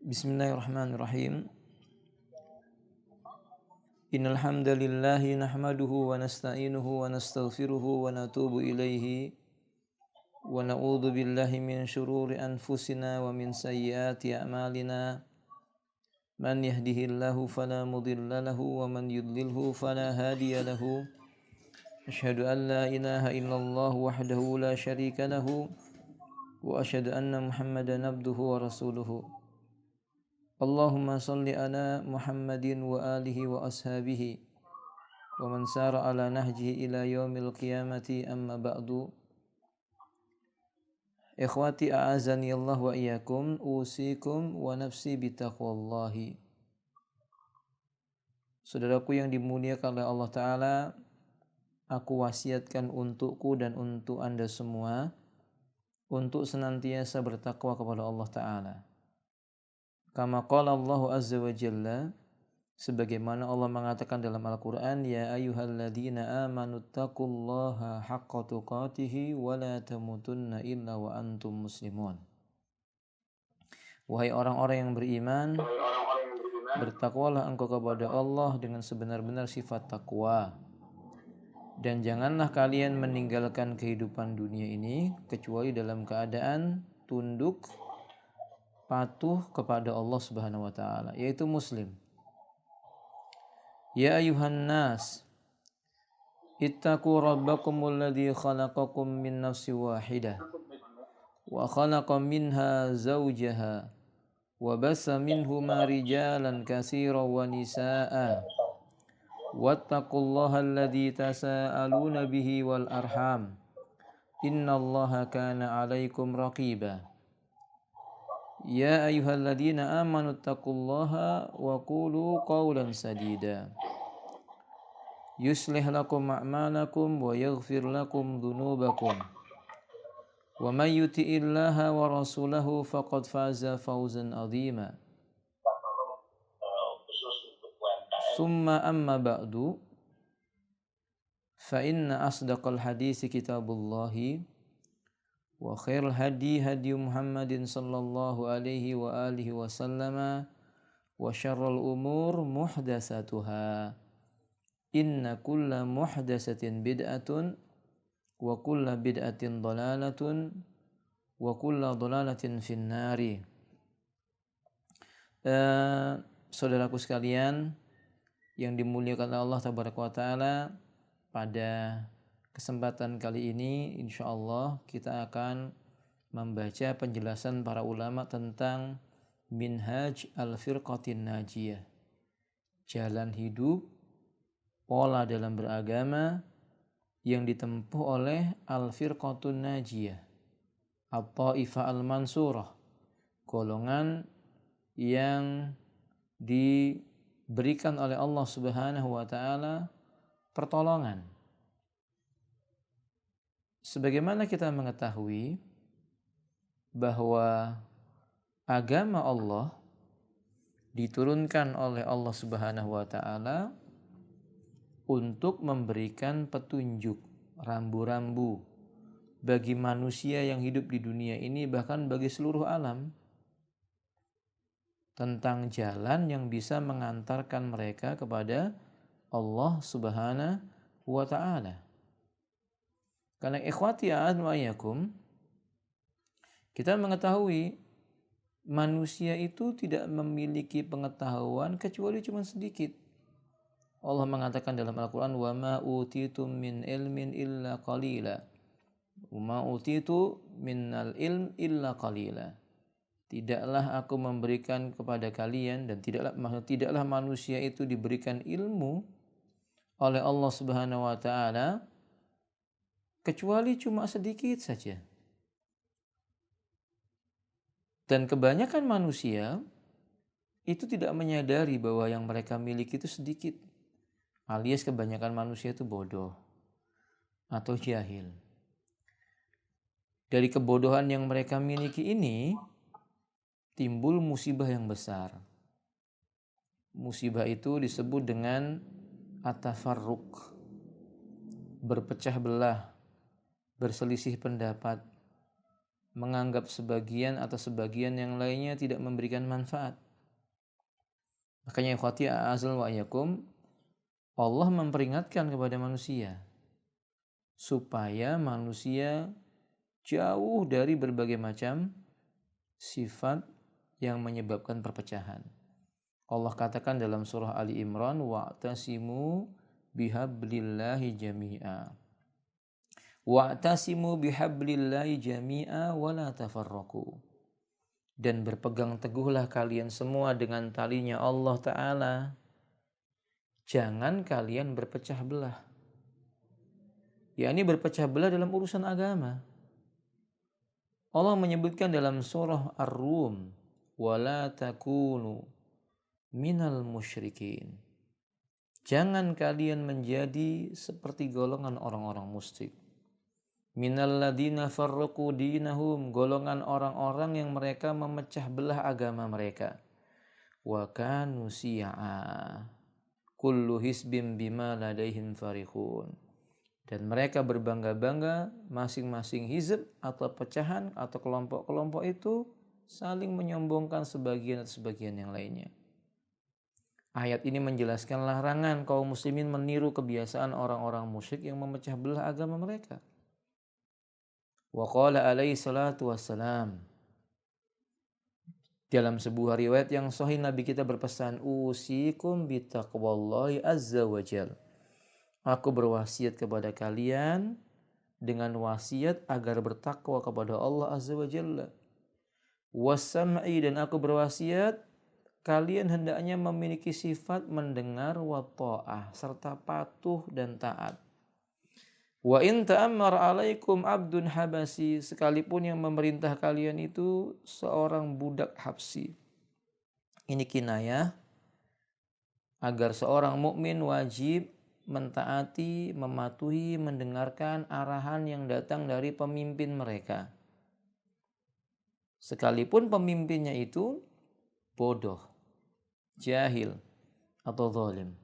Bismillahirrahmanirrahim. Innal hamdalillahi nahmaduhu wa nasta'inuhu wa nastaghfiruhu wa natubu ilaihi wa na'udzu billahi min syururi anfusina wa min sayyiati a'malina. Man yahdihillahu fala mudilla lahu wa man yudlilhu fala hadiya lahu. Asyhadu an la ilaha illallah wahdahu la syarika lahu wa asyhadu anna Muhammadan abduhu wa rasuluhu. Allahumma salli ala Muhammadin wa alihi wa ashabihi wa man sara ala nahjihi ila yaumil qiyamati amma ba'du. Ikhwati a'azani Allah wa iyyakum, usikum wa nafsi bitaqwallahi. Saudaraku yang dimuliakan oleh Allah Ta'ala, aku wasiatkan untukku dan untuk anda semua untuk senantiasa bertakwa kepada Allah Ta'ala. Kama qala Allah Azza wa Jalla, sebagaimana Allah mengatakan dalam Al-Quran, Ya ayyuhalladzina amanu taqullaha haqqa tuqatihi wa la tamutunna illa wa antum muslimun. Wahai orang-orang yang beriman, bertakwalah engkau kepada Allah dengan sebenar-benar sifat takwa. Dan janganlah kalian meninggalkan kehidupan dunia ini kecuali dalam keadaan tunduk patuh kepada Allah Subhanahu wa taala, yaitu muslim. Ya ayuhan nas, ittaqu rabbakumul ladzi khalaqakum min nafsin wahidah wa khalaqa minha zawjaha wa bassa minhuma rijalan katsiran wa nisaa'a wattaqullaha alladzi tasaaluna bihi wal arham innallaha kana 'alaikum raqiba. Ya ayyuhalladzina amanu taqullaha wa qulu qawlan sadida yuslih lakum a'malakum wa yaghfir lakum dhunubakum wa may yuti'illaha wa rasulahu faqad faza fawzan 'azima. Summa amma ba'du fa inna asdaqal hadisi kitabullahi wa khairul hadi hadi Muhammadin sallallahu alaihi wa alihi wasallama wa syarrul umur muhdatsatuha inna kulla muhdatsatin bid'atun wa kulla bid'atin dhalalatun wa kulla dhalalatin finnari. Saudaraku sekalian yang dimuliakan Allah tabaraka wa taala, pada kesempatan kali ini insyaallah kita akan membaca penjelasan para ulama tentang Minhaj al-Firqatin Najiyah, jalan hidup, pola dalam beragama yang ditempuh oleh Al-Firqatun Najiyah, At-Taifah Al-Mansurah, golongan yang diberikan oleh Allah Subhanahu wa taala pertolongan. Sebagaimana kita mengetahui bahwa agama Allah diturunkan oleh Allah Subhanahu wa taala untuk memberikan petunjuk rambu-rambu bagi manusia yang hidup di dunia ini, bahkan bagi seluruh alam, tentang jalan yang bisa mengantarkan mereka kepada Allah Subhanahu wa taala. Karena ikhwati a'adwayakum, kita mengetahui manusia itu tidak memiliki pengetahuan kecuali cuma sedikit. Allah mengatakan dalam Al-Quran, wa ma utitum min ilmin illa qalila wa ma utitu minal ilm illa qalila. Tidaklah aku memberikan kepada kalian, dan tidaklah manusia itu diberikan ilmu oleh Allah Subhanahu wa taala kecuali cuma sedikit saja. Dan kebanyakan manusia itu tidak menyadari bahwa yang mereka miliki itu sedikit. Alias kebanyakan manusia itu bodoh atau jahil. Dari kebodohan yang mereka miliki ini timbul musibah yang besar. Musibah itu disebut dengan at-tafarruq, berpecah belah, berselisih pendapat, menganggap sebagian atau sebagian yang lainnya tidak memberikan manfaat. Makanya ikhwati a'azal wa iyyakum, Allah memperingatkan kepada manusia supaya manusia jauh dari berbagai macam sifat yang menyebabkan perpecahan. Allah katakan dalam surah Ali Imran, wa'tasimu bihablillahi jami'a. Wa'tasimu bihablillahi jami'a wa la tafarraqu. Dan berpegang teguhlah kalian semua dengan talinya Allah Ta'ala. Jangan kalian berpecah belah. Yakni berpecah belah dalam urusan agama. Allah menyebutkan dalam surah Ar-Rum, wala takunu minal musyrikin. Jangan kalian menjadi seperti golongan orang-orang musyrik. Minal ladina farraqu dinahum, golongan orang-orang yang mereka memecah belah agama mereka. Wa kanu syi'a, kullu hisbin bima ladaihim farihun. Dan mereka berbangga-bangga, masing-masing hizb atau pecahan atau kelompok-kelompok itu saling menyombongkan sebagian atau sebagian yang lainnya. Ayat ini menjelaskan larangan kaum muslimin meniru kebiasaan orang-orang musyrik yang memecah belah agama mereka. Wa qala alaihi salatu wassalam, dalam sebuah riwayat yang sahih Nabi kita berpesan, usikum bitaqwallahi azza wa jal. Aku berwasiat kepada kalian dengan wasiat agar bertakwa kepada Allah azza wa jalla. Wasam'i, dan aku berwasiat kalian hendaknya memiliki sifat mendengar wa ta'ah serta patuh dan taat. Wa in ta'ammar alaikum abdun habasi, sekalipun yang memerintah kalian itu seorang budak habsi. Ini kinayah agar seorang mukmin wajib mentaati, mematuhi, mendengarkan arahan yang datang dari pemimpin mereka. Sekalipun pemimpinnya itu bodoh, jahil, atau zalim.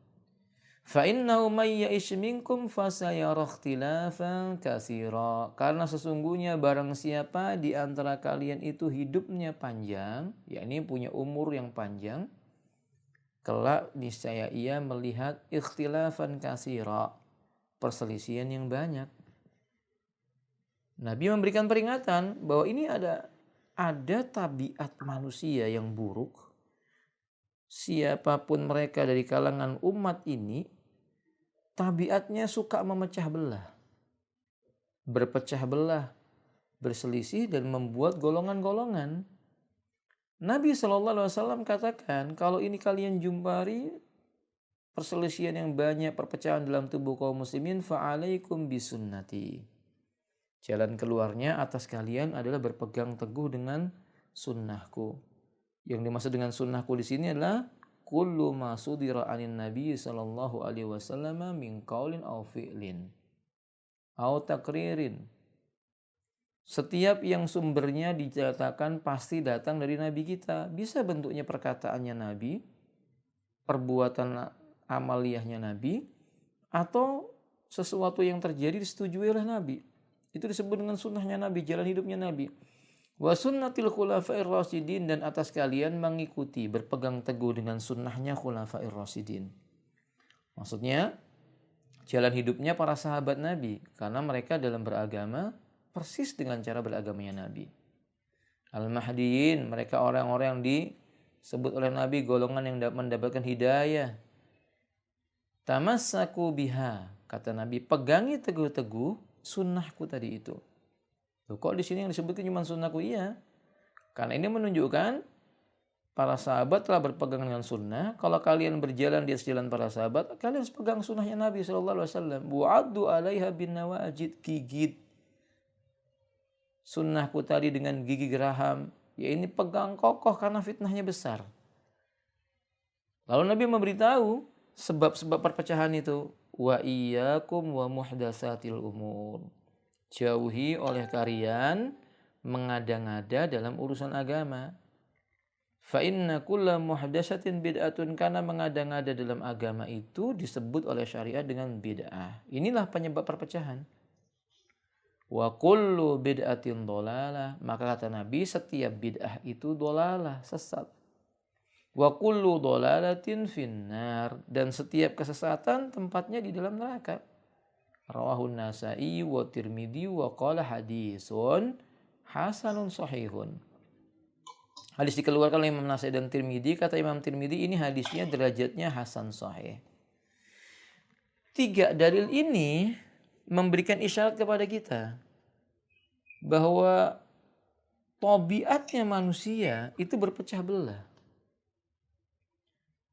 فَإِنَّهُ مَنْ يَعِشْ مِنْكُمْ فَسَيَرَى اخْتِلَافًا كَثِيرًا. Karena sesungguhnya barang siapa di antara kalian itu hidupnya panjang, yakni punya umur yang panjang, kelak niscaya ia melihat ikhtilafan katsira, perselisihan yang banyak. Nabi memberikan peringatan bahwa ini ada tabiat manusia yang buruk. Siapapun mereka dari kalangan umat ini, tabiatnya suka memecah belah, berpecah belah, berselisih dan membuat golongan-golongan. Nabi SAW katakan, kalau ini kalian jumpai perselisihan yang banyak, perpecahan dalam tubuh kaum muslimin, fa'alaikum bisunnati. Jalan keluarnya atas kalian adalah berpegang teguh dengan sunnahku. Yang dimaksud dengan sunnahku di sini adalah kullu ma sudira anin nabi sallallahu alaihi wasallam min qaulin aw fi'lin aw takririn. Setiap yang sumbernya dinyatakan pasti datang dari nabi kita. Bisa bentuknya perkataannya nabi, perbuatan amaliyahnya nabi, atau sesuatu yang terjadi disetujui oleh nabi. Itu disebut dengan sunnahnya nabi, jalan hidupnya nabi. Wa sunnatil khulafa'ir rasyidin, dan atas kalian mengikuti, berpegang teguh dengan sunnahnya khulafa'ir rasyidin. Maksudnya jalan hidupnya para sahabat Nabi, karena mereka dalam beragama persis dengan cara beragamanya Nabi. Al-Mahdiyin, mereka orang-orang yang disebut oleh Nabi golongan yang mendapatkan hidayah. Tamassaku biha, kata Nabi, pegangi teguh-teguh sunnahku tadi itu. Loh, kok di sini yang disebutkan cuma sunnahku? Iya, karena ini menunjukkan para sahabat telah berpegang dengan sunnah. Kalau kalian berjalan di atas jalan para sahabat, kalian harus pegang sunnahnya Nabi SAW. Bu'addu alaiha bin nawajid, gigit sunnahku tadi dengan gigi geraham. Ya ini pegang kokoh karena fitnahnya besar. Lalu Nabi memberitahu sebab-sebab perpecahan itu. Wa iyyakum wa muhdatsatil umur. Jauhi oleh kalian mengada-ngada dalam urusan agama. Fa inna kulla muhdatsatin bid'atun, karena mengada-ngada dalam agama itu disebut oleh syariat dengan bid'ah. Inilah penyebab perpecahan. Wa kullu bid'atin dhalalah. Maka kata Nabi, setiap bid'ah itu dhalalah, sesat. Wa kullu dhalalatin finnar. Dan setiap kesesatan tempatnya di dalam neraka. Rawahun Nasa'i wa Tirmidzi wa qala hadisun hasanun sahihun. Hadis dikeluarkan oleh Imam Nasa'i dan Tirmidzi. Kata Imam Tirmidzi, ini hadisnya derajatnya hasan sahih. 3 dalil ini memberikan isyarat kepada kita bahwa tabiatnya manusia itu berpecah belah.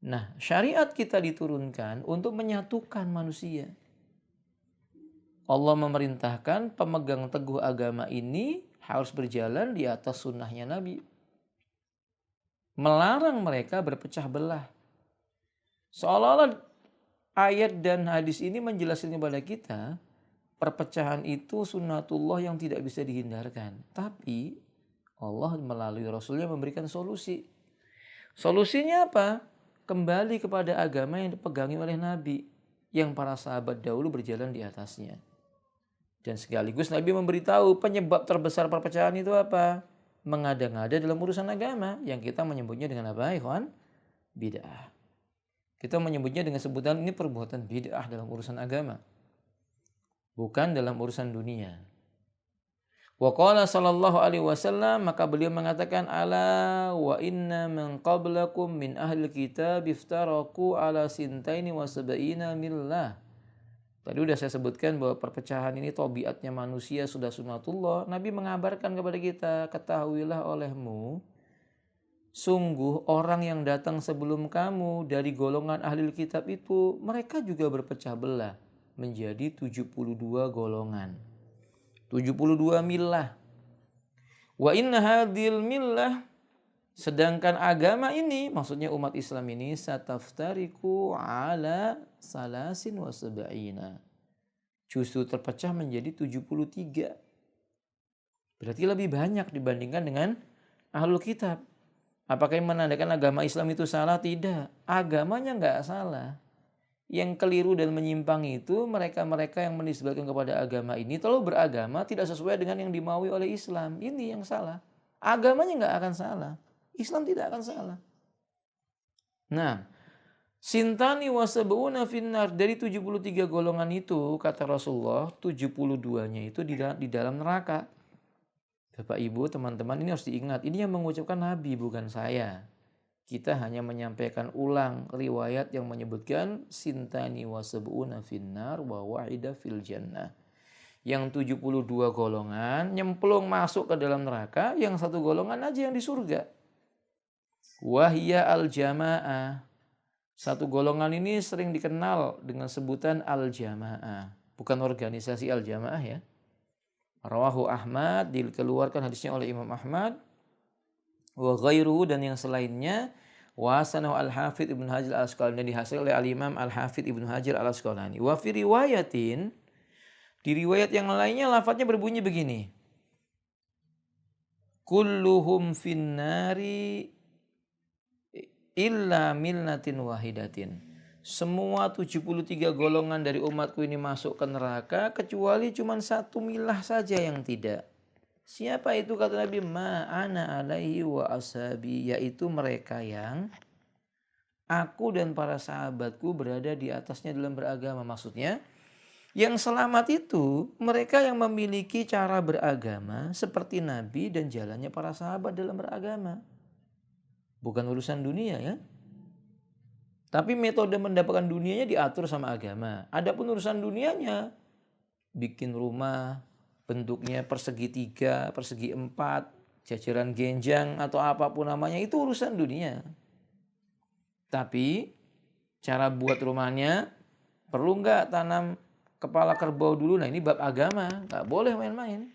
Nah, syariat kita diturunkan untuk menyatukan manusia. Allah memerintahkan pemegang teguh agama ini harus berjalan di atas sunnahnya Nabi. Melarang mereka berpecah belah. Seolah-olah ayat dan hadis ini menjelaskan kepada kita perpecahan itu sunnatullah yang tidak bisa dihindarkan. Tapi Allah melalui Rasulnya memberikan solusi. Solusinya apa? Kembali kepada agama yang dipegangi oleh Nabi, yang para sahabat dahulu berjalan di atasnya. Dan sekaligus Nabi memberitahu penyebab terbesar perpecahan itu apa? Mengada-ngada dalam urusan agama, yang kita menyebutnya dengan apa, ikhwan? Bid'ah. Kita menyebutnya dengan sebutan ini perbuatan bid'ah dalam urusan agama, bukan dalam urusan dunia. Wa qala sallallahu alaihi wasallam, maka beliau mengatakan, ala wa inna man qablakum min ahli kitab iftaraku ala sintaini wa sab'ina millah. Tadi sudah saya sebutkan bahwa perpecahan ini tabiatnya manusia, sudah sunnatullah. Nabi mengabarkan kepada kita, ketahuilah olehmu, sungguh orang yang datang sebelum kamu dari golongan ahli kitab itu, mereka juga berpecah belah menjadi 72 golongan. 72 millah. Wa inna hadhil millah, sedangkan agama ini, maksudnya umat Islam ini, sataftariku ala salasin wa sab'ina, justru terpecah menjadi 73. Berarti lebih banyak dibandingkan dengan ahlul kitab. Apakah yang menandakan agama Islam itu salah? Tidak. Agamanya enggak salah. Yang keliru dan menyimpang itu mereka-mereka yang menisbahkan kepada agama ini lalu beragama tidak sesuai dengan yang dimaui oleh Islam. Ini yang salah. Agamanya enggak akan salah. Islam tidak akan salah. Nah, sintani wasabuna finnar, dari 73 golongan itu kata Rasulullah 72-nya itu di dalam neraka. Bapak Ibu, teman-teman, ini harus diingat. Ini yang mengucapkan Nabi, bukan saya. Kita hanya menyampaikan ulang riwayat yang menyebutkan sintani wasabuna finnar wa wahida fil jannah. Yang 72 golongan nyemplung masuk ke dalam neraka, yang 1 golongan aja yang di surga. Wahia al-jamaah. 1 golongan ini sering dikenal dengan sebutan al-jamaah. Bukan organisasi al-jamaah ya. Rawahu Ahmad, dikeluarkan hadisnya oleh Imam Ahmad. Wa ghairuhu, dan yang selainnya. Wasanahu al-Hafidh Ibnu Hajar al-Asqalani, dan dihasil oleh al-Imam al-Hafidh Ibnu Hajar al-Asqalani. Wa fi riwayatin, di riwayat yang lainnya lafadznya berbunyi begini. Kulluhum finnari illa millatin wahidatin. Semua 73 golongan dari umatku ini masuk ke neraka kecuali cuma 1 milah saja yang tidak. Siapa itu, kata Nabi? Ma'ana alaihi wa ashabi, yaitu mereka yang aku dan para sahabatku berada di atasnya dalam beragama. Maksudnya yang selamat itu mereka yang memiliki cara beragama seperti Nabi dan jalannya para sahabat dalam beragama. Bukan urusan dunia ya. Tapi metode mendapatkan dunianya diatur sama agama. Adapun urusan dunianya, bikin rumah bentuknya persegi 3, persegi 4, jajaran genjang atau apapun namanya, itu urusan dunia. Tapi cara buat rumahnya, perlu nggak tanam kepala kerbau dulu? Nah ini bab agama, nggak boleh main-main.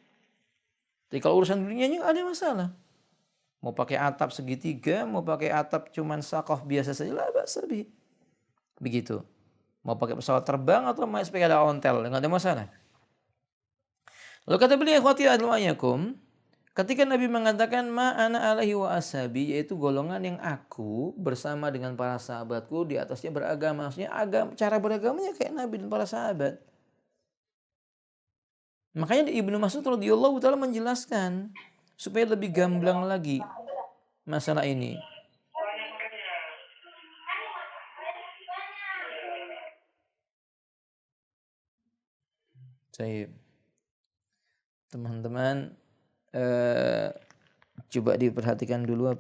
Tapi kalau urusan dunianya nggak ada masalah. Mau pakai atap segitiga, mau pakai atap cuman sakof biasa saja lah, basabi. Begitu. Mau pakai pesawat terbang atau mau sepeda ontel, enggak ada masalah. Lalu kata beliau, ikhwati adlu'ayakum, ketika Nabi mengatakan ma'ana alaihi wa ashabi, yaitu golongan yang aku bersama dengan para sahabatku di atasnya beragama. Maksudnya cara beragamanya kayak Nabi dan para sahabat. Makanya Ibnu Mas'ud radhiyallahu taala menjelaskan supaya lebih gamblang lagi masalah ini. Baik. Teman-teman coba diperhatikan dulu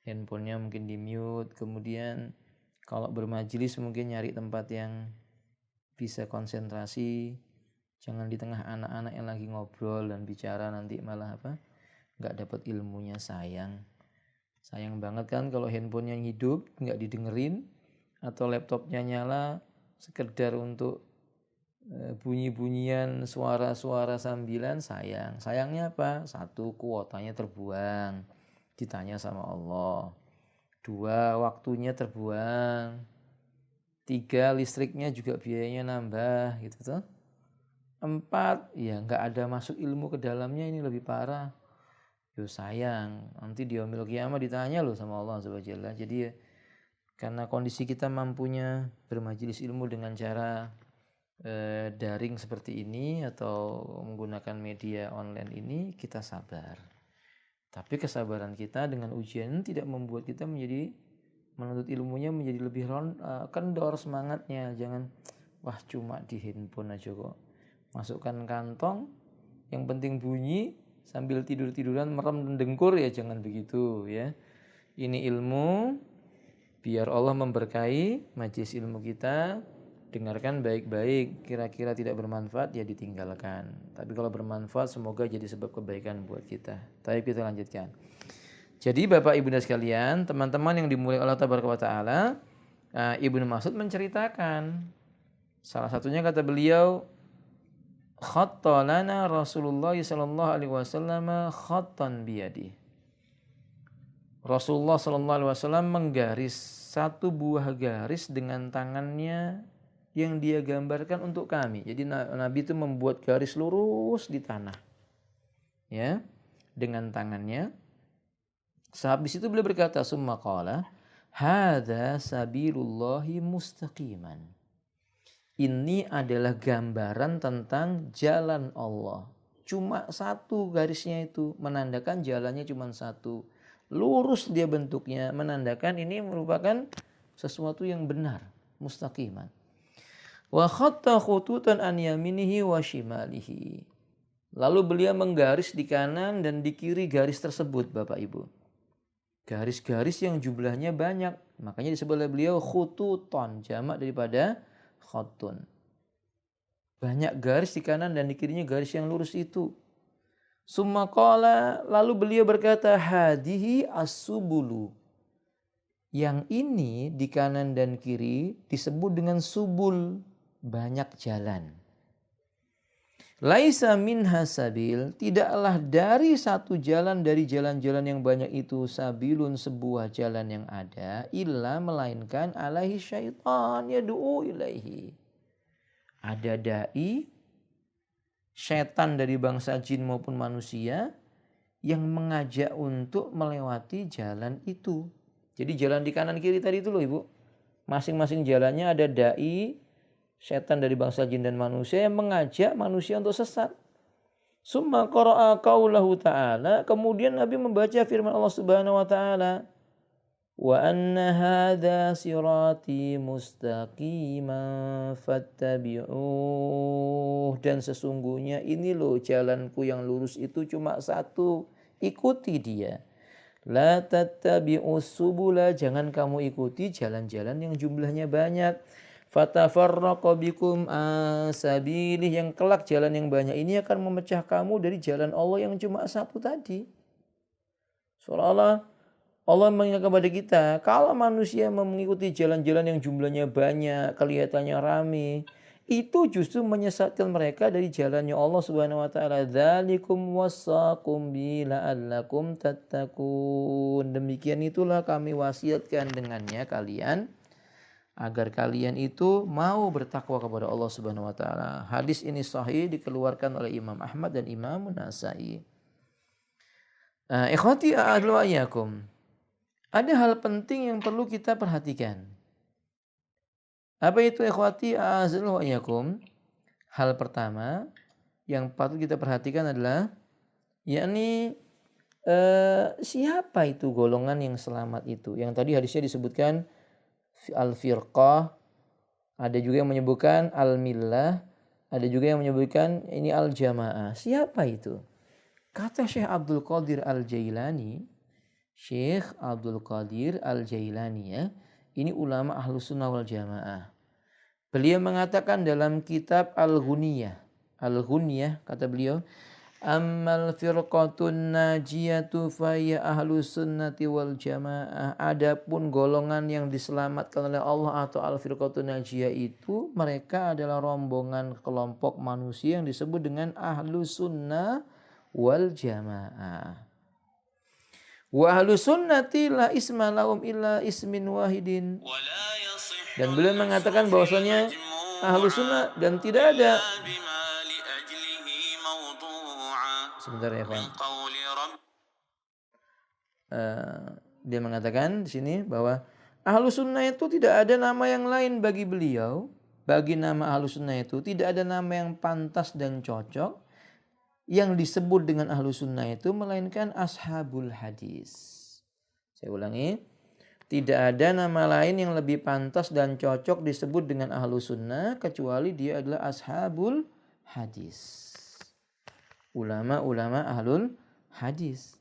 handphonenya mungkin di mute, kemudian kalau bermajelis mungkin nyari tempat yang bisa konsentrasi, jangan di tengah anak-anak yang lagi ngobrol dan bicara, nanti malah nggak dapat ilmunya. Sayang banget kan kalau handphonenya hidup nggak didengerin, atau laptopnya nyala sekedar untuk bunyi-bunyian suara-suara sambilan. Sayangnya apa? Satu, kuotanya terbuang, ditanya sama Allah. Dua, waktunya terbuang. Tiga, listriknya juga biayanya nambah gitu tuh. Empat, ya nggak ada masuk ilmu ke dalamnya, ini lebih parah. Yo sayang, nanti di yaumil qiyamah ditanya loh sama Allah subhanahu wa ta'ala. Jadi ya, karena kondisi kita mampunya bermajelis ilmu dengan cara daring seperti ini atau menggunakan media online ini, kita sabar. Tapi kesabaran kita dengan ujian tidak membuat kita menjadi menuntut ilmunya menjadi lebih kendor semangatnya. Jangan wah cuma di handphone aja kok, masukkan kantong, yang penting bunyi, sambil tidur-tiduran merem dan dengkur, ya jangan begitu ya. Ini ilmu biar Allah memberkahi majelis ilmu kita. Dengarkan baik-baik, kira-kira tidak bermanfaat ya ditinggalkan. Tapi kalau bermanfaat semoga jadi sebab kebaikan buat kita. Tapi kita lanjutkan. Jadi Bapak Ibu dan sekalian, teman-teman yang dimuliakan Allah Taala, Ibnu Mas'ud menceritakan salah satunya kata beliau, khatta lana Rasulullah sallallahu alaihi wasallam khattan biyadi. Rasulullah sallallahu alaihi wasallam menggaris satu buah garis dengan tangannya yang dia gambarkan untuk kami. Jadi Nabi itu membuat garis lurus di tanah, ya, dengan tangannya. Sehabis itu beliau berkata, summa qala, hadza sabilullahi mustaqiman. Ini adalah gambaran tentang jalan Allah. Cuma satu garisnya itu, menandakan jalannya cuma satu. Lurus dia bentuknya, menandakan ini merupakan sesuatu yang benar, mustaqiman. Wa khatta khututan an yaminihi wa shimalihi. Lalu beliau menggaris di kanan dan di kiri garis tersebut, Bapak Ibu. Garis-garis yang jumlahnya banyak. Makanya disebut oleh beliau khututon, jamak daripada khattun. Banyak garis di kanan dan di kirinya garis yang lurus itu. Summa qala, lalu beliau berkata, hadihi as-subulu. Yang ini di kanan dan kiri disebut dengan subul, banyak jalan. Laisa minha sabil, tidaklah dari satu jalan dari jalan-jalan yang banyak itu sabilun, sebuah jalan yang ada, illa melainkan alaihi syaitan yad'u ilaihi. Ada dai syaitan dari bangsa jin maupun manusia yang mengajak untuk melewati jalan itu. Jadi jalan di kanan kiri tadi itu loh Ibu, masing-masing jalannya ada dai setan dari bangsa jin dan manusia yang mengajak manusia untuk sesat. Summa qara'a qaulahu ta'ala, kemudian Nabi membaca firman Allah Subhanahu wa taala, wa anna hadza sirati mustaqiman fattabi'uh, dan sesungguhnya ini loh jalanku yang lurus itu cuma satu, ikuti dia. La tattabi'us subula, jangan kamu ikuti jalan-jalan yang jumlahnya banyak. Fatafarraqa bikum asabilih, yang kelak jalan yang banyak ini akan memecah kamu dari jalan Allah yang cuma satu tadi. Seolah-olah Allah mengingatkan kepada kita, kalau manusia mengikuti jalan-jalan yang jumlahnya banyak, kelihatannya ramai, itu justru menyesatkan mereka dari jalannya Allah Subhanahu wa taala. Dzalikum wassaqum bi la'allakum tattaqun. Demikian itulah kami wasiatkan dengannya kalian, agar kalian itu mau bertakwa kepada Allah Subhanahu wa taala. Hadis ini sahih, dikeluarkan oleh Imam Ahmad dan Imam Nasa'i. Ikhwati a'udzu iyyakum. Ada hal penting yang perlu kita perhatikan. Apa itu ikhwati a'udzu iyyakum? Hal pertama yang patut kita perhatikan adalah yakni siapa itu golongan yang selamat itu. Yang tadi hadisnya disebutkan al-firqah, ada juga yang menyebutkan al-millah, ada juga yang menyebutkan ini al-jamaah. Siapa itu? Kata Syekh Abdul Qadir Al-Jailani, Syekh Abdul Qadir Al-Jailani ya, ini ulama Ahlus Sunnah wal Jamaah. Beliau mengatakan dalam kitab Al-Ghunyah, Al-Ghunyah kata beliau, ammal firqatun najiyatu faya ahlus sunnati wal jamaah. Adapun golongan yang diselamatkan oleh Allah atau al firqatun najiyah itu, mereka adalah rombongan kelompok manusia yang disebut dengan ahlus sunnah wal jamaah. Wa ahlus sunnati la isma lahum illa ismin wahidin. Dan beliau mengatakan bahwasanya ahlus sunnah dan tidak ada. Sebentar ya, Pak. Dia mengatakan di sini bahwa Ahlus Sunnah itu tidak ada nama yang lain bagi beliau. Bagi nama Ahlus Sunnah itu tidak ada nama yang pantas dan cocok yang disebut dengan Ahlus Sunnah itu melainkan Ashabul Hadis. Saya ulangi, tidak ada nama lain yang lebih pantas dan cocok disebut dengan Ahlus Sunnah kecuali dia adalah Ashabul Hadis. Ulama-ulama ahlul hadis.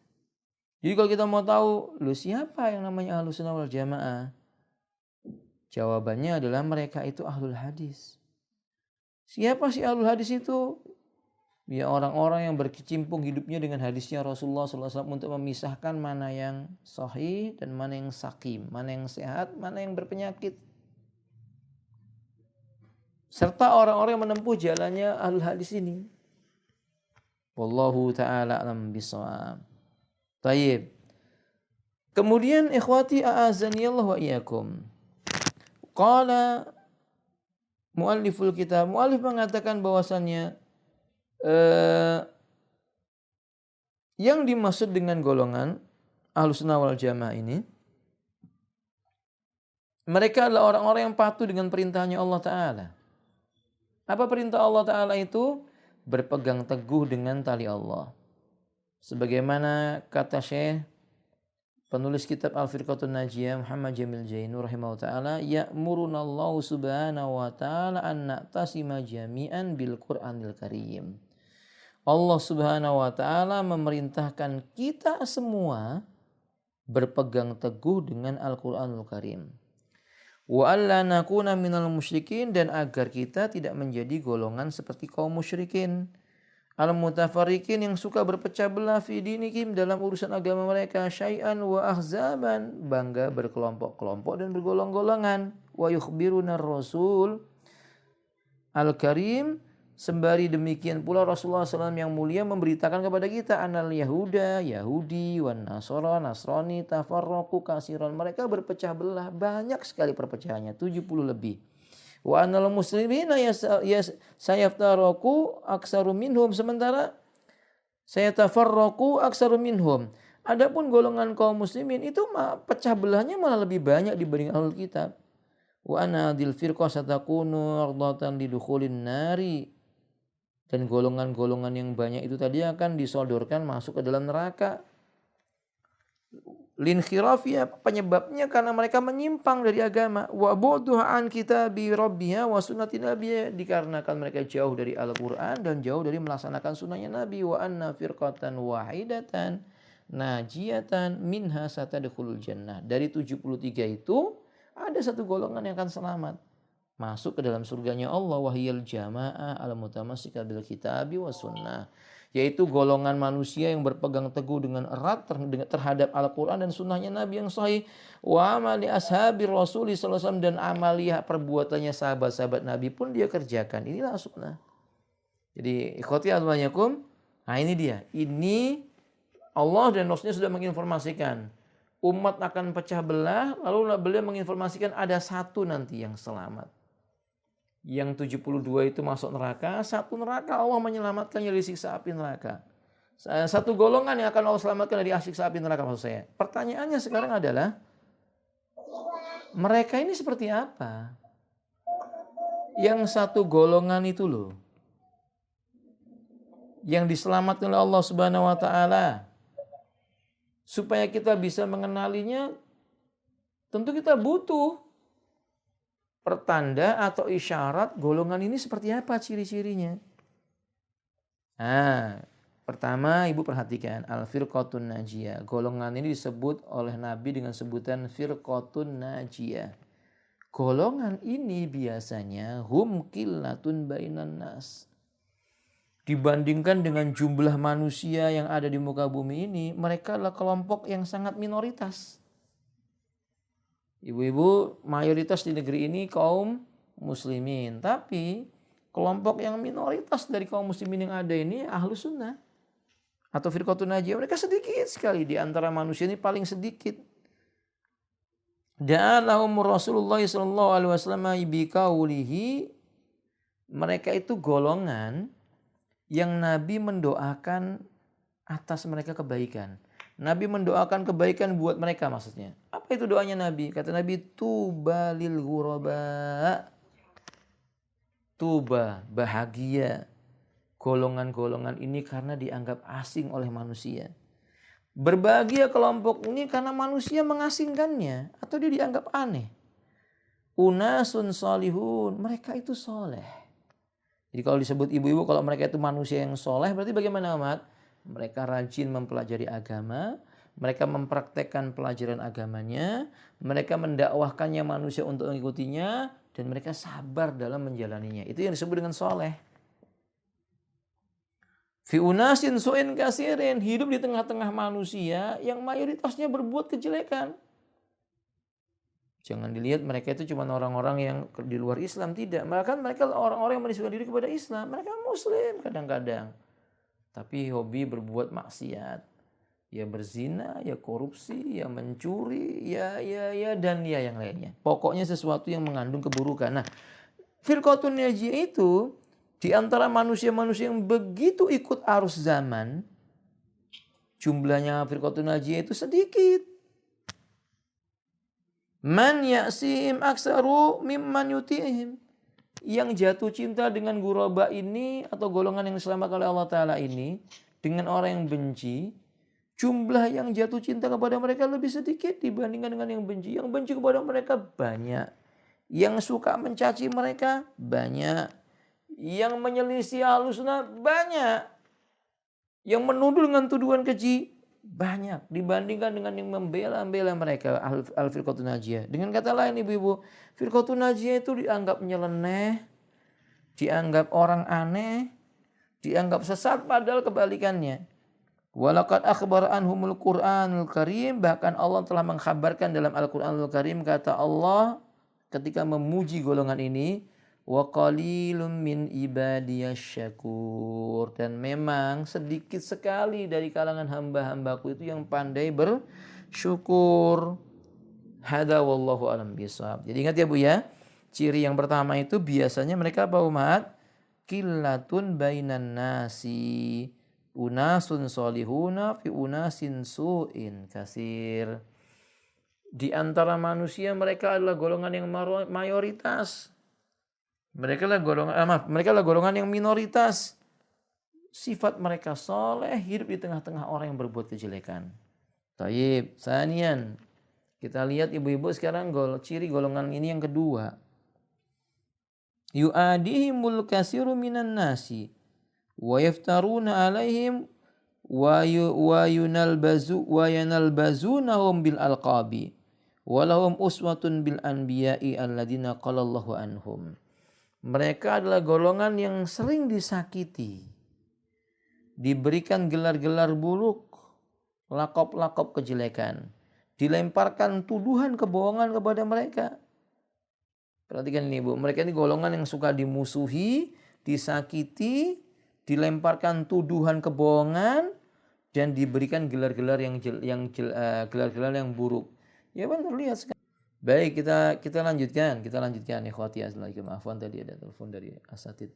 Jadi kalau kita mau tahu, lu siapa yang namanya ahlus sunnah wal jamaah? Jawabannya adalah mereka itu ahlul hadis. Siapa sih ahlul hadis itu? Ya orang-orang yang berkecimpung hidupnya dengan hadisnya Rasulullah SAW untuk memisahkan mana yang sahih dan mana yang sakim, mana yang sehat, mana yang berpenyakit. Serta orang-orang yang menempuh jalannya ahlul hadis ini. Wallahu ta'ala alam bisawab. Tayyib. Kemudian ikhwati a'azaniyallah wa iyyakum. Qala mualliful kitab. Muallif mengatakan bahwasannya yang dimaksud dengan golongan Ahlus Sunnah wal Jamaah ini, mereka adalah orang-orang yang patuh dengan perintahnya Allah Ta'ala. Apa perintah Allah Ta'ala itu? Berpegang teguh dengan tali Allah. Sebagaimana kata Syekh penulis kitab Al-Firqatun Najiyah Muhammad Jamil Jainu rahimahullah ta'ala, ya'murunallahu subhanahu wa ta'ala an na'tasima jami'an bil Qur'anil Karim. Allah subhanahu wa ta'ala memerintahkan kita semua berpegang teguh dengan Al-Qur'anul Karim. Wa alla nakuna minal musyrikin, dan agar kita tidak menjadi golongan seperti kaum musyrikin al-mutafarriqin yang suka berpecah belah fi dinikim dalam urusan agama mereka, syai'an wa ahzaban, bangga berkelompok-kelompok dan bergolong-golongan. Wa yukhbiruna rasul al-karim, sembari demikian pula Rasulullah SAW yang mulia memberitakan kepada kita, anal yahuda, Yahudi, wan nasara, Nasrani, tafarraqu kasiran, mereka berpecah belah, banyak sekali perpecahannya, 70 lebih. Wa anal muslimina sayaftaraqu aksaru minhum, sementara sayatafarraqu aksaru minhum. Adapun golongan kaum muslimin itu pecah belahnya malah lebih banyak dibanding ahlul kitab. Wa anadil firqah satakunu ardatan lidukhulin nari, dan golongan-golongan yang banyak itu tadi akan disodorkan masuk ke dalam neraka. Linkhirafiyah, penyebabnya karena mereka menyimpang dari agama. Wa bu'duha an kitabi rabbiha wa sunnati nabiyya, dikarenakan mereka jauh dari Al-Quran dan jauh dari melaksanakan sunnahnya Nabi. Wa anna firqatan wahidatan najiyatan minha satadkhulul jannah, dari 73 itu ada satu golongan yang akan selamat masuk ke dalam surganya Allah, wahiyal jamaah al-mutamassika bil kitabi was sunnah, yaitu golongan manusia yang berpegang teguh dengan erat terhadap Al-Quran dan sunnahnya Nabi yang sahih. Wa amali ashabi Rasulullah SAW, dan amaliyah perbuatannya sahabat-sahabat Nabi pun dia kerjakan. Inilah sunnah. Jadi ikhwati alaikum, nah ini dia. Ini Allah dan Rasulnya sudah menginformasikan umat akan pecah belah, lalu beliau menginformasikan ada satu nanti yang selamat. Yang 72 itu masuk neraka, satu neraka Allah menyelamatkannya dari siksa api neraka. Satu golongan yang akan Allah selamatkan dari siksa api neraka maksud saya. Pertanyaannya sekarang adalah, mereka ini seperti apa? Yang satu golongan itu loh. yang diselamatkan oleh Allah Subhanahu wa taala. Supaya kita bisa mengenalinya, tentu kita butuh pertanda atau isyarat golongan ini seperti apa ciri-cirinya. Nah, pertama Ibu perhatikan al-firqatun najiyah. Golongan ini disebut oleh Nabi dengan sebutan firqatun najiyah. Golongan ini biasanya hum qillatun bainan nas. Dibandingkan dengan jumlah manusia yang ada di muka bumi ini, mereka adalah kelompok yang sangat minoritas. Ibu-ibu, mayoritas di negeri ini kaum muslimin. Tapi kelompok yang minoritas dari kaum muslimin yang ada ini Ahlus Sunnah atau Firqatun Najiyah. Mereka sedikit sekali, di antara manusia ini paling sedikit. Dan lahum Rasulullah sallallahu alaihi wasallam biqaulihi, mereka itu golongan yang Nabi mendoakan atas mereka kebaikan. Nabi mendoakan kebaikan buat mereka maksudnya. Apa itu doanya Nabi? Kata Nabi, tuba lil ghuraba. Tuba, bahagia golongan-golongan ini karena dianggap asing oleh manusia. Berbahagia kelompok ini karena manusia mengasingkannya atau dia dianggap aneh. Unasun solihun, mereka itu soleh. Jadi kalau disebut ibu-ibu, kalau mereka itu manusia yang soleh, berarti bagaimana amat? Mereka rajin mempelajari agama, mereka mempraktekkan pelajaran agamanya, mereka mendakwahkannya manusia untuk mengikutinya, dan mereka sabar dalam menjalaninya. Itu yang disebut dengan soleh. Fi unasin su'in kasirin, hidup di tengah-tengah manusia yang mayoritasnya berbuat kejelekan. Jangan dilihat mereka itu cuma orang-orang yang di luar Islam, tidak. Bahkan mereka orang-orang yang menisbahkan diri kepada Islam. Mereka muslim kadang-kadang, tapi hobi berbuat maksiat. Ya berzina, ya korupsi, ya mencuri, ya dan ya yang lainnya. Pokoknya sesuatu yang mengandung keburukan. Nah, Firqatun Najiyah itu di antara manusia-manusia yang begitu ikut arus zaman, jumlahnya Firqatun Najiyah itu sedikit. Man ya'sim aksaru mimman yuti'ihim. Yang jatuh cinta dengan ghuraba ini atau golongan yang diselamatkan oleh Allah Ta'ala ini dengan orang yang benci, jumlah yang jatuh cinta kepada mereka lebih sedikit dibandingkan dengan yang benci. Yang benci kepada mereka banyak. Yang suka mencaci mereka banyak. Yang menyelisih Ahlus Sunnah banyak. Yang menuduh dengan tuduhan keji banyak dibandingkan dengan yang membela-bela mereka al-Firqatun Najiyah. Dengan kata lain ibu-ibu, Firqatun Najiyah itu dianggap nyeleneh, dianggap orang aneh, dianggap sesat, padahal kebalikannya. Walaqad akhbar anhumul Qur'anul Karim, bahkan Allah telah mengkhabarkan dalam Al-Qur'anul Karim, kata Allah ketika memuji golongan ini, wa qalilum min ibadiyasy syakur, dan memang sedikit sekali dari kalangan hamba-hambaku itu yang pandai bersyukur. Hada wallahu alam bisawab. Jadi ingat ya Bu ya, ciri yang pertama itu biasanya mereka apa umat? Qillatun bainan nasi, unasun solihuna fi unasin su'in kasir. Di antara manusia mereka adalah golongan yang mayoritas. Mereka adalah golongan yang minoritas. Sifat mereka soleh, hidup di tengah-tengah orang yang berbuat kejelekan. Taib, sanian. Kita lihat ibu-ibu sekarang ciri golongan ini yang kedua. Yu'adihimul kasiru minan nasi wa yaftaruna alaihim wa yanalbazunahum bil alqabi wa lahum uswatun bil anbiya'i alladina qalallahu anhum. Mereka adalah golongan yang sering disakiti, diberikan gelar-gelar buruk, lakop-lakop kejelekan, dilemparkan tuduhan kebohongan kepada mereka. Perhatikan ini Bu, mereka ini golongan yang suka dimusuhi, disakiti, dilemparkan tuduhan kebohongan, dan diberikan gelar-gelar yang buruk. Ya benar, lihat sekarang. Baik, kita lanjutkan ikhwati azlakum. Afwan tadi ada telepon dari asatid.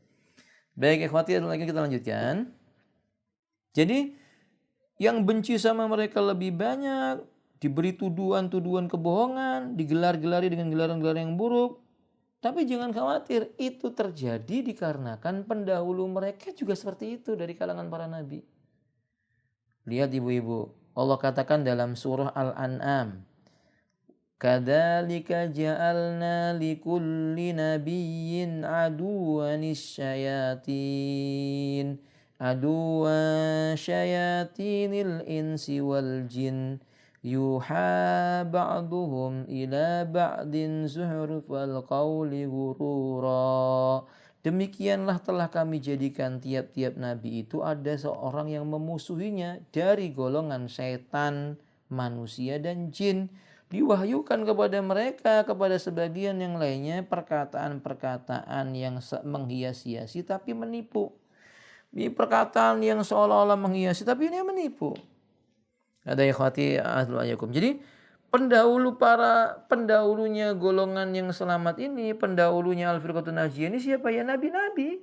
Baik ikhwati azlakum, kita lanjutkan. Jadi yang benci sama mereka lebih banyak, diberi tuduhan-tuduhan kebohongan, digelar-gelari dengan gelaran-gelaran yang buruk, Tapi jangan khawatir, itu terjadi dikarenakan pendahulu mereka juga seperti itu dari kalangan para nabi. Lihat ibu-ibu, Allah katakan dalam surah Al-An'am, kadzalika ja'alna likulli nabiyyin aduwwanis syayatin syayatinil insi wal jin yuha ba'duhum ila ba'din zuhrufal qawli ghurura. Demikianlah telah kami jadikan tiap-tiap nabi itu ada seorang yang memusuhinya dari golongan setan, manusia dan jin. Diwahyukan kepada mereka, kepada sebagian yang lainnya perkataan-perkataan yang menghias-hiasi tapi menipu. Ini perkataan yang seolah-olah menghiasi tapi ini menipu. Ada ikhwati ahlu'ayakum. Jadi pendahulunya golongan yang selamat ini, pendahulunya Al-Firqatun Najiyah ini siapa ya? Nabi-nabi.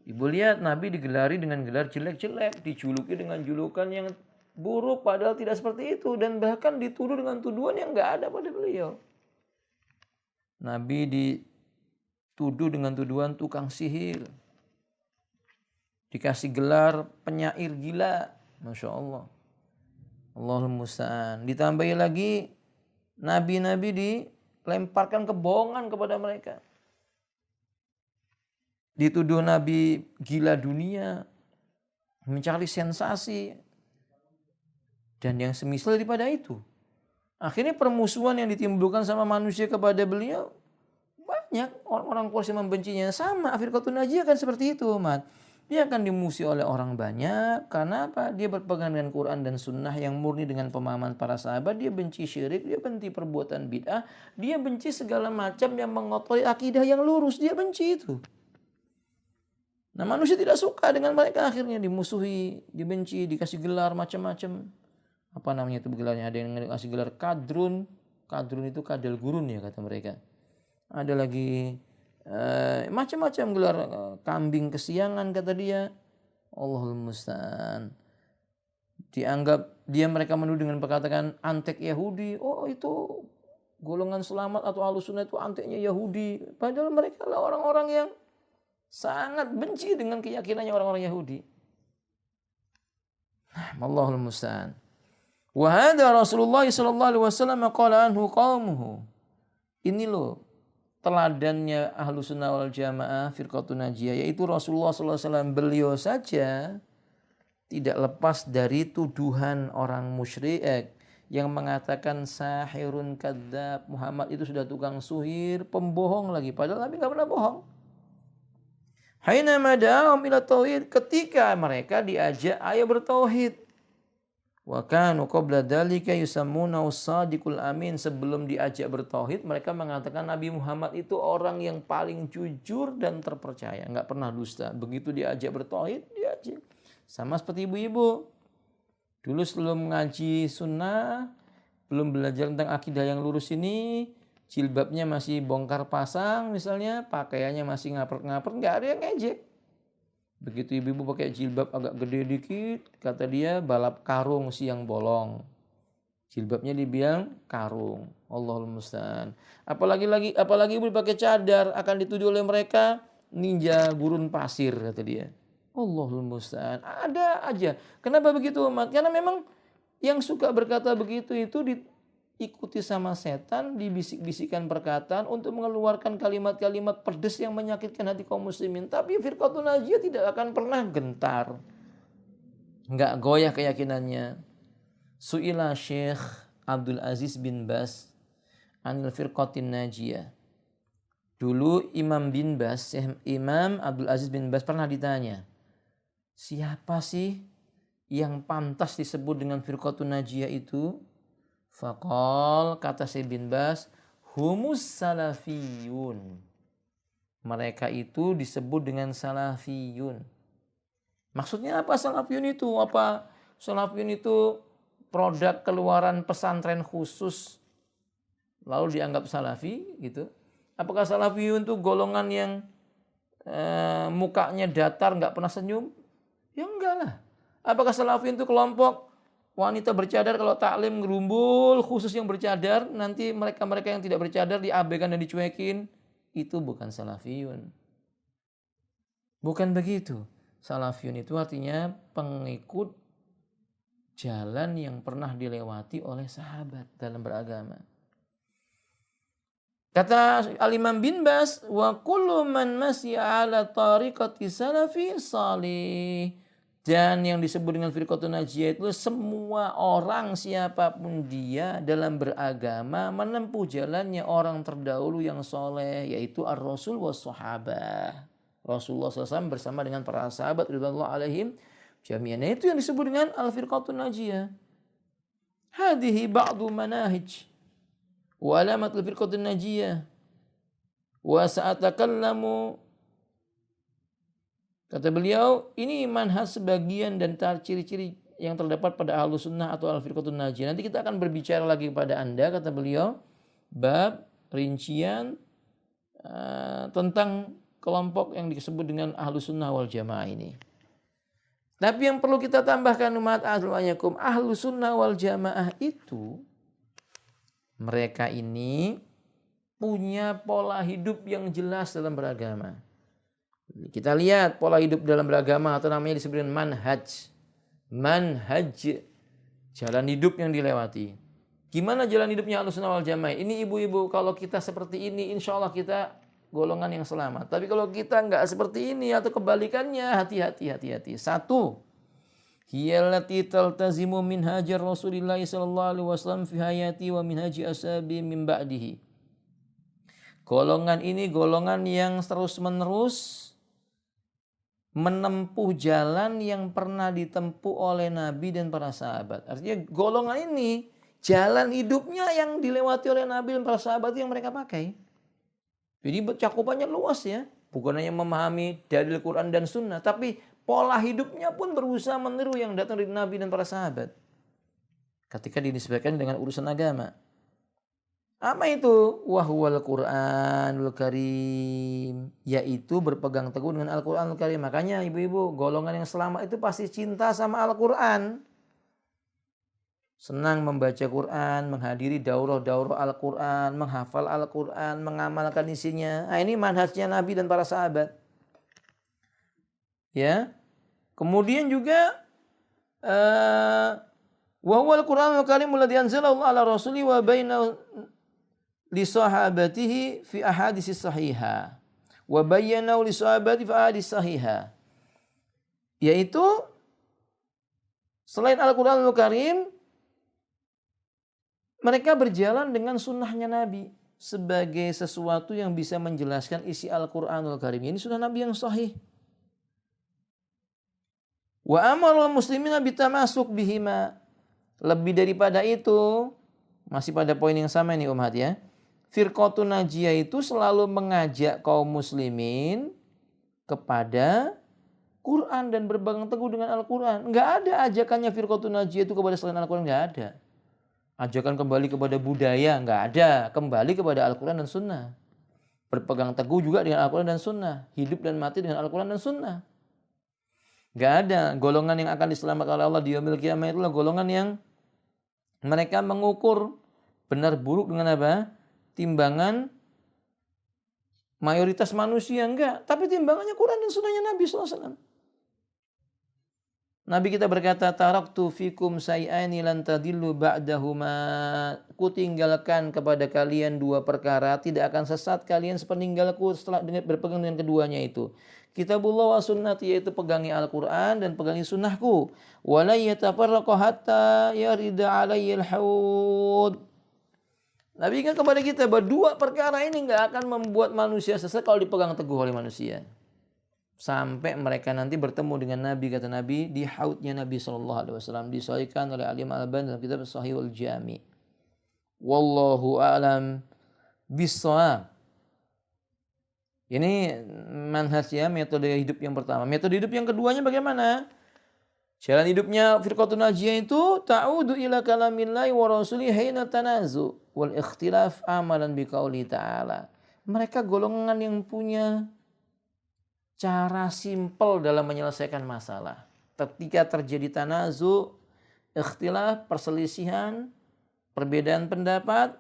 Ibu lihat Nabi digelari dengan gelar jelek-jelek, dijuluki dengan julukan yang buruk padahal tidak seperti itu, dan bahkan dituduh dengan tuduhan yang enggak ada pada beliau. Nabi dituduh dengan tuduhan tukang sihir, dikasih gelar penyair gila, Masya Allah. Allahul musta'an. Ditambahi lagi nabi-nabi dilemparkan kebohongan kepada mereka. Dituduh nabi gila dunia, mencari sensasi, dan yang semisal daripada itu. Akhirnya permusuhan yang ditimbulkan sama manusia kepada beliau, banyak orang-orang Quraisy yang membencinya. Sama Firqatun Najiyah kan seperti itu, umat. Dia akan dimusuhi oleh orang banyak. Karena apa? Dia berpegang dengan Quran dan Sunnah yang murni dengan pemahaman para sahabat. Dia benci syirik, dia benci perbuatan bid'ah, dia benci segala macam yang mengotori akidah yang lurus. Dia benci itu. Nah, manusia tidak suka dengan mereka, akhirnya dimusuhi, dibenci, dikasih gelar macam-macam. Apa namanya itu gelarnya? Ada yang dikasih gelar kadrun. Kadrun itu kadal gurun ya kata mereka. Ada lagi macam-macam gelar, kambing kesiangan kata dia. Allahul musta'an. Dianggap mereka menuduh dengan perkataan antek Yahudi. Oh, itu golongan selamat atau Ahlussunnah itu anteknya Yahudi. Padahal mereka adalah orang-orang yang sangat benci dengan keyakinannya orang-orang Yahudi. Allahul musta'an. Wa hadza Rasulullah sallallahu alaihi wasallam qala anhu qaumuhu. Ini loh teladannya Ahlussunnah wal Jamaah Firqatun Najiyah, yaitu Rasulullah sallallahu alaihi wasallam. Beliau saja tidak lepas dari tuduhan orang musyrik yang mengatakan sahirun kadzab, Muhammad itu sudah tukang sihir, pembohong lagi, padahal Nabi enggak pernah bohong. Haina mada'ahum ila tauhid, ketika mereka diajak ayo bertauhid. Wa kanu qabla dzalika yusammuna as-sadiqul amin, sebelum diajak bertauhid mereka mengatakan Nabi Muhammad itu orang yang paling jujur dan terpercaya, enggak pernah dusta. Begitu diajak bertauhid, diajak. Sama seperti ibu-ibu. Dulu sebelum ngaji sunnah, belum belajar tentang akidah yang lurus ini, jilbabnya masih bongkar pasang misalnya, pakaiannya masih ngapret-ngapret, enggak ada yang ngejek. Begitu ibu-ibu pakai jilbab agak gede dikit, kata dia balap karung siang bolong. Jilbabnya dibilang karung. Allahul musta'an. Apalagi ibu pakai cadar, akan dituduh oleh mereka ninja gurun pasir kata dia. Allahul musta'an. Ada aja. Kenapa begitu, umat? Karena memang yang suka berkata begitu itu diikuti sama setan, dibisik-bisikan perkataan untuk mengeluarkan kalimat-kalimat pedas yang menyakitkan hati kaum muslimin. Tapi Firqatun Najiyah tidak akan pernah gentar, enggak goyah keyakinannya. Su'ila Syekh Abdul Aziz bin Bas anil Firqatin Najiyah. Dulu Imam Abdul Aziz bin Bas pernah ditanya, siapa sih yang pantas disebut dengan Firqatun Najiyah itu? Faqal, kata Syekh bin Bas, humus salafiyun. Mereka itu disebut dengan salafiyun. Maksudnya apa salafiyun itu? Apa salafiyun itu produk keluaran pesantren khusus lalu dianggap salafi gitu? Apakah salafiyun itu golongan yang mukanya datar, nggak pernah senyum? Ya enggak lah. Apakah salafiyun itu kelompok wanita bercadar, kalau taklim gerumbul khusus yang bercadar, nanti mereka yang tidak bercadar diabaikan dan dicuekin? itu bukan salafiyun. Bukan begitu. Salafiyun itu artinya pengikut jalan yang pernah dilewati oleh sahabat dalam beragama. Kata Al-Imam bin Bas, wa kullu man masya ala tariqati salafi salih. Dan yang disebut dengan firqatun najiyah itu semua orang siapapun dia dalam beragama menempuh jalannya orang terdahulu yang soleh, yaitu ar-rasul was sahabah. Rasulullah SAW bersama dengan para sahabat ridwanullah alaihim jami'an. Itu yang disebut dengan al-firqatun najiyah. Hadihi ba'du manahij wa alamatul firqatun najiyah wa sa'atakallamu. Kata beliau, ini manhaj sebagian dan ciri-ciri yang terdapat pada Ahlus Sunnah atau Al-Firqatun Najiyah. Nanti kita akan berbicara lagi kepada Anda, kata beliau, bab rincian tentang kelompok yang disebut dengan Ahlus Sunnah wal Jamaah ini. Tapi yang perlu kita tambahkan umat Ahlus Sunnah wal Jamaah itu, mereka ini punya pola hidup yang jelas dalam beragama. Kita lihat pola hidup dalam beragama atau namanya disebut manhaj. Manhaj, jalan hidup yang dilewati. Gimana jalan hidupnya Ahlussunnah wal Jamaah? Ini ibu-ibu, kalau kita seperti ini insya Allah kita golongan yang selamat. Tapi kalau kita enggak seperti ini atau kebalikannya, hati-hati. Satu, hiyallati taltazimu minhajar Rasulillah sallallahu alaihi wasallam fi hayati wa minhaji ashabi min ba'dihi. Golongan ini golongan yang terus-menerus menempuh jalan yang pernah ditempuh oleh Nabi dan para sahabat. Artinya golongan ini jalan hidupnya yang dilewati oleh Nabi dan para sahabat yang mereka pakai. Jadi cakupannya luas ya. Bukan hanya memahami dalil Quran dan Sunnah, tapi pola hidupnya pun berusaha meniru yang datang dari Nabi dan para sahabat. Ketika dinisbahkan dengan urusan agama. Apa itu? Wahwal Qur'anul Karim, yaitu berpegang teguh dengan Al-Qur'anul Karim. Makanya ibu-ibu, golongan yang selamat itu pasti cinta sama Al-Qur'an. Senang membaca Quran, menghadiri daurah-daurah Al-Qur'an, menghafal Al-Qur'an, mengamalkan isinya. Nah, ini manhajnya Nabi dan para sahabat. Ya. Kemudian juga wahwal Qur'anul Karim alladzi anzalahu ala rasuli wa baina li sahabatihi fi ahadits sahihah wa bayyana li sahabati fi ahadits sahihah, yaitu selain Al-Qur'anul Karim mereka berjalan dengan sunnahnya Nabi sebagai sesuatu yang bisa menjelaskan isi Al-Qur'anul Karim. Ini sunnah Nabi yang sahih. Wa amarul muslimina bitamasuk bihima. Lebih daripada itu, masih pada poin yang sama ini umat ya. Firqatun Najiyah itu selalu mengajak kaum muslimin kepada Quran dan berpegang teguh dengan Al-Quran. Enggak ada ajakannya Firqatun Najiyah itu kepada selain Al-Quran, enggak ada. Ajakan kembali kepada budaya, enggak ada. Kembali kepada Al-Quran dan Sunnah. Berpegang teguh juga dengan Al-Quran dan Sunnah. Hidup dan mati dengan Al-Quran dan Sunnah. Enggak ada. Golongan yang akan diselamatkan oleh Allah di yaumil qiyamah itulah golongan yang mereka mengukur benar buruk dengan apa? Timbangan mayoritas manusia, enggak. Tapi timbangannya Quran dan sunnahnya Nabi SAW. Nabi kita berkata, taraktu fikum say'ani lan tadillu ba'dahuma. Kutinggalkan kepada kalian dua perkara, tidak akan sesat kalian sepeninggalku setelah berpegang dengan keduanya itu. Kitabullah wa sunnati, yaitu pegangi Al-Quran dan pegangi sunnahku. Wa la yatafarraqu hatta yarida alayyil haud. Nabi ingat kepada kita bahwa dua perkara ini enggak akan membuat manusia sesat kalau dipegang teguh oleh manusia. Sampai mereka nanti bertemu dengan Nabi, kata Nabi, di haudnya Nabi SAW. Disahihkan oleh Al-Imam Al-Albani dalam kitab Sahihul Jami. Wallahu a'lam bissawab. Ini manhaj ya, metode hidup yang pertama. Metode hidup yang keduanya bagaimana? Jalan hidupnya Firqatun Najiyah itu ta'udu ila kalamillahi wa rasulih hina tanazu wal ikhtilaf amalan biqauli ta'ala. Mereka golongan yang punya cara simpel dalam menyelesaikan masalah. Ketika terjadi tanazu, ikhtilaf, perselisihan, perbedaan pendapat,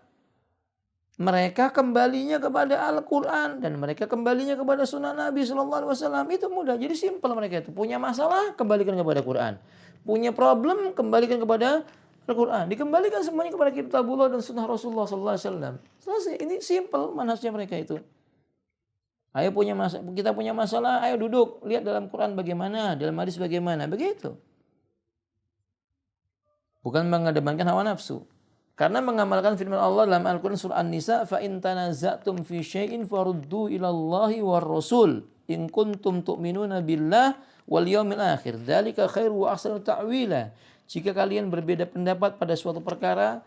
Mereka kembalinya kepada Al-Quran dan mereka kembalinya kepada Sunnah Nabi SAW. Itu mudah. Jadi simpel mereka itu. Punya masalah, kembalikan kepada Quran. Punya problem, kembalikan kepada Al-Quran. Dikembalikan semuanya kepada Kitabullah dan Sunnah Rasulullah SAW. Selesai. Ini simpel manhajnya mereka itu. Ayo kita punya masalah, ayo duduk. Lihat dalam Quran bagaimana, dalam hadis bagaimana. Begitu. Bukan mengedepankan hawa nafsu. Karena mengamalkan firman Allah dalam Al-Quran surah An-Nisa, fa in tanaza'tum fi syai'in faruddu ila Allahi war Rasul in kuntum tu'minuna billah wal yaumil akhir. Dzalika khairu wa ahsanu ta'wila. Jika kalian berbeda pendapat pada suatu perkara,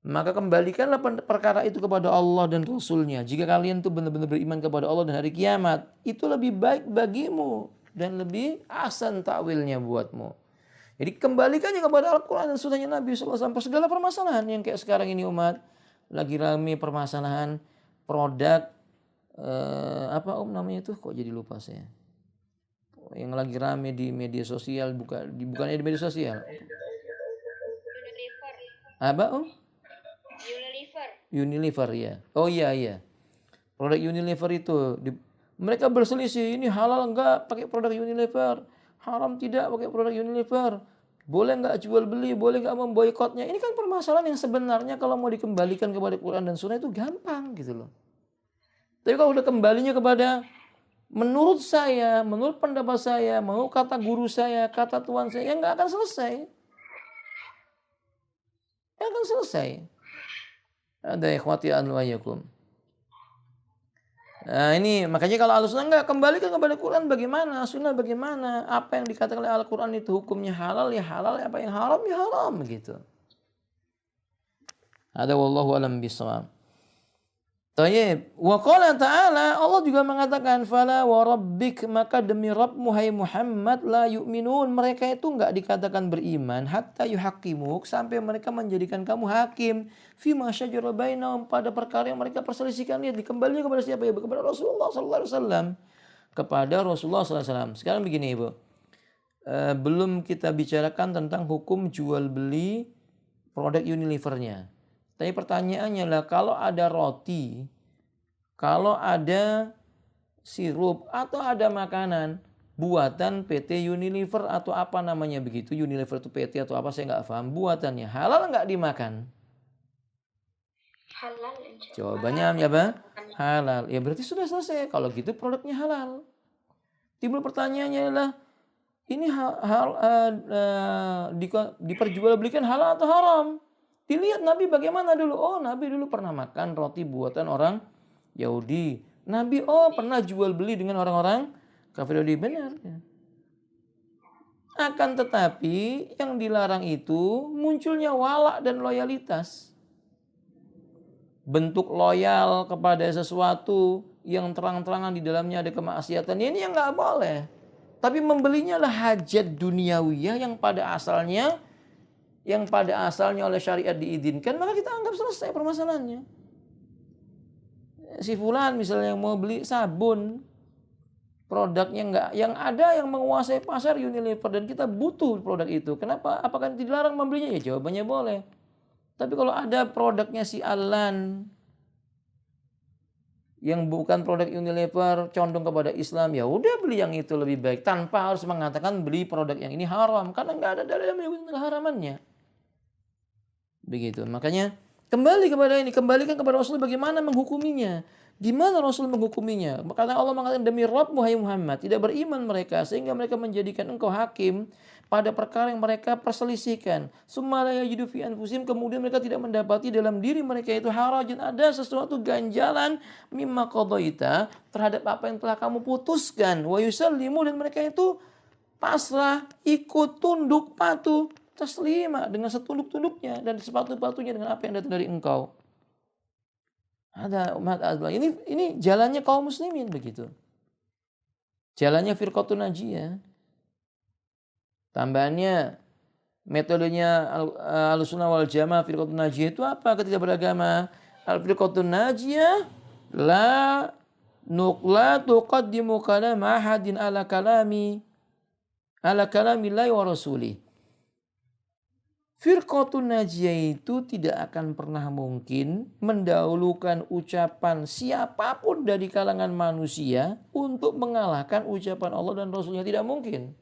maka kembalikanlah perkara itu kepada Allah dan Rasulnya. Jika kalian itu benar-benar beriman kepada Allah dan hari kiamat, itu lebih baik bagimu dan lebih ahsan ta'wilnya buatmu. Jadi kembalikannya kepada Al-Quran dan Sunnahnya Nabi SAW. Segala permasalahan yang kayak sekarang ini umat lagi rame permasalahan produk apa namanya itu, kok jadi lupa saya. Yang lagi rame di media sosial, bukannya di media sosial. Unilever. Apa Unilever. Unilever ya. Oh iya. Produk Unilever itu mereka berselisih, ini halal enggak pakai produk Unilever, haram tidak pakai produk Unilever, boleh enggak jual beli, boleh enggak memboikotnya. Ini kan permasalahan yang sebenarnya kalau mau dikembalikan kepada Quran dan Sunnah itu gampang gitu loh. Tapi kalau udah kembalinya kepada menurut saya, menurut pendapat saya, mau kata guru saya, kata tuan saya, ya enggak akan selesai. Ya akan selesai. Ada ikhwati anwayakum. Nah ini makanya kalau Ahlussunnah enggak, kembalikan kepada Quran bagaimana, Sunnah bagaimana, apa yang dikatakan oleh Al-Quran itu hukumnya halal ya halal, apa yang haram ya haram gitu. Ada wallahu alam bisawab. Tayyib. Wa qala ta'ala, Allah juga mengatakan fala wa rabbik, maka demi Rabbmu hai Muhammad la yu'minun, mereka itu enggak dikatakan beriman hatta yuhaqimuk, sampai mereka menjadikan kamu hakim fima syajara bainahum, pada perkara yang mereka perselisihkan. Lihat dikembalinya kepada siapa ya? Kepada Rasulullah sallallahu alaihi wasallam. Kepada Rasulullah sallallahu alaihi wasallam. Sekarang begini Ibu. Belum kita bicarakan tentang hukum jual beli produk Unilevernya. Tapi pertanyaannya lah, kalau ada roti, kalau ada sirup, atau ada makanan buatan PT Unilever atau apa namanya begitu, Unilever itu PT atau apa saya nggak paham, buatannya halal nggak dimakan? Halal. Jawabannya apa? Halal. Ya berarti sudah selesai. Kalau gitu produknya halal. Timbul pertanyaannya adalah, ini diperjualbelikan halal atau haram? Dilihat Nabi bagaimana dulu. Oh Nabi dulu pernah makan roti buatan orang Yahudi. Nabi pernah jual beli dengan orang-orang kafir Yahudi. Benar. Akan tetapi yang dilarang itu munculnya wala dan loyalitas. Bentuk loyal kepada sesuatu yang terang-terangan di dalamnya ada kemaksiatan. Ini yang nggak boleh. Tapi membelinya lah hajat duniawiyah yang pada asalnya oleh syariat diizinkan, maka kita anggap selesai permasalahannya. Si fulan misalnya yang mau beli sabun, produknya enggak, yang ada yang menguasai pasar Unilever dan kita butuh produk itu. Kenapa? Apakah dilarang membelinya? Ya jawabannya boleh. Tapi kalau ada produknya si Alan yang bukan produk Unilever, condong kepada Islam, ya udah beli yang itu lebih baik tanpa harus mengatakan beli produk yang ini haram, karena enggak ada dalil yang menyebutkan keharamannya. Begitu. Makanya kembali kepada ini, kembalikan kepada Rasul bagaimana menghukuminya. Gimana Rasul menghukuminya? Karena Allah mengatakan demi Rabbmu hai Muhammad, tidak beriman mereka sehingga mereka menjadikan engkau hakim pada perkara yang mereka perselisihkan. Summa la yajidu fi anfusihim, kemudian mereka tidak mendapati dalam diri mereka itu harajan, ada sesuatu ganjalan mimma qadaita, terhadap apa yang telah kamu putuskan. Wa yusallimu, dan mereka itu pasrah, ikut, tunduk, patuh, taslima, dengan setunduk-tunduknya dan sepatu-patunya dengan apa yang datang dari engkau. Ada umat azlah. Ini jalannya kaum muslimin begitu. Jalannya firqatun najiyah. Tambahannya metodenya Ahlussunnah wal Jamaah firqatun najiyah itu apa ketika beragama? Al-firqatun najiyah la tuqaddimu kalam ahadin ala kalamillahi wa rasulih. Firqatun najiyah itu tidak akan pernah mungkin mendahulukan ucapan siapapun dari kalangan manusia untuk mengalahkan ucapan Allah dan Rasulnya. Tidak mungkin.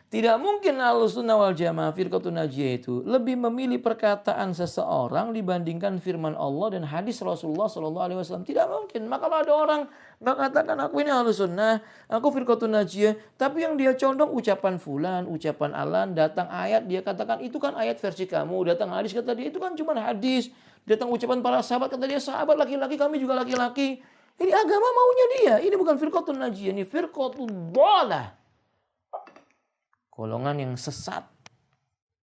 Tidak mungkin Ahlussunnah wal Jamaah firqatun najiyah itu lebih memilih perkataan seseorang dibandingkan firman Allah dan hadis Rasulullah SAW. Tidak mungkin. Maka kalau ada orang mengatakan aku ini Ahlussunnah, aku firqatun najiyah, tapi yang dia condong ucapan fulan, ucapan alan, datang ayat dia katakan itu kan ayat versi kamu, datang hadis kata dia itu kan cuma hadis, datang ucapan para sahabat kata dia sahabat laki-laki kami juga laki-laki. Ini agama maunya dia. Ini bukan firqatun najiyah, ini firqatun dhalah. Golongan yang sesat.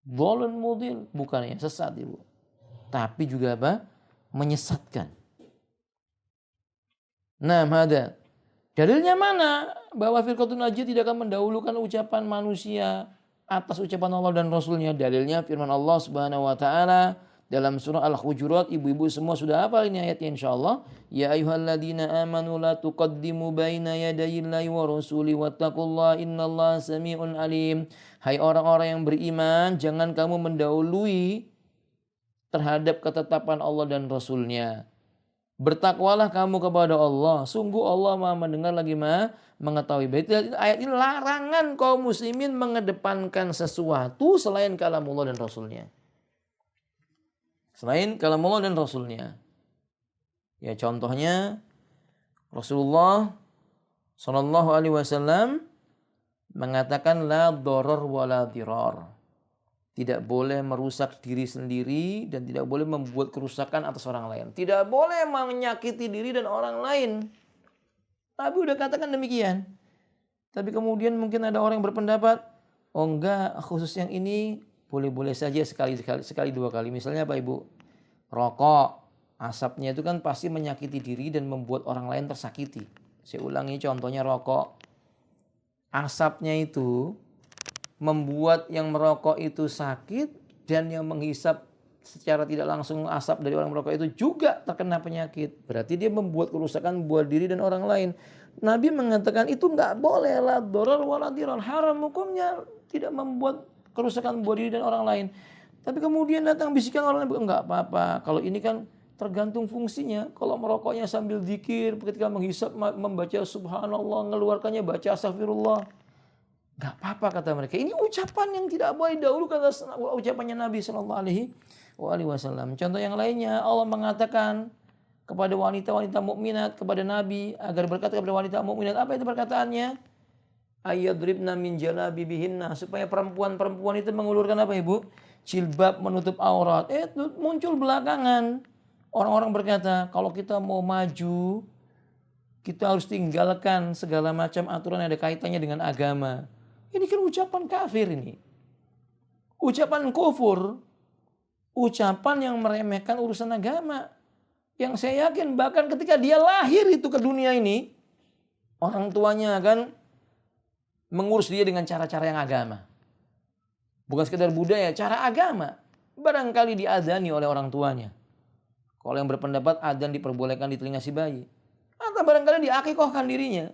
Dhalun mudil, bukan yang sesat Ibu. Tapi juga apa? Menyesatkan. Nah, ada. Dalilnya mana? Bahwa firqatun najiyah tidak akan mendahulukan ucapan manusia atas ucapan Allah dan Rasulnya. Dalilnya firman Allah Subhanahu wa taala dalam surah Al-Hujurat. Ibu-ibu semua sudah hafal ini ayatnya insyaallah. Ya ayyuhalladzina amanu la tuqaddimu baina yadayillahi wa rasuli wattaqullaha innallaha samii'un alim. Hai orang-orang yang beriman, jangan kamu mendahului terhadap ketetapan Allah dan Rasulnya. Bertakwalah kamu kepada Allah. Sungguh Allah Maha mendengar lagi Maha mengetahui. Berarti ayat ini larangan kaum muslimin mengedepankan sesuatu selain kalamullah dan Rasulnya. Selain kalamullah dan Rasulnya. Ya contohnya Rasulullah Sallallahu Alaihi Wasallam mengatakan la doror wala dirar. Tidak boleh merusak diri sendiri dan tidak boleh membuat kerusakan atas orang lain. Tidak boleh menyakiti diri dan orang lain. Nabi udah katakan demikian. Tapi kemudian mungkin ada orang yang berpendapat, oh enggak, khusus yang ini boleh-boleh saja sekali dua kali. Misalnya apa Ibu? Rokok, asapnya itu kan pasti menyakiti diri dan membuat orang lain tersakiti. Saya ulangi contohnya rokok. Asapnya itu membuat yang merokok itu sakit dan yang menghisap secara tidak langsung asap dari orang merokok itu juga terkena penyakit. Berarti dia membuat kerusakan buat diri dan orang lain. Nabi mengatakan itu enggak boleh la darar wala dirar. Haram hukumnya tidak membuat kerusakan buat diri dan orang lain. Tapi kemudian datang bisikan orang lain, enggak apa-apa. Kalau ini kan tergantung fungsinya. Kalau merokoknya sambil zikir, ketika menghisap membaca subhanallah, mengeluarkannya baca astagfirullah. Enggak apa-apa kata mereka. Ini ucapan yang tidak boleh dahulukan atas ucapannya Nabi Sallallahu Alaihi Wasallam. Contoh yang lainnya, Allah mengatakan kepada wanita-wanita mukminat, kepada Nabi agar berkata kepada wanita mukminat, apa itu perkataannya? Ayyadribna min jalabibihinna, supaya perempuan-perempuan itu mengulurkan apa Ibu? Jilbab menutup aurat. Itu muncul belakangan. Orang-orang berkata, kalau kita mau maju, kita harus tinggalkan segala macam aturan yang ada kaitannya dengan agama. Ini kan ucapan kafir ini. Ucapan kufur. Ucapan yang meremehkan urusan agama. Yang saya yakin bahkan ketika dia lahir itu ke dunia ini, orang tuanya akan mengurus dia dengan cara-cara yang agama. Bukan sekedar budaya, cara agama. Barangkali diadzani oleh orang tuanya. Kalau yang berpendapat adzan diperbolehkan di telinga si bayi. Atau barangkali diakikohkan dirinya.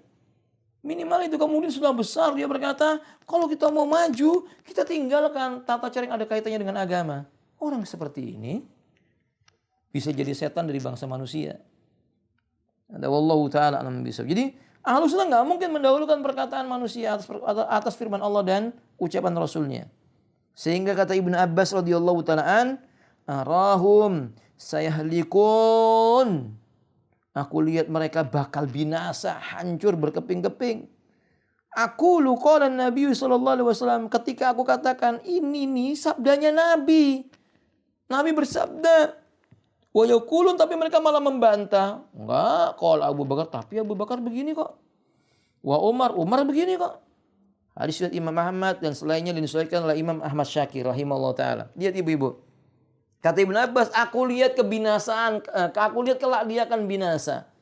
Minimal itu kemudian sudah besar dia berkata, kalau kita mau maju, kita tinggalkan tata cara yang ada kaitannya dengan agama. Orang seperti ini bisa jadi setan dari bangsa manusia. Ada wallahu taala alam bisawab. Jadi Ahlussunnah enggak mungkin mendahulukan perkataan manusia atas firman Allah dan ucapan Rasulnya. Sehingga kata Ibnu Abbas radhiyallahu taalaan, arahum sayahlikun. Aku lihat mereka bakal binasa, hancur berkeping-keping. Aku qala Nabi sallallahu alaihi wasallam, ketika aku katakan ini nih sabdanya Nabi. Nabi bersabda, wa yaqulun, tapi mereka malah membantah. Enggak, qala Abu Bakar, tapi Abu Bakar begini kok. Wa Umar begini kok. Hadis riwayat Imam Ahmad dan selainnya dinukilkan oleh Imam Ahmad Syakir rahimahullah taala. Lihat ibu-ibu. Kata Ibnu Abbas, aku lihat kebinasaan, aku lihat kelak dia akan binasa.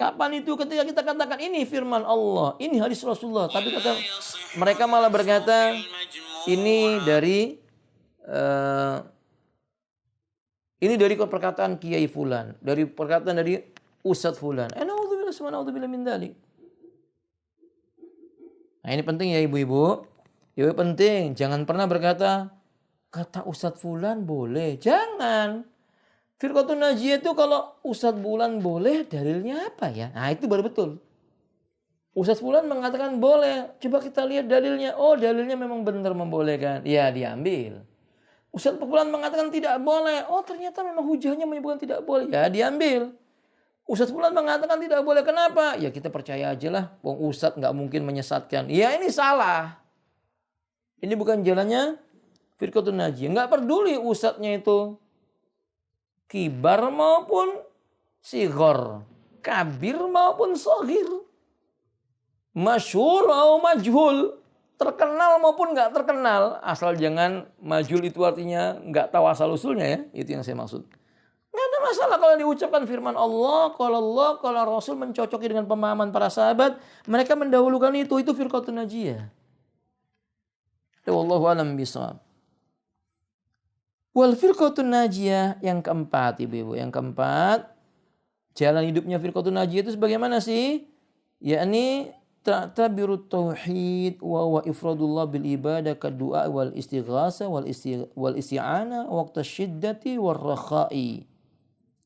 Kapan itu? Ketika kita katakan ini firman Allah, ini hadis Rasulullah. Tapi kata mereka malah berkata ini dari perkataan Kiai Fulan, dari perkataan dari Ustadz Fulan. Na'udzubillah min dzalik. Nah ini penting ya ibu-ibu. Ibu penting, jangan pernah berkata kata Ustadz Fulan boleh. Jangan. Firqatun Najiyah itu kalau Ustadz Fulan boleh, dalilnya apa ya? Nah itu baru betul. Ustadz Fulan mengatakan boleh. Coba kita lihat dalilnya. Oh dalilnya memang benar membolehkan. Ya diambil. Ustadz Fulan mengatakan tidak boleh. Oh ternyata memang hujahnya menyebutkan tidak boleh. Ya diambil. Ustadz Fulan mengatakan tidak boleh. Kenapa? Ya kita percaya aja lah. Wong Ustadz nggak mungkin menyesatkan. Ya ini salah. Ini bukan jalannya Firqatun Najiyah. Nggak peduli ustadznya itu kibar maupun sighar, kabir maupun shagir, masyhur atau majhul, terkenal maupun nggak terkenal, asal jangan majhul itu artinya nggak tahu asal usulnya ya, itu yang saya maksud. Nggak ada masalah kalau diucapkan firman Allah, kalau Rasul mencocoki dengan pemahaman para sahabat, mereka mendahulukan itu Firqatun Najiyah. Wallahu a'lam bishawab. Wal firqatun najiyah yang keempat, ibu-ibu. Yang keempat, jalan hidupnya firqatun najiyah itu sebagaimana sih? Yakni ta'tabirut tauhid wa ifradullah bil ibadah kaddu'a wal istighasa wal isti'ana waqta syiddati war rakha'i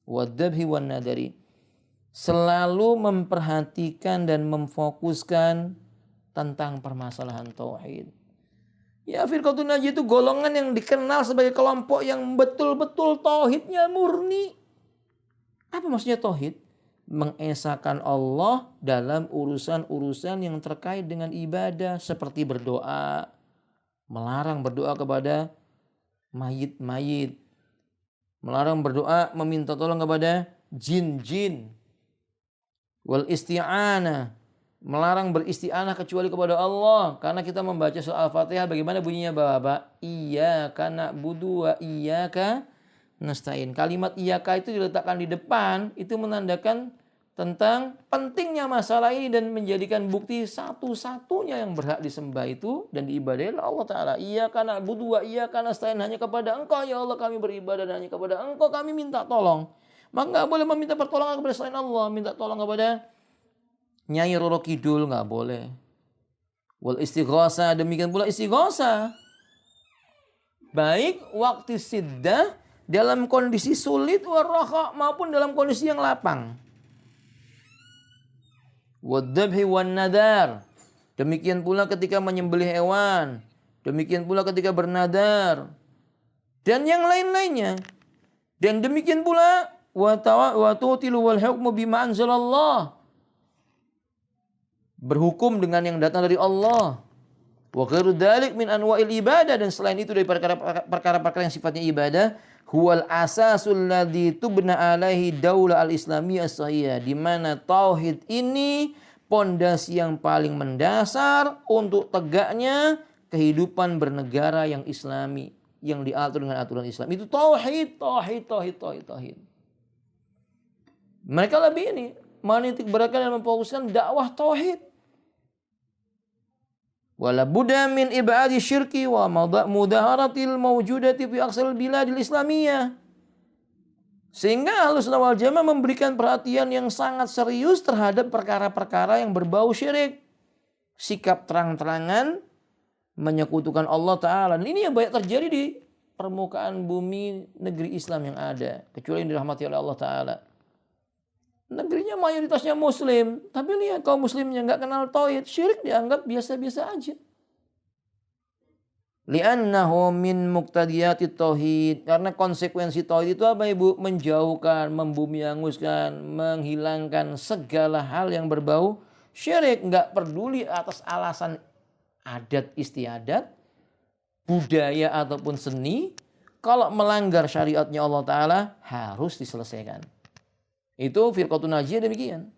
wad dabhi wan nadari. Selalu memperhatikan dan memfokuskan tentang permasalahan tauhid. Ya Firqatun Najiyah itu golongan yang dikenal sebagai kelompok yang betul-betul tauhidnya murni. Apa maksudnya tauhid? Mengesahkan Allah dalam urusan-urusan yang terkait dengan ibadah seperti berdoa, melarang berdoa kepada mayit-mayit, melarang berdoa meminta tolong kepada jin-jin, wal isti'anah, melarang beristi'anah kecuali kepada Allah. Karena kita membaca surah Al-Fatihah bagaimana bunyinya Bapak? Iyyaka na'budu wa iyyaka nasta'in. Kalimat iyyaka itu diletakkan di depan, itu menandakan tentang pentingnya masalah ini dan menjadikan bukti satu-satunya yang berhak disembah itu dan diibadahi oleh Allah Ta'ala. Iyyaka na'budu wa iyyaka nasta'in. Hanya kepada Engkau ya Allah kami beribadah dan hanya kepada Engkau kami minta tolong. Maka nggak boleh meminta pertolongan kepada selain Allah. Minta tolong kepada Nyai Roro Kidul nggak boleh. Wal istighosah, demikian pula istighosah. Baik waktu siddah dalam kondisi sulit warraha maupun dalam kondisi yang lapang. Wadzabhi wan nadar. Demikian pula ketika menyembelih hewan. Demikian pula ketika bernadar. Dan yang lain-lainnya. Dan demikian pula wa tutilu wal hukmu bima anzalallah. Berhukum dengan yang datang dari Allah. Wa ghairu dzalik min anwa'il ibadah, dan selain itu dari perkara-perkara yang sifatnya ibadah, huwal asasul ladzi tubna alaihi daulah al-islamiyah as-sahihah, di mana tauhid ini pondasi yang paling mendasar untuk tegaknya kehidupan bernegara yang islami, yang diatur dengan aturan Islam. Itu tauhid. Mereka lebih ini menitik beratkan dan memfokuskan dakwah tauhid. Wala budda min ibadi syirki wa mudaharatil mawjudati fi aqsal biladil islamiyah. Sehingga Ahlussunnah wal Jamaah memberikan perhatian yang sangat serius terhadap perkara-perkara yang berbau syirik. Sikap terang-terangan menyekutukan Allah Ta'ala. Dan ini yang banyak terjadi di permukaan bumi negeri Islam yang ada. Kecuali yang dirahmati oleh Allah Ta'ala. Negerinya mayoritasnya muslim, tapi lihat kaum muslimnya nggak kenal tauhid, syirik dianggap biasa-biasa aja. Li'annahu min muqtadiyatit tauhid, karena konsekuensi tauhid itu apa Ibu? Menjauhkan, membumianguskan, menghilangkan segala hal yang berbau syirik, nggak peduli atas alasan adat istiadat, budaya ataupun seni. Kalau melanggar syariatnya Allah Ta'ala harus diselesaikan. Itu Firqatun Najiyah demikian.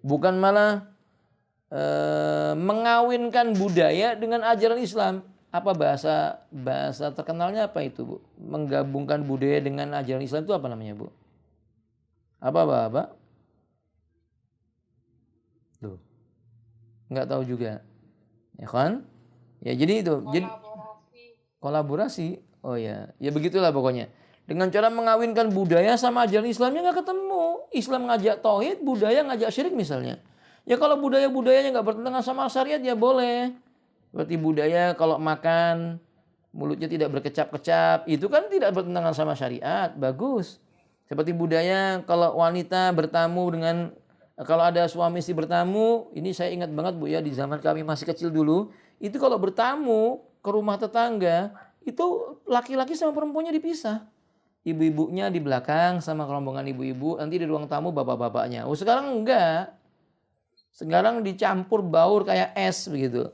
Bukan malah mengawinkan budaya dengan ajaran Islam. Apa bahasa terkenalnya apa itu, Bu? Menggabungkan budaya dengan ajaran Islam itu apa namanya, Bu? Apa, Bapak? Tuh. Enggak tahu juga. Ya kan? Ya jadi itu. Kolaborasi. Oh ya. Ya begitulah pokoknya. Dengan cara mengawinkan budaya sama ajaran Islamnya nggak ketemu. Islam ngajak tauhid, budaya ngajak syirik misalnya. Ya kalau budayanya nggak bertentangan sama syariat ya boleh. Berarti budaya kalau makan mulutnya tidak berkecap-kecap, itu kan tidak bertentangan sama syariat, bagus. Seperti budaya kalau wanita bertamu dengan, kalau ada suami istri bertamu, ini saya ingat banget Bu ya, di zaman kami masih kecil dulu, itu kalau bertamu ke rumah tetangga, itu laki-laki sama perempuannya dipisah. Ibu-ibunya di belakang sama rombongan ibu-ibu, nanti di ruang tamu bapak-bapaknya. Oh sekarang enggak. Sekarang dicampur baur kayak es begitu.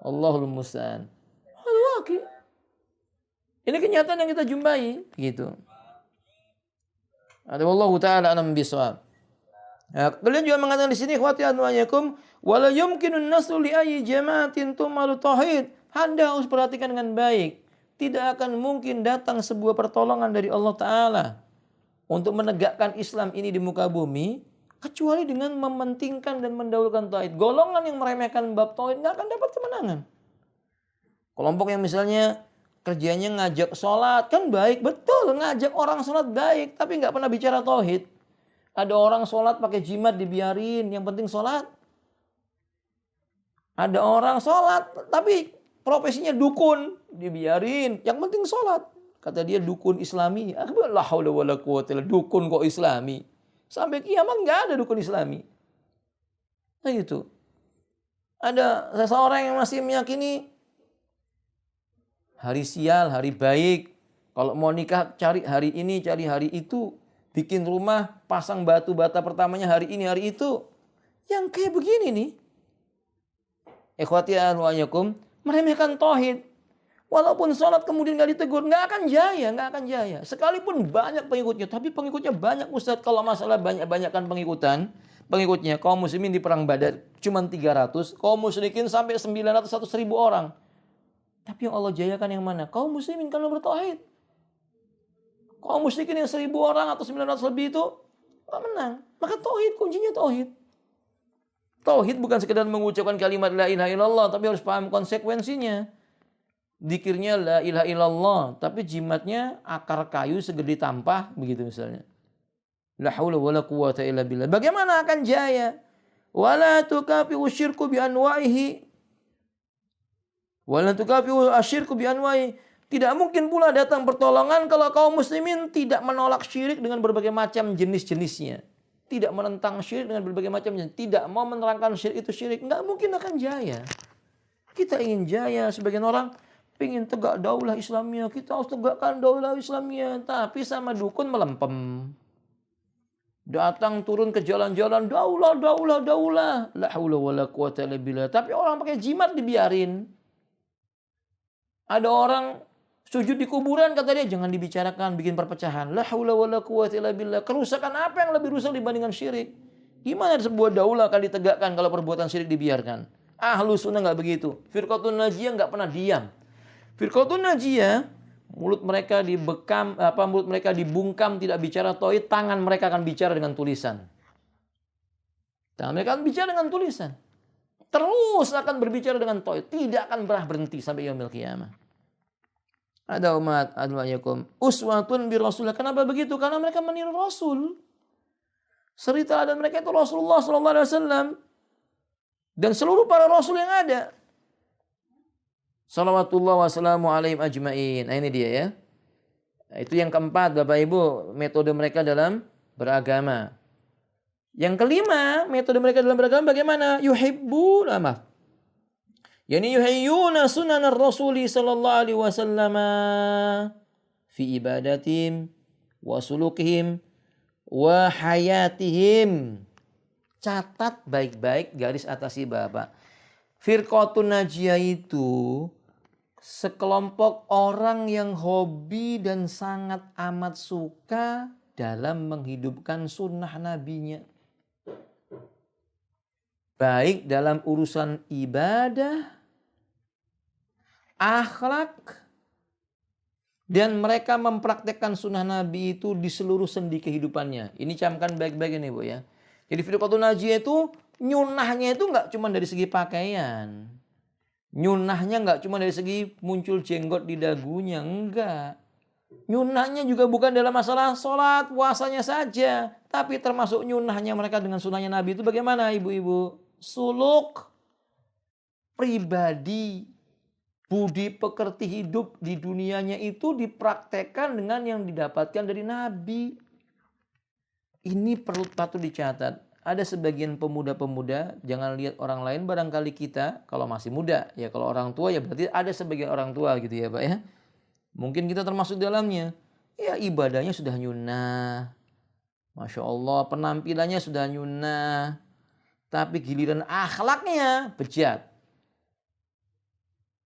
Allahul musta'an. Ini kenyataan yang kita jumpai gitu. Ada wallahu taala alam bisawab. Ya, kalian juga mengatakan di sini ikhwati anwayakum wala yumkinun nasru li ayyi jama'atin tumalu tauhid. Anda harus perhatikan dengan baik. Tidak akan mungkin datang sebuah pertolongan dari Allah taala untuk menegakkan Islam ini di muka bumi kecuali dengan mementingkan dan mendahulukan tauhid. Golongan yang meremehkan bab tauhid enggak akan dapat kemenangan. Kelompok yang misalnya kerjanya ngajak sholat, kan baik, betul, ngajak orang sholat baik, tapi nggak pernah bicara tauhid. Ada orang sholat pakai jimat dibiarin, yang penting sholat. Ada orang sholat, tapi profesinya dukun, dibiarin, yang penting sholat. Kata dia dukun Islami, la haula wala quwwata illa billah, dukun kok Islami. Sampai kiamat nggak ada dukun Islami. Nah gitu. Ada seseorang yang masih meyakini hari sial, hari baik. Kalau mau nikah cari hari ini, cari hari itu. Bikin rumah, pasang batu bata pertamanya hari ini, hari itu. Yang kayak begini nih. Ikhwati anwayakum, meremehkan tauhid. Walaupun sholat kemudian gak ditegur, gak akan jaya, gak akan jaya. Sekalipun banyak pengikutnya, tapi pengikutnya banyak Ustadz. Kalau masalah banyak-banyakan pengikutnya, kaum muslimin di perang Badar cuma 300, kaum musyrikin sampai 900, 1.000 orang. Tapi yang Allah jayakan yang mana? Kaum muslimin kalau bertauhid. Kaum musyrikin yang 1.000 orang atau 900 lebih itu gak menang. Maka tauhid, kuncinya tauhid. Tauhid bukan sekedar mengucapkan kalimat la ilaha illallah, tapi harus paham konsekuensinya. Dikirnya la ilaha illallah, tapi jimatnya akar kayu segede tampah begitu misalnya. La haula wala quwwata illa billah. Bagaimana akan jaya? Wala tukafi'u syirku bi anwa'ihi. Wala tukafi'u asyirku bi anwa'ihi. Tidak mungkin pula datang pertolongan kalau kaum muslimin tidak menolak syirik dengan berbagai macam jenis-jenisnya. Tidak menentang syirik dengan berbagai macam jenis. Tidak mau menerangkan syirik itu syirik. Enggak mungkin akan jaya. Kita ingin jaya, sebagian orang ingin tegak daulah Islamiyah. Kita harus tegakkan daulah Islamiyah. Tapi sama dukun melempem. Datang turun ke jalan-jalan. Daulah. La haula wala quwwata illa billah. Tapi orang pakai jimat dibiarin. Ada orang sujud di kuburan, kata dia jangan dibicarakan, bikin perpecahan. La haula wala quwwata illa billah. Kerusakan apa yang lebih rusak dibandingkan syirik? Gimana sebuah daulah akan ditegakkan kalau perbuatan syirik dibiarkan? Ahlu sunnah nggak begitu. Firqatun Najiyah nggak pernah diam. Firqatun Najiyah, mulut mereka dibungkam tidak bicara tauhid, tangan mereka akan bicara dengan tulisan. Tangan mereka akan bicara dengan tulisan. Terus akan berbicara dengan tauhid, tidak akan pernah berhenti sampai yaumil qiyamah. Ada umat adwayakum uswatun bi Rasulillah. Kenapa begitu? Karena mereka meniru Rasul. Suri teladan mereka itu Rasulullah sallallahu alaihi wasallam dan seluruh para rasul yang ada. Salawatullah wassalamu alaihim ajmain. Nah, ini dia ya. Itu yang keempat Bapak Ibu, metode mereka dalam beragama. Yang kelima, metode mereka dalam beragama bagaimana? Yuhayyuna sunan ar-rasuli sallallahu alaihi wasallam fi ibadatim wa sulukihim wa hayatihim. Catat baik-baik, garis atasi Bapak. Firqatun Najiyah itu sekelompok orang yang hobi dan sangat amat suka dalam menghidupkan sunnah nabinya. Baik dalam urusan ibadah, akhlak, dan mereka mempraktekkan sunnah Nabi itu di seluruh sendi kehidupannya. Ini camkan baik-baik ini Bu ya. Jadi Firqatun Najiyah itu nyunahnya itu nggak cuma dari segi pakaian. Nyunahnya nggak cuma dari segi muncul jenggot di dagunya, enggak. Nyunahnya juga bukan dalam masalah sholat, puasanya saja. Tapi termasuk nyunahnya mereka dengan sunnahnya Nabi itu bagaimana ibu-ibu? Suluk pribadi. Budi pekerti hidup di dunianya itu dipraktekkan dengan yang didapatkan dari Nabi. Ini patut dicatat. Ada sebagian pemuda-pemuda, jangan lihat orang lain, barangkali kita kalau masih muda. Ya kalau orang tua ya berarti ada sebagian orang tua gitu ya Pak ya. Mungkin kita termasuk dalamnya. Ya ibadahnya sudah nyunnah. Masya Allah, penampilannya sudah nyunnah. Tapi giliran akhlaknya bejat.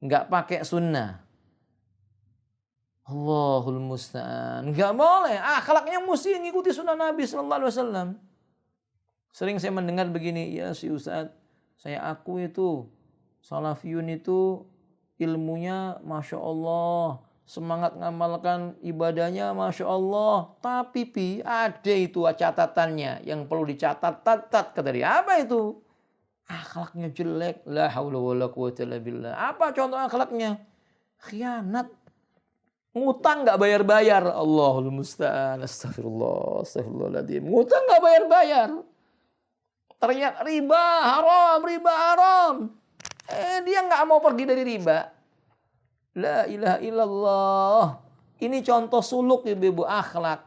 Nggak pakai sunnah. Allahul musta'an. Nggak boleh. Akhlaknya mesti ngikuti sunnah Nabi Sallallahu Alaihi Wasallam. Sering saya mendengar begini, ya si Ustadz, saya aku itu salafiyun itu ilmunya Masya Allah. Semangat ngamalkan ibadahnya Masya Allah. Tapi ada itu catatannya yang perlu dicatat. Kata dia, apa itu? Akhlaknya jelek. La haula wala quwwata illa billah. Apa contoh akhlaknya? Khianat. Ngutang gak bayar-bayar. Allahul musta'an. Astagfirullahaladzim. Ngutang gak bayar-bayar. Teriak riba haram. Dia gak mau pergi dari riba. La ilaha illallah. Ini contoh suluk ibu-ibu akhlak.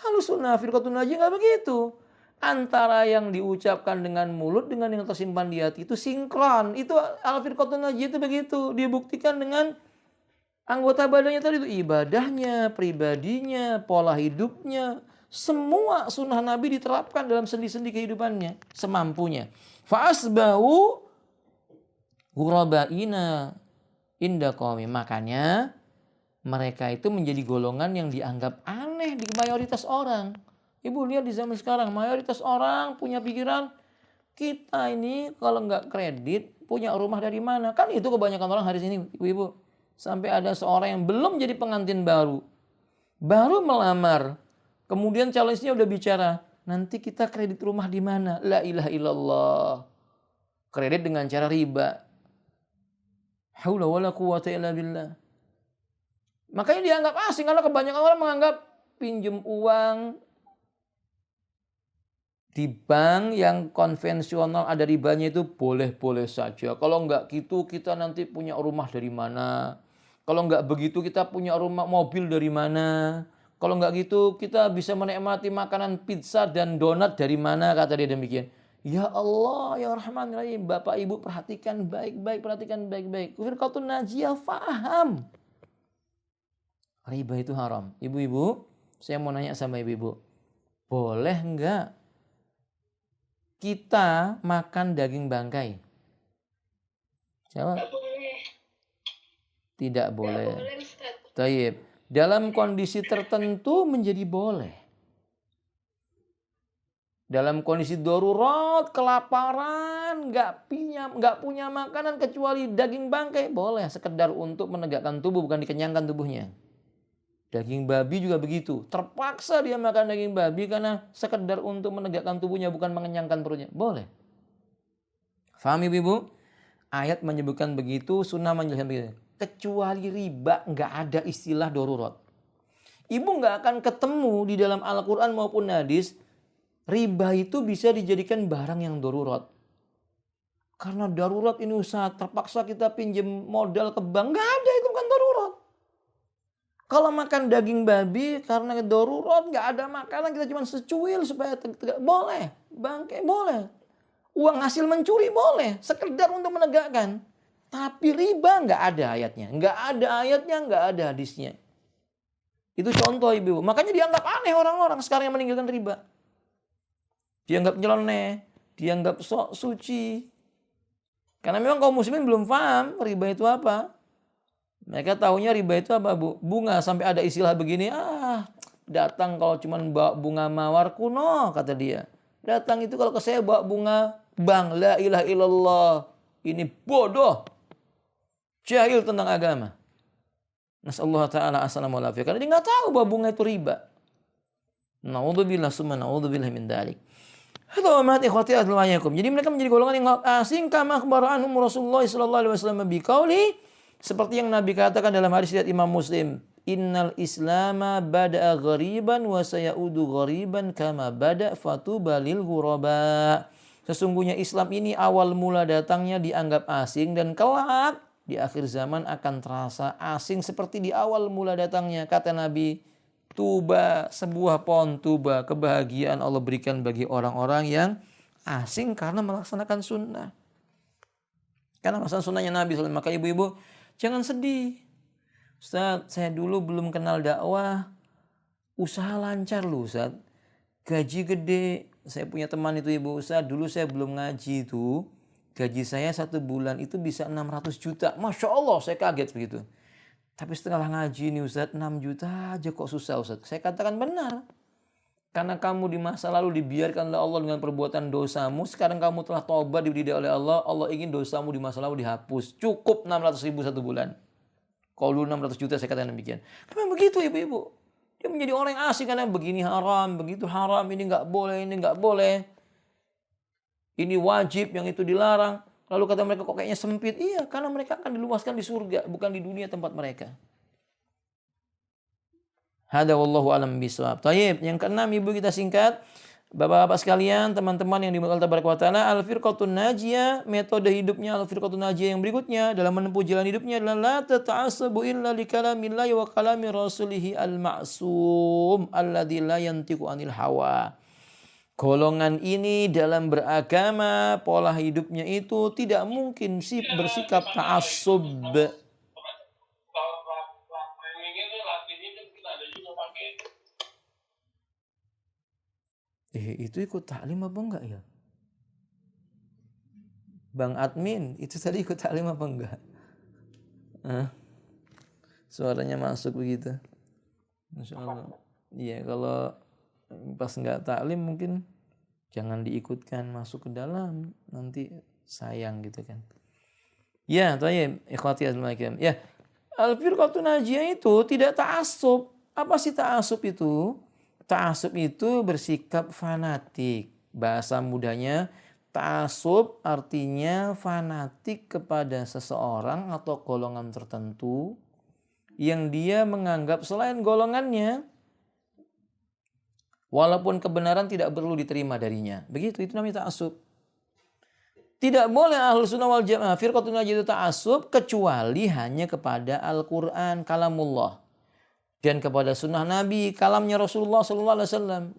Ahlussunnah firqatun najiyah gak begitu. Antara yang diucapkan dengan mulut dengan yang tersimpan di hati itu sinkron. Itu al-firqatun najiyah itu begitu. Dibuktikan dengan anggota badannya tadi itu ibadahnya, pribadinya, pola hidupnya. Semua sunnah Nabi diterapkan dalam sendi-sendi kehidupannya semampunya. Fa'asbahu ghurabaina inda qaumi. Makanya mereka itu menjadi golongan yang dianggap aneh di mayoritas orang. Ibu lihat di zaman sekarang mayoritas orang punya pikiran kita ini kalau nggak kredit punya rumah dari mana? Kan itu kebanyakan orang hari ini ibu-ibu. Sampai ada seorang yang belum jadi pengantin baru melamar. Kemudian calonnya udah bicara, nanti kita kredit rumah di mana? La ilaha illallah. Kredit dengan cara riba. Haula wala quwwata illa billah. Makanya dianggap asing karena kebanyakan orang menganggap pinjam uang di bank yang konvensional ada ribanya itu boleh-boleh saja. Kalau enggak gitu kita nanti punya rumah dari mana? Kalau enggak begitu kita punya rumah mobil dari mana? Kalau enggak gitu kita bisa menikmati makanan pizza dan donat dari mana? Kata dia demikian. Ya Allah, ya Rahman Rahim. Bapak Ibu perhatikan baik-baik, Firqatun najiyah faham. Riba itu haram. Ibu-ibu, saya mau nanya sama ibu-ibu. Boleh enggak kita makan daging bangkai? Jawab. Tidak boleh. Taib. Dalam kondisi tertentu menjadi boleh. Dalam kondisi darurat, kelaparan, nggak punya makanan kecuali daging bangkai, boleh sekedar untuk menegakkan tubuh, bukan dikenyangkan tubuhnya. Daging babi juga begitu. Terpaksa dia makan daging babi karena sekedar untuk menegakkan tubuhnya, bukan mengenyangkan perutnya. Boleh. Faham ibu-ibu? Ayat menyebutkan begitu, sunnah menjelaskan begitu. Kecuali riba, nggak ada istilah darurat. Ibu nggak akan ketemu di dalam Al-Quran maupun hadis, riba itu bisa dijadikan barang yang darurat. Karena darurat ini usaha, terpaksa kita pinjam modal ke bank, nggak ada, itu bukan darurat. Kalau makan daging babi karena darurat, nggak ada makanan, kita cuma secuil supaya boleh, bangkai boleh. Uang hasil mencuri boleh, sekedar untuk menegakkan. Tapi riba nggak ada ayatnya. Nggak ada ayatnya, nggak ada hadisnya. Itu contoh ibu. Makanya dianggap aneh orang-orang sekarang yang meninggalkan riba. Dianggap nyeleneh, dianggap sok suci. Karena memang kaum muslimin belum paham riba itu apa. Mereka tahunya riba itu apa, Bu? Bunga. Sampai ada istilah begini, datang kalau cuma bawa bunga mawar kuno, kata dia. Datang itu kalau ke saya bawa bunga bank. La ilaha illallah. Ini bodoh. Jahil tentang agama. Nasallahu ta'ala assalamu alaikum. Karena dia nggak tahu bahwa bunga itu riba. Na'udzubillah summa na'udzubillah min dzalik. Jadi mereka menjadi golongan yang asing kama akhbara anhum Rasulullah sallallahu alaihi wasallam biqauli, seperti yang Nabi katakan dalam hadis riwayat Imam Muslim, innal islama bada'a ghariban wa sayaudu ghariban kama bada' fatuba lil ghuraba. Sesungguhnya Islam ini awal mula datangnya dianggap asing dan kelak di akhir zaman akan terasa asing seperti di awal mula datangnya. Kata Nabi, tuba, sebuah pohon tuba, kebahagiaan Allah berikan bagi orang-orang yang asing karena melaksanakan sunnah. Karena melaksanakan sunnahnya Nabi SAW. Maka ibu-ibu jangan sedih. Ustaz, saya dulu belum kenal dakwah, usaha lancar loh Ustaz. Gaji gede. Saya punya teman itu ibu Ustaz, dulu saya belum ngaji itu. Gaji saya 1 bulan itu bisa 600 juta. Masya Allah, saya kaget begitu. Tapi setelah ngaji nih Ustaz, 6 juta aja kok susah Ustaz. Saya katakan benar. Karena kamu di masa lalu dibiarkan oleh Allah dengan perbuatan dosamu. Sekarang kamu telah taubat dididik oleh Allah. Allah ingin dosamu di masa lalu dihapus. Cukup 600 ribu 1 bulan. Kalau dulu 600 juta saya katakan demikian. Memang begitu ibu-ibu. Dia menjadi orang yang asing karena begini haram, begitu haram, ini nggak boleh, ini nggak boleh. Ini wajib, yang itu dilarang. Lalu kata mereka kok kayaknya sempit. Iya, karena mereka akan diluaskan di surga, bukan di dunia tempat mereka. Hada wallahu alam bisawab. Tayyib, yang keenam ibu kita singkat. Bapak-bapak sekalian, teman-teman yang dimuliakan Allah Tabaraka wa Taala, al-firqatun najiyah, metode hidupnya al-firqatun najiyah yang berikutnya dalam menempuh jalan hidupnya adalah la tata'assabu illa li kalamillahi wa kalami rasulihi al-ma'sum alladzi la yantiqu anil hawa. Golongan ini dalam beragama, pola hidupnya itu tidak mungkin bersikap ta'assub. Itu ikut taklim apa enggak ya? Bang Admin, itu tadi ikut taklim apa enggak? Suaranya masuk begitu. Masya Allah. Iya, kalau pas enggak taklim mungkin jangan diikutkan masuk ke dalam. Nanti sayang gitu kan. Ya, thayyib, ikhwati azma'ikum. Ya, al-firqatun najiyah itu tidak ta'assub. Apa sih ta'assub itu? Ta'assub itu bersikap fanatik. Bahasa mudahnya, ta'assub artinya fanatik kepada seseorang atau golongan tertentu yang dia menganggap selain golongannya, walaupun kebenaran tidak perlu diterima darinya. Begitu, itu namanya ta'assub. Tidak boleh Ahlus Sunnah wal Jamaah, firqatun najiyah itu ta'assub kecuali hanya kepada Al-Quran, kalamullah. Dan kepada sunnah Nabi, kalamnya Rasulullah SAW.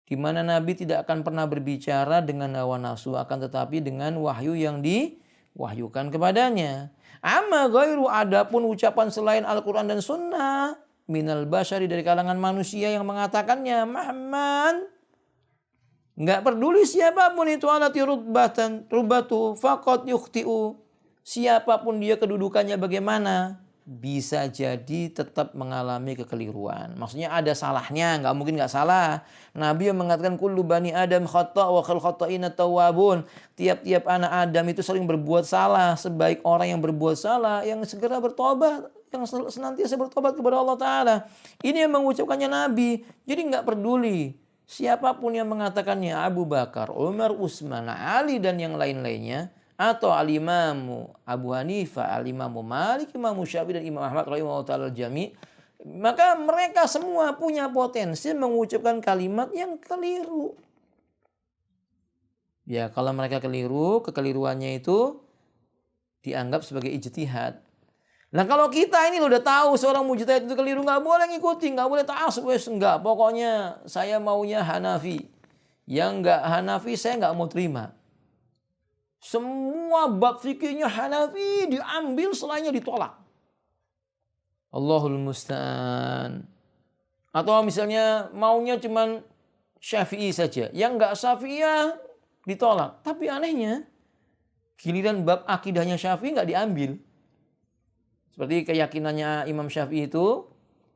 Di mana Nabi tidak akan pernah berbicara dengan hawa nafsu, akan tetapi dengan wahyu yang diwahyukan kepadanya. Amma ghairu, adapun ucapan selain Al-Quran dan sunnah, minal basyari, dari kalangan manusia yang mengatakannya, Muhammad, nggak peduli siapapun itu, alati rubatu faqat yukhti'u, siapapun dia kedudukannya bagaimana, bisa jadi tetap mengalami kekeliruan. Maksudnya ada salahnya, nggak mungkin nggak salah. Nabi yang mengatakan kullu bani Adam khata' wa khal khata'ina tawwabun. Tiap-tiap anak Adam itu sering berbuat salah. Sebaik orang yang berbuat salah yang segera bertobat, yang senantiasa bertobat kepada Allah Ta'ala. Ini yang mengucapkannya Nabi. Jadi nggak peduli siapapun yang mengatakannya, Abu Bakar, Umar, Utsman, Ali dan yang lain-lainnya, atau al-imamu Abu Hanifah, al-imamu Malik, imamu Syafi'i dan Imam Ahmad rahimahullah ta'ala jami', maka mereka semua punya potensi mengucapkan kalimat yang keliru. Ya, kalau mereka keliru, kekeliruannya itu dianggap sebagai ijtihad. Nah, kalau kita ini udah tahu seorang mujtahid itu keliru, nggak boleh ngikuti, nggak boleh ta'assub, enggak, pokoknya saya maunya Hanafi. Yang nggak Hanafi saya nggak mau terima. Semua bab fikihnya Hanafi diambil, selainnya ditolak. Allahul musta'an. Atau misalnya maunya cuman Syafi'i saja, yang enggak Syafi'iyah ditolak. Tapi anehnya, giliran bab akidahnya Syafi'i enggak diambil. Seperti keyakinannya Imam Syafi'i itu,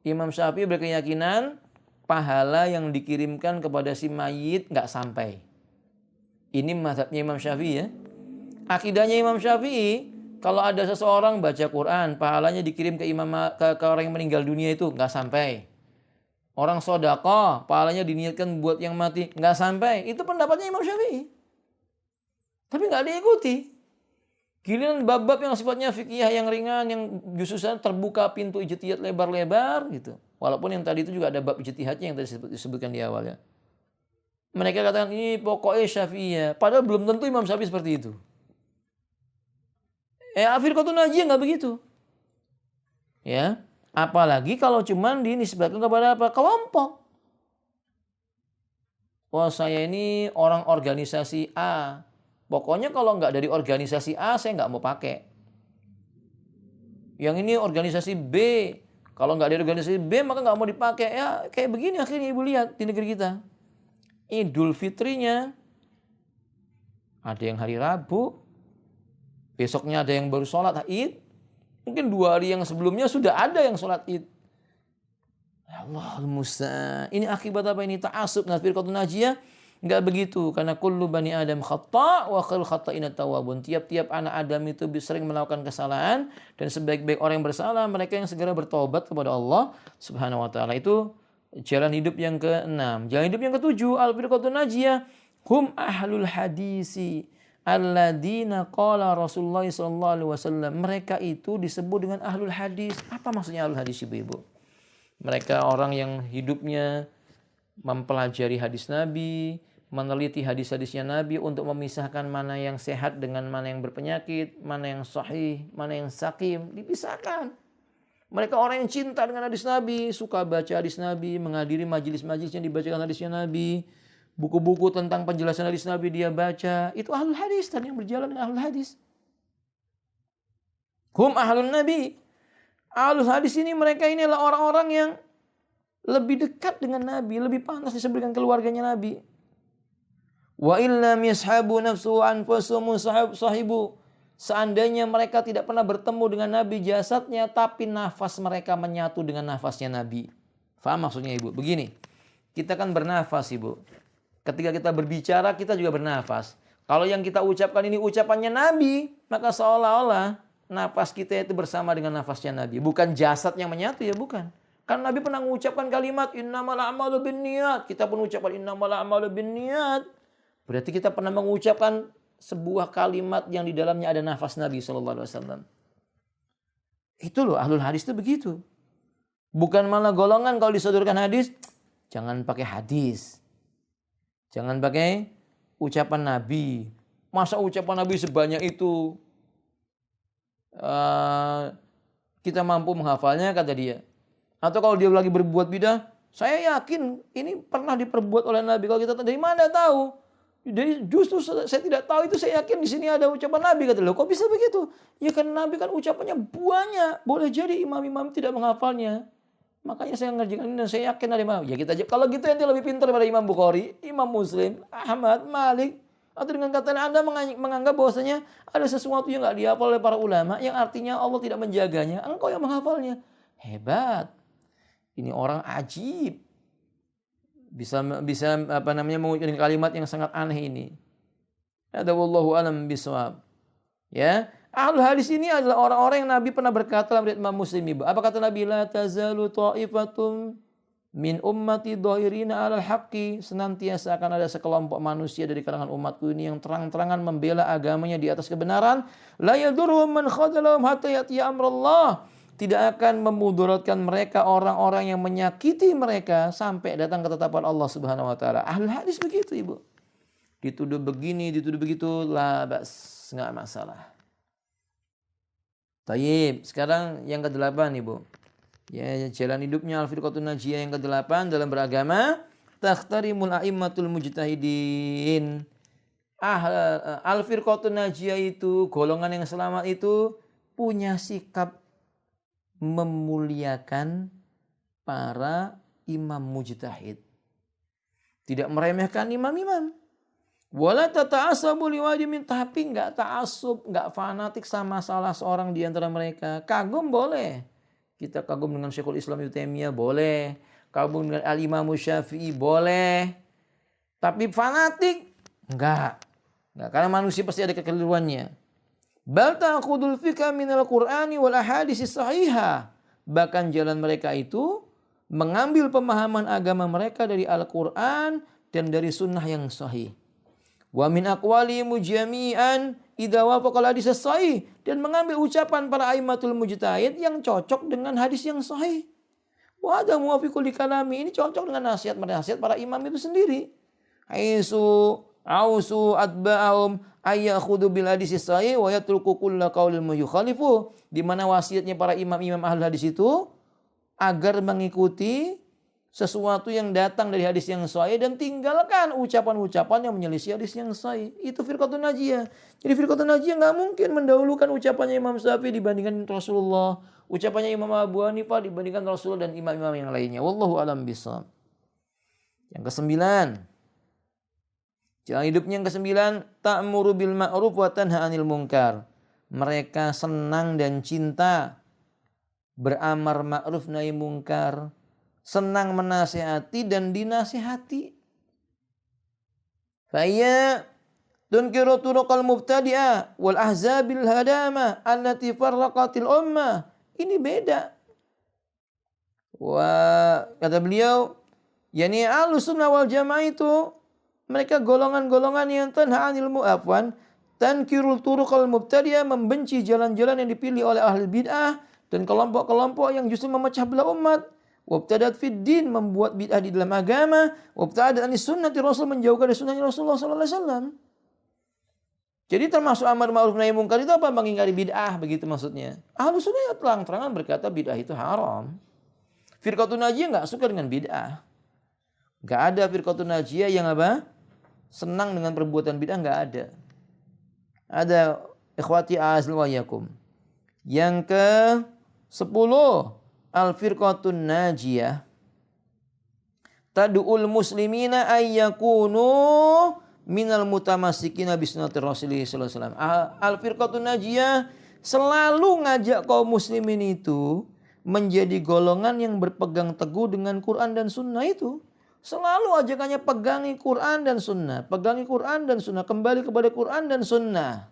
Imam Syafi'i berkeyakinan pahala yang dikirimkan kepada si mayit enggak sampai. Ini mazhabnya Imam Syafi'i ya. Akidahnya Imam Syafi'i, kalau ada seseorang baca Quran, pahalanya dikirim ke orang yang meninggal dunia itu nggak sampai. Orang sedekah, pahalanya diniatkan buat yang mati, nggak sampai. Itu pendapatnya Imam Syafi'i. Tapi nggak diikuti. Giliran bab-bab yang sifatnya fikih yang ringan, yang justru terbuka pintu ijtihad lebar-lebar gitu. Walaupun yang tadi itu juga ada bab ijtihadnya yang tadi disebutkan di awal ya. Mereka katakan ini pokoknya Syafi'iyah, padahal belum tentu Imam Syafi'i seperti itu. Al-Firqatun Najiyah nggak begitu. Ya, apalagi kalau cuman dinisbatkan kepada apa? Kelompok. Wah, saya ini orang organisasi A. Pokoknya kalau nggak dari organisasi A, saya nggak mau pakai. Yang ini organisasi B. Kalau nggak dari organisasi B, maka nggak mau dipakai. Ya, kayak begini akhirnya ibu lihat di negeri kita. Idul Fitrinya, ada yang hari Rabu, besoknya ada yang baru sholat Id, mungkin 2 hari yang sebelumnya sudah ada yang sholat Id. Allahul musta'an. Ini akibat apa ini? Ta'assub. Nah, firqatun najiyah enggak begitu, karena kullu bani Adam khata' wa khairul khata'ina tawwabun. Tiap-tiap anak Adam itu sering melakukan kesalahan, dan sebaik-baik orang yang bersalah mereka yang segera bertobat kepada Allah Subhanahu wa taala. Itu jalan hidup yang ke-6. Jalan hidup yang ke-7, al-firqatun najiyah hum ahlul hadisi alladzina qala Rasulullah sallallahu alaihi wasallam. Mereka itu disebut dengan ahlul hadis. Apa maksudnya ahlul hadis, Ibu? Mereka orang yang hidupnya mempelajari hadis Nabi, meneliti hadis-hadisnya Nabi untuk memisahkan mana yang sehat dengan mana yang berpenyakit, mana yang sahih, mana yang sakim, dipisahkan. Mereka orang yang cinta dengan hadis Nabi, suka baca hadis Nabi, menghadiri majelis-majelis yang dibacakan hadisnya Nabi, buku-buku tentang penjelasan hadis Nabi dia baca. Itu ahlul hadis, dan yang berjalan dengan ahlul hadis. Hum ahlun Nabi. Ahlul hadis ini, mereka ini adalah orang-orang yang lebih dekat dengan Nabi, lebih pantas disebut dengan keluarganya Nabi. Wa illam yashabu nafsu anfasuhum sahibu. Seandainya mereka tidak pernah bertemu dengan Nabi jasadnya, tapi nafas mereka menyatu dengan nafasnya Nabi. Faham maksudnya, Ibu? Begini, kita kan bernafas, Ibu. Ketika kita berbicara, kita juga bernafas. Kalau yang kita ucapkan ini ucapannya Nabi, maka seolah-olah nafas kita itu bersama dengan nafasnya Nabi. Bukan jasad yang menyatu, ya bukan. Karena Nabi pernah mengucapkan kalimat innamal a'malu binniyat. Kita pun ucapkan innamal a'malu binniyat. Berarti kita pernah mengucapkan sebuah kalimat yang di dalamnya ada nafas Nabi SAW. Itu loh, ahlul hadis itu begitu. Bukan malah golongan kalau disodorkan hadis, jangan pakai hadis. Jangan pakai ucapan Nabi. Masa ucapan Nabi sebanyak itu? Kita mampu menghafalnya, kata dia. Atau kalau dia lagi berbuat bidah, saya yakin ini pernah diperbuat oleh Nabi. Kalau kita dari mana tahu? Jadi justru saya tidak tahu itu, saya yakin di sini ada ucapan Nabi, kata loh. Kok bisa begitu? Ya kan Nabi kan ucapannya banyak. Boleh jadi imam-imam tidak menghafalnya. Makanya saya ngerjakan ini dan saya yakin ada imam. Ya kita, kalau gitu ente lebih pintar daripada Imam Bukhari, Imam Muslim, Ahmad, Malik. Atau dengan kata Anda menganggap bahwasanya ada sesuatu yang nggak dihafal oleh para ulama, yang artinya Allah tidak menjaganya, engkau yang menghafalnya. Hebat. Ini orang ajib. Bisa mengucapkan kalimat yang sangat aneh ini. Ada wallahu alam bisawab. Ya, ahlul hadis ini adalah orang-orang yang Nabi pernah berkata dalam riwayat Imam Muslim. Apa kata Nabi? La tazalu ta'ifatum min ummati dhahirina 'alal haqqi. Senantiasa akan ada sekelompok manusia dari kalangan umatku ini yang terang-terangan membela agamanya di atas kebenaran. La yadurruhum man khadalahum hatta ya'tiya amrullah. Tidak akan memudaratkan mereka orang-orang yang menyakiti mereka sampai datang ketetapan Allah Subhanahu wa taala. Ahlul hadis begitu, Ibu. Dituduh begini, dituduh begitu, la bas, enggak masalah. Tayyib, sekarang yang ke-8, Ibu. Ya, jalan hidupnya al-firqatun najiyah yang ke-8 dalam beragama, takhtarimul a'immatul mujtahidin. Al-firqatun najiyah itu, golongan yang selamat itu punya sikap memuliakan para imam mujtahid. Tidak meremehkan imam-imam. Wala tata'assabu liwajimin, tapi enggak ta'assub, enggak fanatik sama salah seorang di antara mereka. Kagum boleh. Kita kagum dengan Syekhul Islam Ibnu Taimiyah boleh. Kagum dengan Al-Imam Syafi'i boleh. Tapi fanatik enggak. Karena manusia pasti ada kekeliruannya. Bal ta'khudul fiqha minal Qur'ani wal ahadits sahihah. Bahkan jalan mereka itu mengambil pemahaman agama mereka dari Al-Qur'an dan dari sunnah yang sahih. Wa min aqwali mujami'an idza wafaqal hadits sahih, dan mengambil ucapan para aimatul mujtahid yang cocok dengan hadis yang sahih. Wa hadza muwafiqul li kalami, ini cocok dengan nasihat para imam itu sendiri. Aisu Ausu atba'ahum ayyakhudhu bil hadis sahih wa yatruku kulla qaulin yukhalifu. Di mana wasiatnya para imam-imam ahli hadis itu agar mengikuti sesuatu yang datang dari hadis yang sahih dan tinggalkan ucapan-ucapan yang menyelisih hadis yang sahih. Itu firqatun najiyah. Jadi firqatun najiyah nggak mungkin mendahulukan ucapannya Imam Syafi'i dibandingkan Rasulullah, ucapannya Imam Abu Hanifah dibandingkan Rasulullah dan imam-imam yang lainnya. Wallahu a'lam bishawab. Yang kesembilan, jalan hidupnya yang kesembilan, ta'muru bil ma'ruf wa tanha 'anil munkar. Mereka senang dan cinta beramar ma'ruf nahi munkar, senang menasihati dan dinasihati. Faya tunkiru turuqal mubtadi'ah wal ahzabil hadama allati farraqatil ummah. Ini beda. Wah, kata beliau, yani Ahlussunnah wal Jamaah itu mereka golongan-golongan yang tanha 'anil mu'afwan, tankirul turuqal mubtadi'ah, membenci jalan-jalan yang dipilih oleh ahli bid'ah dan kelompok-kelompok yang justru memecah belah umat. Wabtadat fid din, membuat bid'ah di dalam agama. Wabtadat anis sunnati Rasul, menjauhkan dari sunnahnya Rasulullah sallallahu alaihi wasallam. Jadi termasuk amar ma'ruf nahi munkar itu apa? Mengingkari bid'ah, begitu maksudnya. Ahlus sunnah terang-terangan berkata bid'ah itu haram. Firqatun najiyah enggak suka dengan bid'ah. Enggak ada firqatun najiyah yang apa? Senang dengan perbuatan bid'ah, enggak ada. Ada ikhwati azl wa yakum. Yang ke-10, al-firqatun najiyah tad'ul muslimina ayyakunu minal mutamassikina bi sunnati Rasulullah sallallahu alaihi wasallam. Al-firqatun najiyah selalu ngajak kaum muslimin itu menjadi golongan yang berpegang teguh dengan Quran dan sunnah itu. Selalu ajakannya pegangi Quran dan sunnah, pegangi Quran dan sunnah, kembali kepada Quran dan sunnah.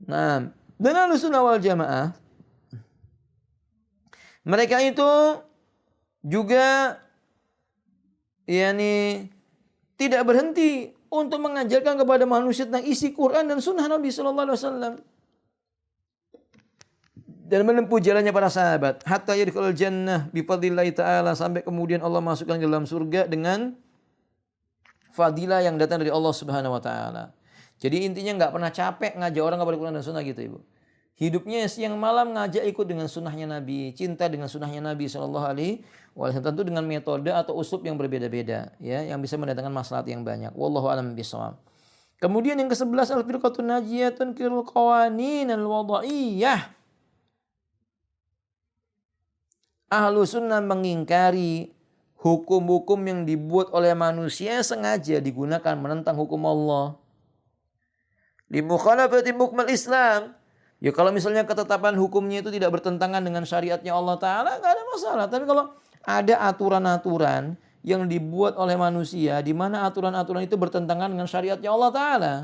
Nah, dan Ahlussunnah wal Jamaah mereka itu juga tidak berhenti untuk mengajarkan kepada manusia tentang isi Quran dan sunnah Nabi sallallahu alaihi wasallam dan menempuh jalannya para sahabat hatta yadkhulul jannah bi fadlillahi taala, sampai kemudian Allah masukkan ke dalam surga dengan fadilah yang datang dari Allah Subhanahu wa taala. Jadi intinya enggak pernah capek ngajak orang kepada Quran dan sunnah gitu, Ibu. Hidupnya siang malam ngajak ikut dengan sunnahnya Nabi, cinta dengan sunnahnya Nabi sallallahu alaihi wasallam, tentu dengan metode atau uslub yang berbeda-beda, ya, yang bisa mendatangkan maslahat yang banyak. Wallahu a'lam bishawab. Kemudian yang ke-11, al-firqatun najiyah tunkirul qawanin al-wada'iyah. Ahlussunnah mengingkari hukum-hukum yang dibuat oleh manusia sengaja digunakan menentang hukum Allah. Li mukhalafati hukmil Islam. Ya kalau misalnya ketetapan hukumnya itu tidak bertentangan dengan syariatnya Allah Ta'ala, nggak ada masalah. Tapi kalau ada aturan-aturan yang dibuat oleh manusia, di mana aturan-aturan itu bertentangan dengan syariatnya Allah Ta'ala.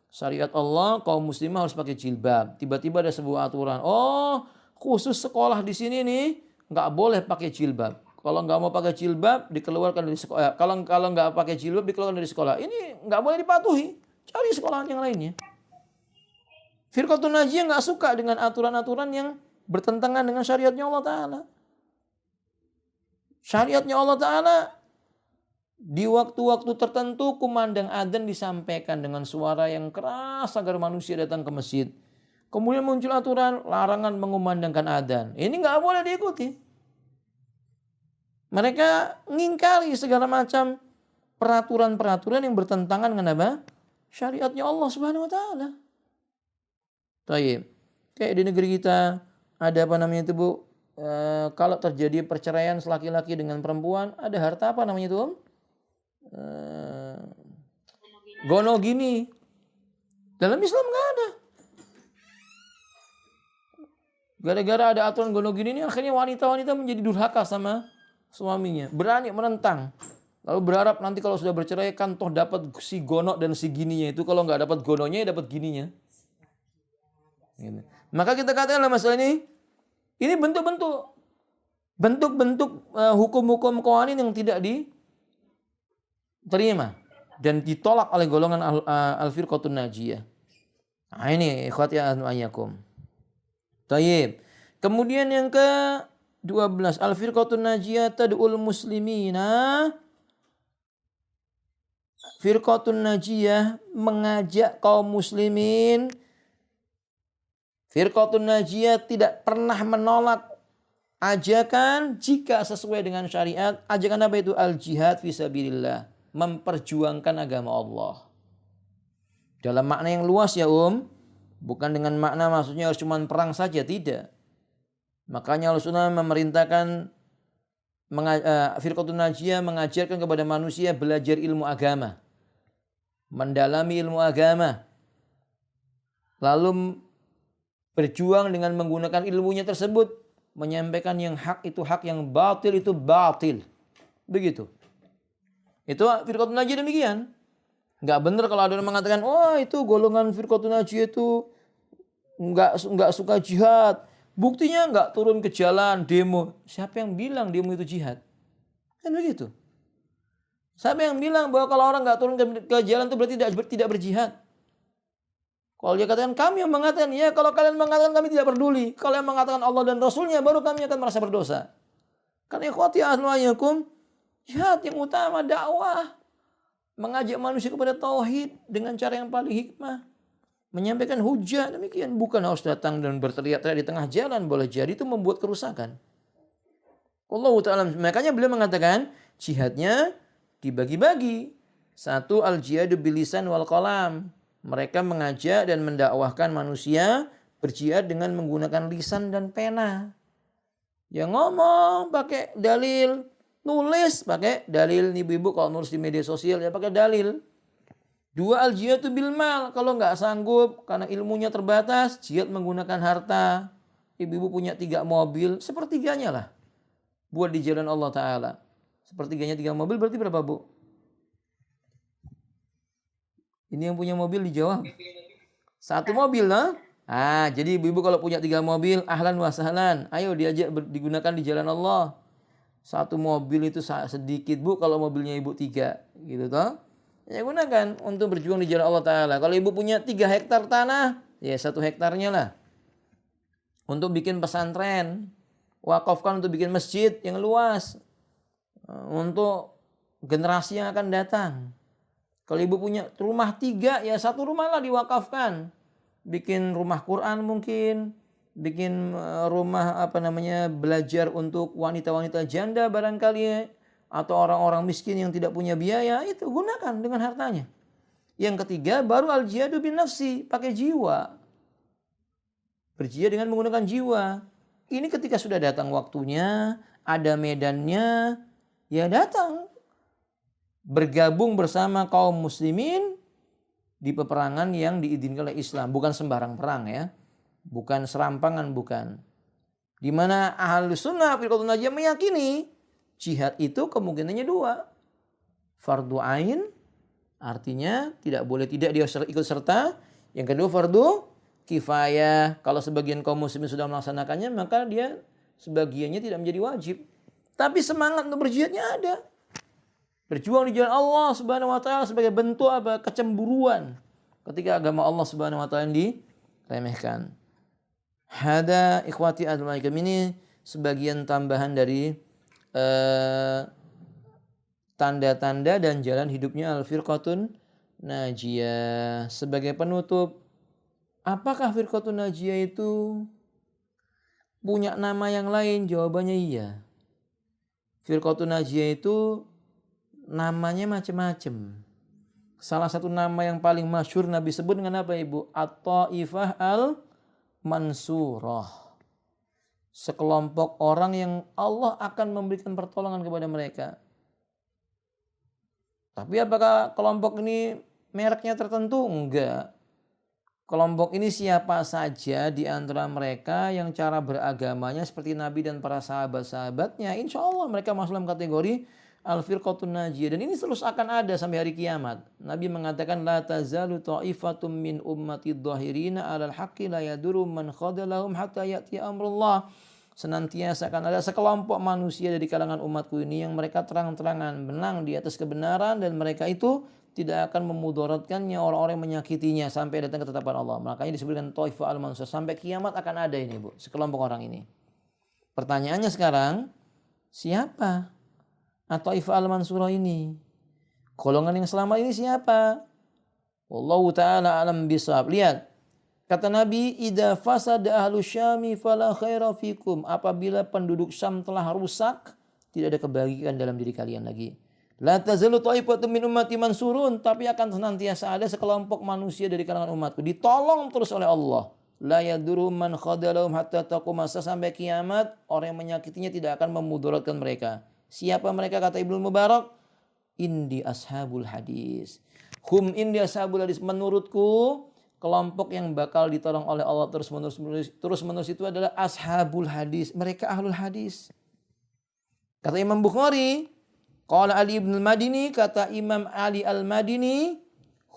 Syariat Allah, kaum muslimah harus pakai jilbab. Tiba-tiba ada sebuah aturan, oh khusus sekolah di sini nih, nggak boleh pakai jilbab. Kalau nggak mau pakai jilbab, dikeluarkan dari sekolah. Kalau nggak pakai jilbab, dikeluarkan dari sekolah. Ini nggak boleh dipatuhi. Cari sekolahan yang lainnya. Firqatun najiyah nggak suka dengan aturan-aturan yang bertentangan dengan syariatnya Allah Ta'ala. Syariatnya Allah Ta'ala di waktu-waktu tertentu kumandang adzan disampaikan dengan suara yang keras agar manusia datang ke masjid. Kemudian muncul aturan larangan mengumandangkan adzan. Ini nggak boleh diikuti. Mereka ngingkari segala macam peraturan-peraturan yang bertentangan dengan apa? Syariatnya Allah Subhanahu wa Ta'ala. Taib. Kayak di negeri kita ada apa namanya itu, Bu? Kalau terjadi perceraian laki-laki dengan perempuan, ada harta apa namanya itu, Om? Gonogini. Dalam Islam nggak ada. Gara-gara ada aturan gonogini ini, akhirnya wanita-wanita menjadi durhaka sama suaminya, berani menentang. Lalu berharap nanti kalau sudah bercerai kan toh dapat si gono dan si gininya itu. Kalau nggak dapat gononya, ya dapat gininya. Gitu. Maka kita katakan dalam masalah ini bentuk-bentuk hukum-hukum qawanin yang tidak diterima dan ditolak oleh golongan al-firqatun najiyah. Nah ini ikhwati a'azakum. Tayyib. Kemudian yang ke-12, al-firqatun najiyah tad'ul muslimina Firqatun Najiyah mengajak kaum muslimin. Firqatun Najiyah tidak pernah menolak ajakan jika sesuai dengan syariat. Ajakan apa itu? Al-jihad fisabilillah. Memperjuangkan agama Allah. Dalam makna yang luas ya bukan dengan makna maksudnya harus cuma perang saja, tidak. Makanya Al-Sunnah memerintahkan Firqatun Najiyah mengajarkan kepada manusia belajar ilmu agama, mendalami ilmu agama, lalu berjuang dengan menggunakan ilmunya tersebut, menyampaikan yang hak itu hak, yang batil itu batil. Begitu. Itu Firqatun Najiyah demikian. Enggak benar kalau ada orang mengatakan, "Oh, itu golongan Firqatun Najiyah itu enggak suka jihad." Buktinya enggak turun ke jalan demo. Siapa yang bilang demo itu jihad? Kan begitu. Siapa yang bilang bahwa kalau orang enggak turun ke jalan itu berarti tidak berjihad? Kalau dia katakan, kami yang mengatakan, ya kalau kalian mengatakan kami tidak peduli. Kalau yang mengatakan Allah dan Rasulnya, baru kami akan merasa berdosa. Karena ikhwati ahluayakum, jihad yang utama dakwah. Mengajak manusia kepada tauhid dengan cara yang paling hikmah. Menyampaikan hujah, demikian. Bukan harus datang dan berteriak-teriak di tengah jalan. Boleh jadi itu membuat kerusakan. Allahu ta'ala, makanya beliau mengatakan, jihadnya dibagi-bagi. Satu, al-jihadu bilisan wal qalam. Mereka mengajak dan mendakwahkan manusia berjihad dengan menggunakan lisan dan pena. Yang ngomong pakai dalil, nulis pakai dalil. Ibu-ibu kalau nulis di media sosial ya pakai dalil. Dua, al-jihadu bil mal. Kalau nggak sanggup karena ilmunya terbatas, jihad menggunakan harta. Ibu-ibu punya 3 mobil, sepertiganya lah buat di jalan Allah Ta'ala. Sepertiganya 3 mobil berarti berapa, Bu? Ini yang punya mobil dijawab. 1 mobil, nah? Jadi ibu-ibu kalau punya 3 mobil, ahlan wa sahlan. Ayo diajak digunakan di jalan Allah. 1 mobil itu sedikit, Bu, kalau mobilnya ibu 3. Gitu toh. Ya gunakan untuk berjuang di jalan Allah Ta'ala. Kalau ibu punya 3 hektar tanah, ya 1 hektarnya lah. Untuk bikin pesantren. Wakafkan untuk bikin masjid yang luas. Untuk generasi yang akan datang. Kalau ibu punya rumah 3, ya 1 rumah lah diwakafkan. Bikin rumah Quran mungkin. Bikin rumah belajar untuk wanita-wanita janda barangkali. Atau orang-orang miskin yang tidak punya biaya. Itu gunakan dengan hartanya. Yang ketiga baru al-jihadu bin nafsi. Pakai jiwa. Berjihad dengan menggunakan jiwa. Ini ketika sudah datang waktunya. Ada medannya. Ya datang. Bergabung bersama kaum muslimin di peperangan yang diizinkan oleh Islam. Bukan sembarang perang ya. Bukan serampangan, bukan. Di mana Ahlus Sunnah Firqatun Najiyah meyakini jihad itu kemungkinannya 2. Fardu ain, artinya tidak boleh tidak dia ikut serta. Yang kedua fardu kifayah. Kalau sebagian kaum muslimin sudah melaksanakannya, maka dia sebagiannya tidak menjadi wajib. Tapi semangat untuk berjihadnya ada. Berjuang di jalan Allah Subhanahu wa taala sebagai bentuk kecemburuan ketika agama Allah Subhanahu wa taala diremehkan. Hada ikhwati al-laikam, ini sebagian tambahan dari tanda-tanda dan jalan hidupnya al-firqatun najiyah. Sebagai penutup, apakah firqatun najiyah itu punya nama yang lain? Jawabannya iya. Firqatun najiyah itu namanya macam-macam. Salah satu nama yang paling masyhur Nabi sebut dengan apa, Ibu? At-Taifah al-Mansurah. Sekelompok orang yang Allah akan memberikan pertolongan kepada mereka. Tapi apakah kelompok ini mereknya tertentu? Enggak. Kelompok ini siapa saja di antara mereka yang cara beragamanya seperti Nabi dan para sahabat-sahabatnya, insya Allah mereka masuk dalam kategori al-firqatun najiyah. Dan ini terus akan ada sampai hari kiamat. Nabi mengatakan, la tazalu ta'ifatum min ummati dhahirina alal haqqi la yaduru man khadalahum hatta ya'ti amrullah. Senantiasa akan ada sekelompok manusia dari kalangan umatku ini yang mereka terang-terangan menang di atas kebenaran, dan mereka itu tidak akan memudaratkannya orang-orang yang menyakitinya sampai datang ketetapan Allah. Makanya disebutkan taifah al-mansur. Sampai kiamat akan ada ini, Bu, sekelompok orang ini. Pertanyaannya sekarang, siapa At-Taifah al-Mansurah ini? Golongan yang selamat ini siapa? Wallahu ta'ala alam bisawab. Lihat, kata Nabi, idza fasada ahlu syami fala khaira fikum. Apabila penduduk Syam telah rusak, tidak ada kebajikan dalam diri kalian lagi. La tazalu ta'ifatun min ummati mansurun, tapi akan senantiasa ada sekelompok manusia dari kalangan umatku ditolong terus oleh Allah. La yadurum man khadalahum hatta taqum masa, sampai kiamat orang yang menyakitinya tidak akan memudaratkan mereka. Siapa mereka? Kata Ibnu Mubarak, indi ashabul hadis. Hum indi ashabul hadis, menurutku kelompok yang bakal ditolong oleh Allah terus-menerus itu adalah ashabul hadis, mereka ahlul hadis. Kata Imam Bukhari, qala Ali ibn al-Madini, kata Imam Ali al-Madini,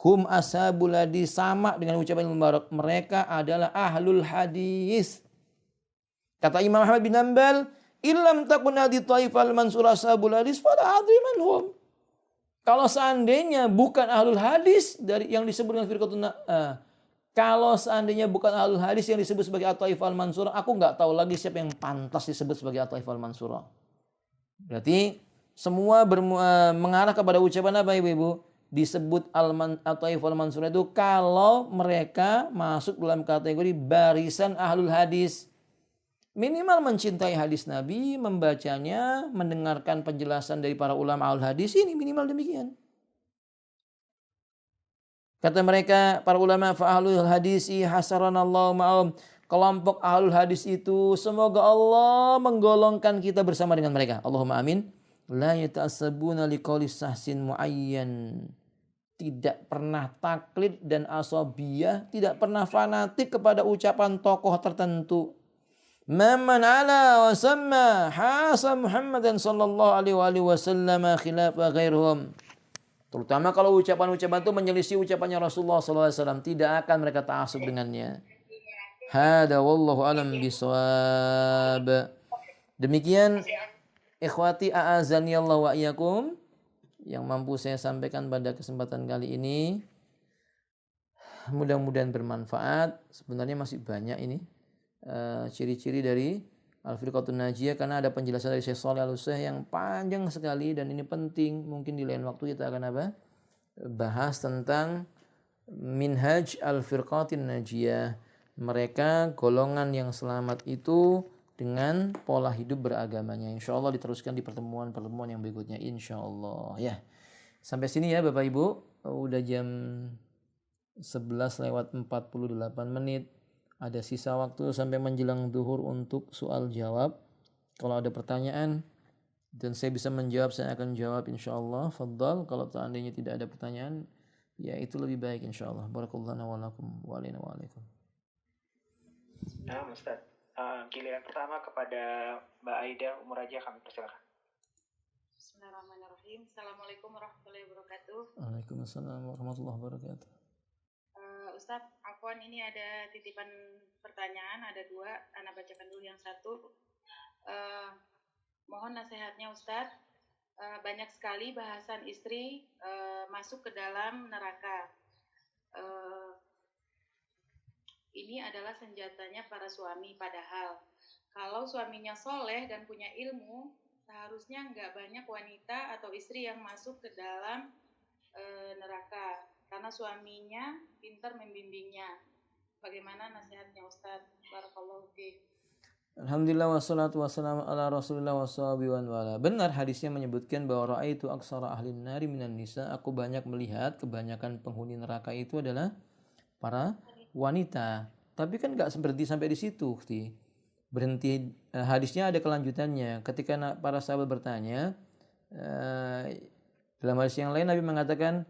hum ashabul hadis, sama dengan ucapan Ibnu Mubarak, mereka adalah ahlul hadis. Kata Imam Ahmad bin Hanbal, illam takun hadi taifal mansur ashabul hadis fala adri man hum. Kalau seandainya bukan ahlul hadis dari yang disebut dengan firqatun kalau seandainya bukan ahlul hadis yang disebut sebagai at-taifal mansur, aku nggak tahu lagi siapa yang pantas disebut sebagai at-taifal mansur. Berarti semua mengarah kepada ucapan apa ibu-ibu? Disebut at-taifal mansur itu kalau mereka masuk dalam kategori barisan ahlul hadis. Minimal mencintai hadis Nabi, membacanya, mendengarkan penjelasan dari para ulama ahlul hadis, ini minimal demikian. Kata mereka, para ulama, fa ahlul hadisi hasaranallahu ma'am. Kelompok ahlul hadis itu semoga Allah menggolongkan kita bersama dengan mereka. Allahumma amin. La yata'assabuna liqauli sahsin muayyan. Tidak pernah taklid dan asabiyah, tidak pernah fanatik kepada ucapan tokoh tertentu. Mamman ala wa samma hasa Muhammadan sallallahu alaihi wasallam khilafa ghairhum. Terutama kalau ucapan-ucapan itu menyelisih ucapannya Rasulullah sallallahu alaihi wasallam, tidak akan mereka ta'assub dengannya. Hada wallahu alam bisawab. Demikian ikhwati a'azani Allah wa iyyakum yang mampu saya sampaikan pada kesempatan kali ini. Mudah-mudahan bermanfaat. Sebenarnya masih banyak ini ciri-ciri dari Al-Firqatun Najiyah, karena ada penjelasan dari Syekh Shalih Al-Utsaimin yang panjang sekali dan ini penting. Mungkin di lain waktu kita akan bahas tentang Minhaj Al-Firqatun Najiyah. Mereka golongan yang selamat itu dengan pola hidup beragamanya. Insya Allah diteruskan di pertemuan-pertemuan yang berikutnya. Insya Allah ya. Sampai sini ya Bapak Ibu. Udah jam 11:48. Ada sisa waktu sampai menjelang duhur untuk soal jawab. Kalau ada pertanyaan dan saya bisa menjawab, saya akan jawab insya Allah. Fadhal. Kalau seandainya tidak ada pertanyaan, ya itu lebih baik insya Allah. Barakallahu wa lakum wa alaina wa alaikum. Nah, Ustaz, giliran pertama kepada Mbak Aida Umur Raja, kami persilakan. Bismillahirrahmanirrahim. Assalamualaikum warahmatullahi wabarakatuh. Waalaikumsalam warahmatullahi wabarakatuh. Ustadz, afwan, ini ada titipan pertanyaan, ada dua. Ana bacakan dulu yang satu. Mohon nasihatnya Ustadz. Banyak sekali bahasan istri masuk ke dalam neraka. Ini adalah senjatanya para suami, padahal kalau suaminya soleh dan punya ilmu, seharusnya nggak banyak wanita atau istri yang masuk ke dalam neraka karena suaminya pintar membimbingnya. Bagaimana nasihatnya Ustadz? Barakallahu fiik. Alhamdulillah wassalatu wassalamu ala Rasulillah washabihi wa wala. Benar hadisnya menyebutkan bahwa raaitu aksara ahlin nari minan nisa. Aku banyak melihat kebanyakan penghuni neraka itu adalah para wanita. Tapi kan enggak berhenti sampai di situ, berhenti. Hadisnya ada kelanjutannya. Ketika para sahabat bertanya, dalam hadis yang lain Nabi mengatakan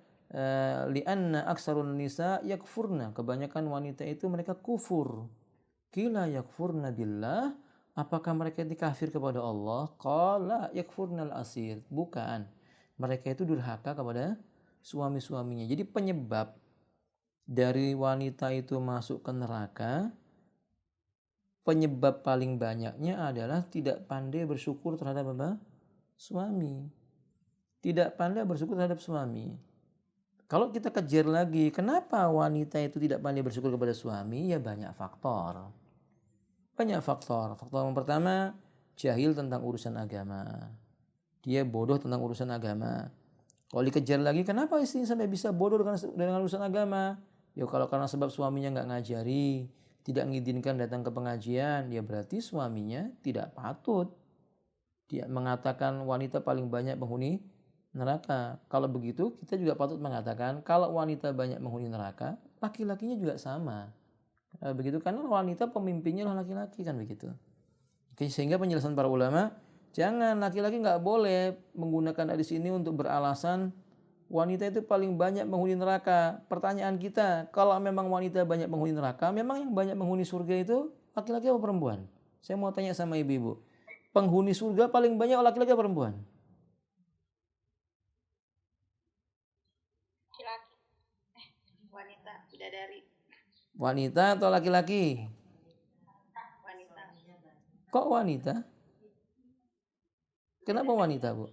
li'anna aksarun nisa yakfurna, kebanyakan wanita itu mereka kufur. Qila yakfurna billah, apakah mereka itu kafir kepada Allah? Qala yakfurnal asir, bukan, mereka itu durhaka kepada suami-suaminya. Jadi penyebab dari wanita itu masuk ke neraka, penyebab paling banyaknya adalah tidak pandai bersyukur terhadap suami. Tidak pandai bersyukur terhadap suami. Kalau kita kejar lagi, kenapa wanita itu tidak pandai bersyukur kepada suami? Ya banyak faktor. Banyak faktor. Faktor yang pertama, jahil tentang urusan agama. Dia bodoh tentang urusan agama. Kalau dikejar lagi, kenapa istrinya sampai bisa bodoh dengan urusan agama? Ya kalau karena sebab suaminya nggak ngajari, tidak mengizinkan datang ke pengajian, ya berarti suaminya tidak patut. Dia mengatakan wanita paling banyak penghuni neraka. Kalau begitu, kita juga patut mengatakan kalau wanita banyak penghuni neraka, laki-lakinya juga sama. Begitu karena wanita pemimpinnya adalah laki-laki kan begitu. Oke, sehingga penjelasan para ulama, jangan laki-laki nggak boleh menggunakan hadis ini untuk beralasan wanita itu paling banyak penghuni neraka. Pertanyaan kita, kalau memang wanita banyak penghuni neraka, memang yang banyak penghuni surga itu laki-laki atau perempuan? Saya mau tanya sama ibu-ibu. Penghuni surga paling banyak laki-laki atau perempuan? Laki-laki. Wanita, bidadari. Wanita atau laki-laki? Wanita. Kok wanita? Kenapa wanita, Bu?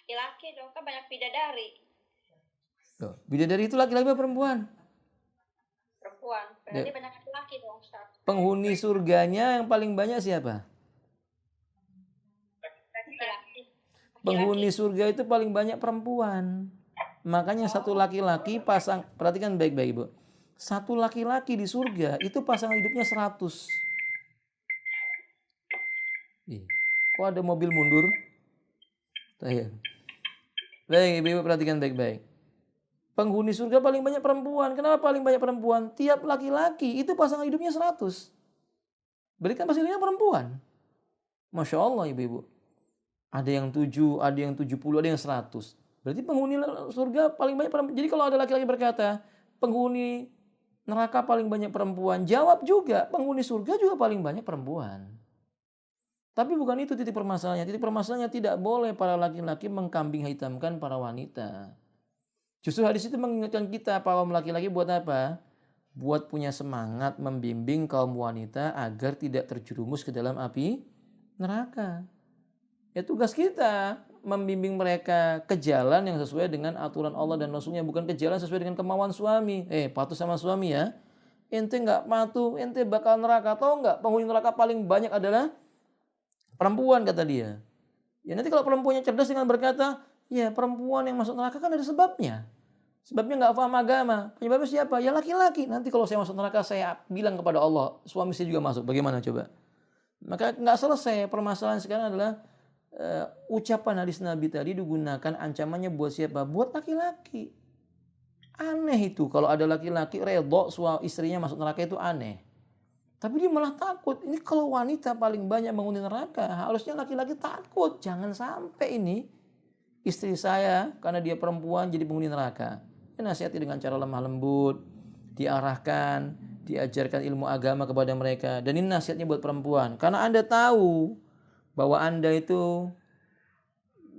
Laki-laki dong, kan banyak bidadari. Loh, bidadari itu laki-laki atau perempuan? Perempuan. Berarti banyak laki-laki dong, Ustaz. Penghuni surganya yang paling banyak siapa? Laki-laki. Penghuni surga itu paling banyak perempuan. Makanya satu laki-laki pasang, perhatikan baik-baik, Bu. Satu laki-laki di surga itu pasangan hidupnya 100. Kok ada mobil mundur? Baik, ibu-ibu perhatikan baik-baik. Penghuni surga paling banyak perempuan. Kenapa paling banyak perempuan? Tiap laki-laki itu pasangan hidupnya 100. Berarti kan pasangan hidupnya perempuan. Masya Allah ibu-ibu. Ada yang 7, ada yang 70, ada yang 100. Berarti penghuni surga paling banyak perempuan. Jadi kalau ada laki-laki berkata, penghuni neraka paling banyak perempuan. Jawab juga, penghuni surga juga paling banyak perempuan. Tapi bukan itu titik permasalahannya. Titik permasalahannya tidak boleh para laki-laki mengkambing hitamkan para wanita. Justru hadis itu mengingatkan kita kaum laki-laki buat apa? Buat punya semangat membimbing kaum wanita agar tidak terjerumus ke dalam api neraka. Ya tugas kita membimbing mereka ke jalan yang sesuai dengan aturan Allah dan Rasulnya, bukan ke jalan sesuai dengan kemauan suami. Patuh sama suami ya. Ente nggak patuh, ente bakal neraka. Tahu nggak? Penghuni neraka paling banyak adalah perempuan, kata dia. Ya nanti kalau perempuannya cerdas dengan berkata, ya perempuan yang masuk neraka kan ada sebabnya. Sebabnya nggak paham agama. Penyebabnya siapa? Ya laki-laki. Nanti kalau saya masuk neraka, saya bilang kepada Allah, suami saya juga masuk. Bagaimana coba? Maka nggak selesai. Permasalahan sekarang adalah ucapan hadis Nabi tadi digunakan ancamannya buat siapa? Buat laki-laki. Aneh itu kalau ada laki-laki redho istrinya masuk neraka, itu aneh. Tapi dia malah takut. Ini kalau wanita paling banyak menghuni neraka, harusnya laki-laki takut. Jangan sampai ini istri saya karena dia perempuan jadi penghuni neraka. Nasihati dengan cara lemah lembut, diarahkan, diajarkan ilmu agama kepada mereka. Dan ini nasihatnya buat perempuan. Karena Anda tahu bahwa Anda itu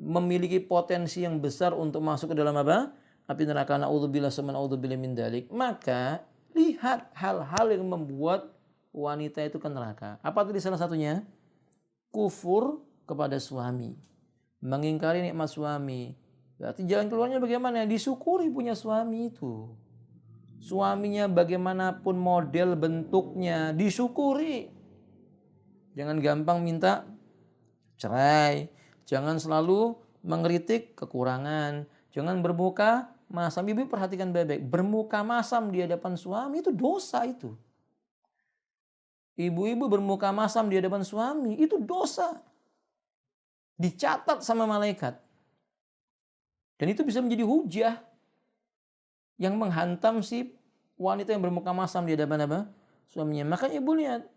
memiliki potensi yang besar untuk masuk ke dalam apa? Api neraka. Na'udzubillah summa na'udzubillah min dzalik. Maka lihat hal-hal yang membuat wanita itu ke neraka. Apa tadi salah satunya? Kufur kepada suami, mengingkari nikmat suami. Berarti jalan keluarnya bagaimana? Disyukuri punya suami itu. Suaminya bagaimanapun model bentuknya, disyukuri. Jangan gampang minta cerai. Jangan selalu mengkritik kekurangan. Jangan bermuka masam. Ibu perhatikan baik-baik. Bermuka masam di hadapan suami itu dosa itu. Ibu-ibu bermuka masam di hadapan suami itu dosa. Dicatat sama malaikat. Dan itu bisa menjadi hujah yang menghantam si wanita yang bermuka masam di hadapan apa? Suaminya. Makanya ibu lihat,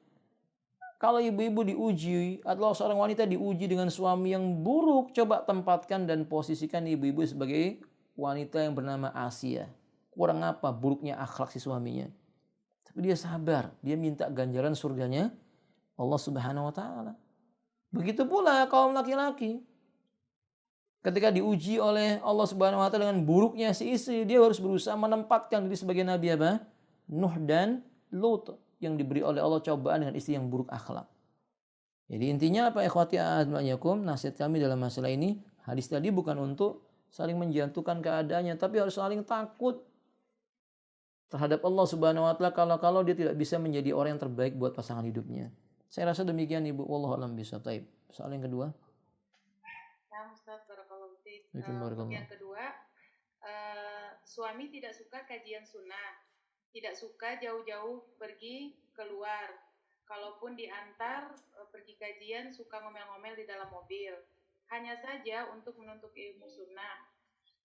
kalau ibu-ibu diuji atau seorang wanita diuji dengan suami yang buruk, coba tempatkan dan posisikan ibu-ibu sebagai wanita yang bernama Asia. Kurang apa buruknya akhlak si suaminya. Tapi dia sabar, dia minta ganjaran surganya Allah Subhanahu wa taala. Begitu pula kaum laki-laki. Ketika diuji oleh Allah Subhanahu wa taala dengan buruknya si istri, dia harus berusaha menempatkan diri sebagai nabi apa? Nuh dan Lut yang diberi oleh Allah cobaan dengan istri yang buruk akhlak. Jadi intinya apa, ikhwati a'azzaikum, nasihat kami dalam masalah ini, hadis tadi bukan untuk saling menjatuhkan keadaannya, tapi harus saling takut terhadap Allah Subhanahu wa taala kalau dia tidak bisa menjadi orang yang terbaik buat pasangan hidupnya. Saya rasa demikian Ibu, wallahu a'lam bishawab. Baik, soal yang kedua. Ya Ustaz, barakallahu fiik. Untuk yang kedua, suami tidak suka kajian sunnah, tidak suka jauh-jauh pergi keluar. Kalaupun diantar pergi kajian, suka ngomel-ngomel di dalam mobil. Hanya saja untuk menuntut ilmu sunnah.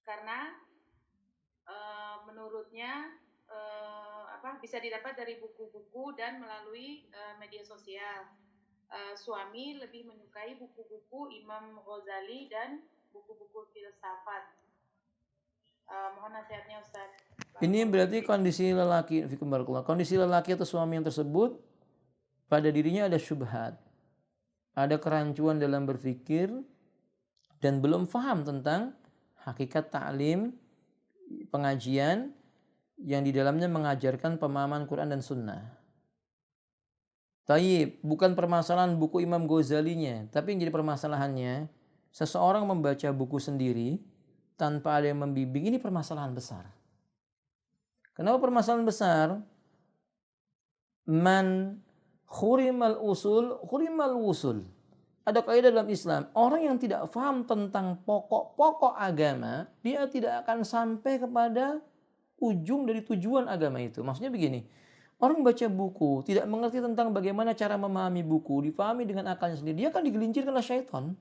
Karena menurutnya bisa didapat dari buku-buku dan melalui media sosial. Suami lebih menyukai buku-buku Imam Ghazali dan buku-buku filsafat. Mohon nasihatnya Ustaz. Ini berarti kondisi lelaki, kondisi lelaki atau suami yang tersebut pada dirinya ada syubhat, ada kerancuan dalam berpikir dan belum paham tentang hakikat ta'lim, pengajian yang di dalamnya mengajarkan pemahaman Quran dan Sunnah. Taib, bukan permasalahan buku Imam Ghazalinya, tapi yang jadi permasalahannya seseorang membaca buku sendiri tanpa ada yang membimbing, ini permasalahan besar. Kenapa permasalahan besar? Man khurimal usul, khurimal wusul. Ada kaidah dalam Islam, orang yang tidak paham tentang pokok-pokok agama, dia tidak akan sampai kepada ujung dari tujuan agama itu. Maksudnya begini, orang baca buku, tidak mengerti tentang bagaimana cara memahami buku, difahami dengan akalnya sendiri, dia akan digelincirkan oleh syaitan.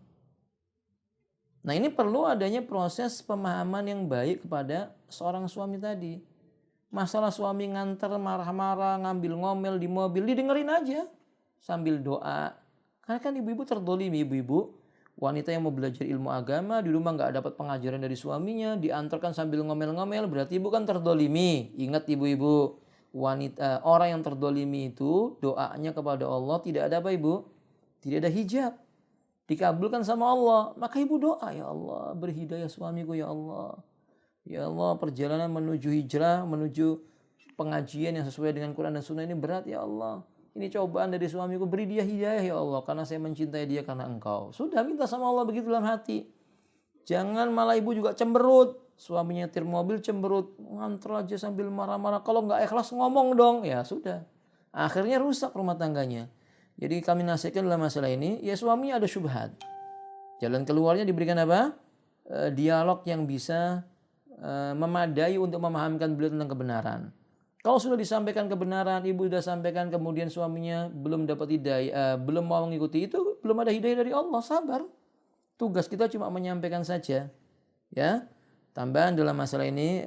Nah, ini perlu adanya proses pemahaman yang baik kepada seorang suami tadi. Masalah suami nganter marah-marah, ngambil ngomel di mobil, didengerin aja sambil doa. Karena kan ibu-ibu terdolimi, ibu-ibu wanita yang mau belajar ilmu agama di rumah nggak dapat pengajaran dari suaminya, diantarkan sambil ngomel-ngomel, berarti ibu kan terdolimi. Ingat ibu-ibu, wanita orang yang terdolimi itu doanya kepada Allah tidak ada apa ibu? Tidak ada hijab. Dikabulkan sama Allah, maka ibu doa, ya Allah berhidayah suamiku ya Allah. Ya Allah, perjalanan menuju hijrah, menuju pengajian yang sesuai dengan Quran dan Sunnah ini berat ya Allah. Ini cobaan dari suamiku, beri dia hidayah ya Allah, karena saya mencintai dia karena Engkau. Sudah, minta sama Allah begitu dalam hati. Jangan malah ibu juga cemberut. Suaminya nyetir mobil cemberut, nganter aja sambil marah-marah. Kalau nggak ikhlas ngomong dong, ya sudah. Akhirnya rusak rumah tangganya. Jadi kami nasihatkan dalam masalah ini, ya suaminya ada syubhat. Jalan keluarnya diberikan apa? Dialog yang bisa memadai untuk memahamkan beliau tentang kebenaran. Kalau sudah disampaikan kebenaran, ibu sudah sampaikan, kemudian suaminya belum dapat hidayah, belum mau mengikuti itu, belum ada hidayah dari Allah, sabar. Tugas kita cuma menyampaikan saja. Ya. Tambahan dalam masalah ini,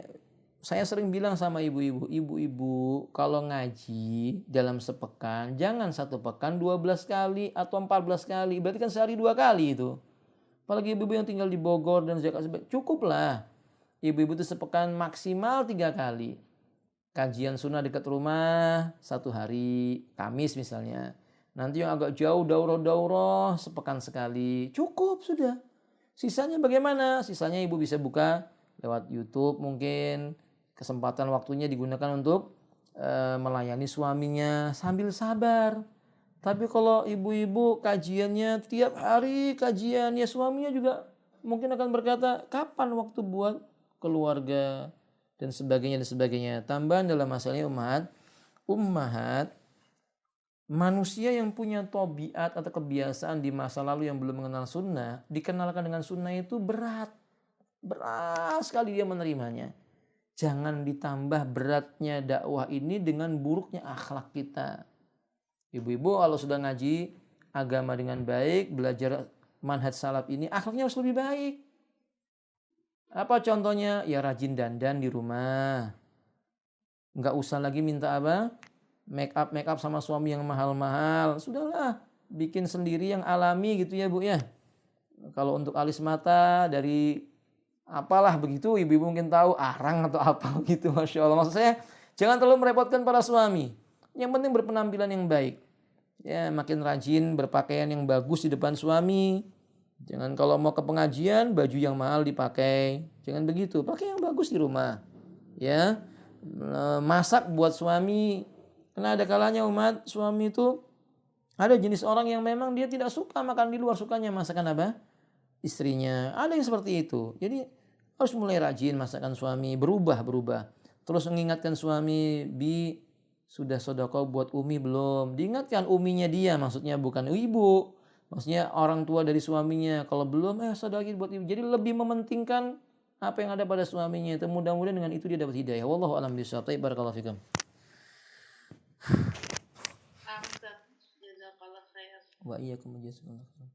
saya sering bilang sama ibu-ibu kalau ngaji dalam sepekan, jangan satu pekan 12 kali atau 14 kali. Berarti kan sehari 2 kali itu. Apalagi ibu-ibu yang tinggal di Bogor dan Jakarta, cukuplah. Ibu-ibu itu sepekan maksimal 3 kali. Kajian sunnah dekat rumah 1 hari, Kamis misalnya. Nanti yang agak jauh daurah-daurah sepekan sekali. Cukup sudah. Sisanya bagaimana? Sisanya ibu bisa buka lewat YouTube mungkin. Kesempatan waktunya digunakan untuk melayani suaminya sambil sabar. Tapi kalau ibu-ibu kajiannya tiap hari kajian, ya suaminya juga mungkin akan berkata, kapan waktu buat keluarga dan sebagainya dan sebagainya. Tambahan dalam masalahnya ummahat, manusia yang punya tabiat atau kebiasaan di masa lalu yang belum mengenal sunnah, dikenalkan dengan sunnah itu berat sekali dia menerimanya. Jangan ditambah beratnya dakwah ini dengan buruknya akhlak kita. Ibu-ibu kalau sudah ngaji agama dengan baik, belajar manhaj salaf ini, akhlaknya harus lebih baik. Apa contohnya? Ya rajin dandan di rumah. Nggak usah lagi minta apa? Make up sama suami yang mahal-mahal. Sudahlah, bikin sendiri yang alami gitu ya Bu ya. Kalau untuk alis mata dari apalah begitu, ibu-ibu mungkin tahu arang atau apa gitu, Masya Allah. Maksud saya jangan terlalu merepotkan para suami. Yang penting berpenampilan yang baik. Ya, makin rajin berpakaian yang bagus di depan suami. Jangan kalau mau ke pengajian baju yang mahal dipakai. Jangan begitu, pakai yang bagus di rumah. Ya, masak buat suami. Karena ada kalanya umat suami itu ada jenis orang yang memang dia tidak suka makan di luar, sukanya masakan apa? Istrinya. Ada yang seperti itu. Jadi harus mulai rajin masakan suami, berubah. Terus mengingatkan suami, Bi, sudah sedekah buat Umi belum? Diingatkan uminya dia, maksudnya bukan ibu. Maksudnya orang tua dari suaminya, kalau belum sedekah lagi buat ibu. Jadi lebih mementingkan apa yang ada pada suaminya itu. Mudah-mudahan dengan itu dia dapat hidayah. Wallahu a'lam bishawab. Barakallahu fikum. Jazakallah khair. Wa iyyakum jazakallahu khairan.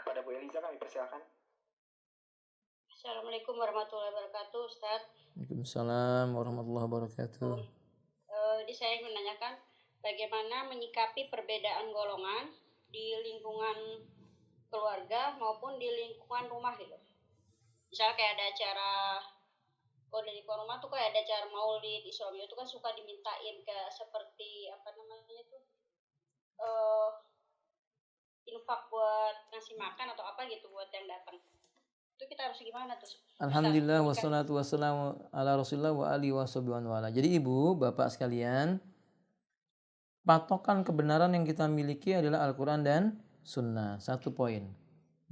Kepada Bu Eliza kami persilakan. Assalamualaikum warahmatullahi wabarakatuh, Ustaz. Waalaikumsalam warahmatullahi wabarakatuh. Jadi saya ingin menanyakan bagaimana menyikapi perbedaan golongan di lingkungan keluarga maupun di lingkungan rumah gitu. Misalnya kayak ada acara, kalau di lingkungan rumah tuh kayak ada acara maulid, Islam itu kan suka dimintain ke seperti apa namanya tuh infak buat ngasih makan atau apa gitu buat yang datang. Itu kita harus gimana tuh? Alhamdulillah wassalatu wassalamu ala Rasulillah wa alihi wasallam. Jadi ibu, bapak sekalian, patokan kebenaran yang kita miliki adalah Al-Quran dan Sunnah. 1 poin.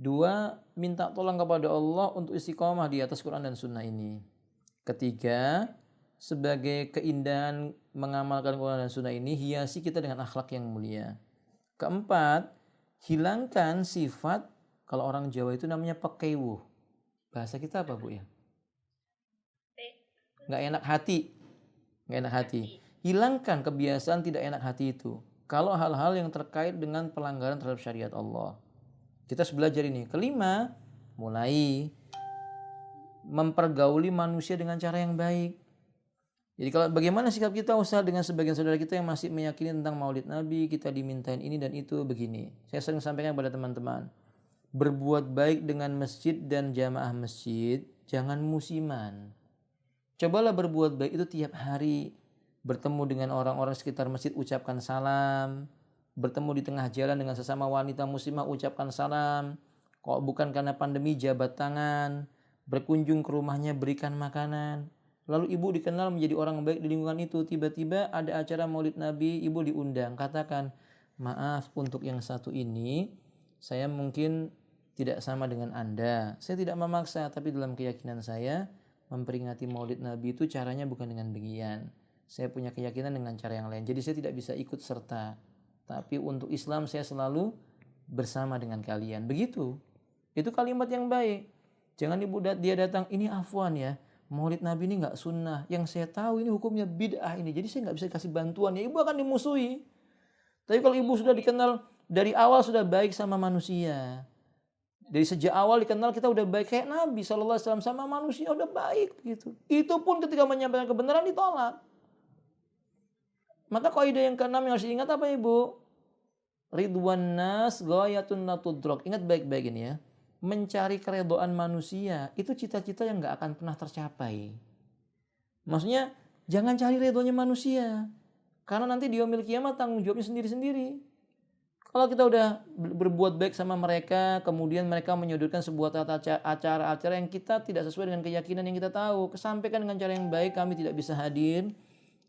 2, minta tolong kepada Allah untuk istiqomah di atas Quran dan Sunnah ini. 3, sebagai keindahan mengamalkan Quran dan Sunnah ini, hiasi kita dengan akhlak yang mulia. 4, hilangkan sifat, kalau orang Jawa itu namanya pekewuh. Bahasa kita apa Bu ya? Nggak enak hati. Nggak enak hati. Hilangkan kebiasaan tidak enak hati itu. Kalau hal-hal yang terkait dengan pelanggaran terhadap syariat Allah. Kita harus belajar ini. 5, mulai mempergauli manusia dengan cara yang baik. Jadi kalau bagaimana sikap kita Ustaz dengan sebagian saudara kita yang masih meyakini tentang Maulid Nabi, kita dimintain ini dan itu begini. Saya sering sampaikan kepada teman-teman. Berbuat baik dengan masjid dan jamaah masjid, jangan musiman. Cobalah berbuat baik itu tiap hari. Bertemu dengan orang-orang sekitar masjid, ucapkan salam. Bertemu di tengah jalan dengan sesama wanita muslimah, ucapkan salam. Kalau bukan karena pandemi, jabat tangan. Berkunjung ke rumahnya, berikan makanan. Lalu ibu dikenal menjadi orang baik di lingkungan itu. Tiba-tiba ada acara Maulid Nabi, ibu diundang. Katakan, maaf untuk yang satu ini, saya mungkin tidak sama dengan Anda. Saya tidak memaksa, tapi dalam keyakinan saya, memperingati Maulid Nabi itu caranya bukan dengan demikian. Saya punya keyakinan dengan cara yang lain. Jadi saya tidak bisa ikut serta. Tapi untuk Islam saya selalu bersama dengan kalian. Begitu. Itu kalimat yang baik. Jangan ibu dia datang, ini afwan ya. Maulid Nabi ini nggak sunnah. Yang saya tahu ini hukumnya bid'ah ini. Jadi saya nggak bisa kasih bantuan. Ya ibu akan dimusuhi. Tapi kalau ibu sudah dikenal dari awal sudah baik sama manusia. Dari sejak awal dikenal kita udah baik kayak Nabi SAW sama manusia udah baik begitu. Itu pun ketika menyampaikan kebenaran ditolak. Maka kaidah yang keenam yang harus diingat apa ibu? Ridwan nas ghayatun la tudrak. Ingat baik-baik ini ya. Mencari keridhaan manusia itu cita-cita yang nggak akan pernah tercapai. Maksudnya jangan cari ridhonya manusia, karena nanti di yaumil kiamat tanggung jawabnya sendiri-sendiri. Kalau kita udah berbuat baik sama mereka, kemudian mereka menyodorkan sebuah acara-acara yang kita tidak sesuai dengan keyakinan yang kita tahu, kesampaikan dengan cara yang baik, kami tidak bisa hadir,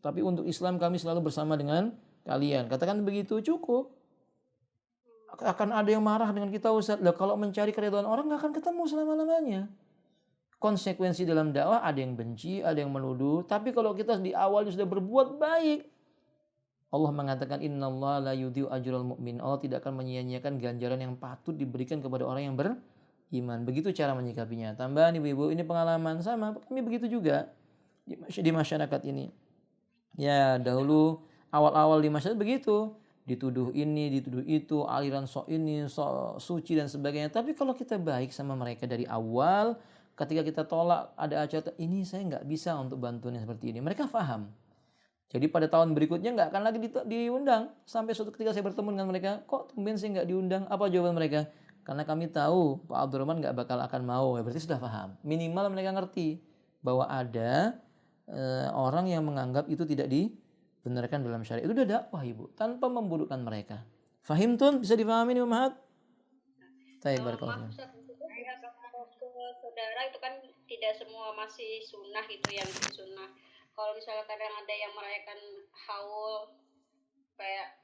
tapi untuk Islam kami selalu bersama dengan kalian. Katakan begitu cukup. Akan ada yang marah dengan kita Ustaz. Lah kalau mencari keridhaan orang nggak akan ketemu selama-lamanya. Konsekuensi dalam dakwah ada yang benci, ada yang menuduh. Tapi kalau kita di awalnya sudah berbuat baik, Allah mengatakan innallaha la yudhi'u ajral mu'min. Allah tidak akan menyia-nyiakan ganjaran yang patut diberikan kepada orang yang beriman. Begitu cara menyikapinya. Tambahan ibu-ibu, ini pengalaman sama. Kami begitu juga di masyarakat ini. Ya dahulu awal-awal di masyarakat begitu. Dituduh ini, dituduh itu, aliran sok ini, sok suci dan sebagainya. Tapi kalau kita baik sama mereka dari awal, ketika kita tolak ada acara ini saya nggak bisa untuk bantuan yang seperti ini. Mereka paham. Jadi pada tahun berikutnya nggak akan lagi diundang. Sampai suatu ketika saya bertemu dengan mereka, kok tumben saya nggak diundang? Apa jawaban mereka? Karena kami tahu Pak Abdurrahman nggak bakal akan mau. Ya berarti sudah paham. Minimal mereka ngerti bahwa ada orang yang menganggap itu tidak dibenarkan dalam syariat. Itu udah dakwah ibu, tanpa memburukkan mereka. Fahim tun? Bisa difahami nih Umahat? Baik, barakallahu. Ke saudara itu kan tidak semua masih sunnah gitu yang sunnah. Kalau misalnya kadang ada yang merayakan haul kayak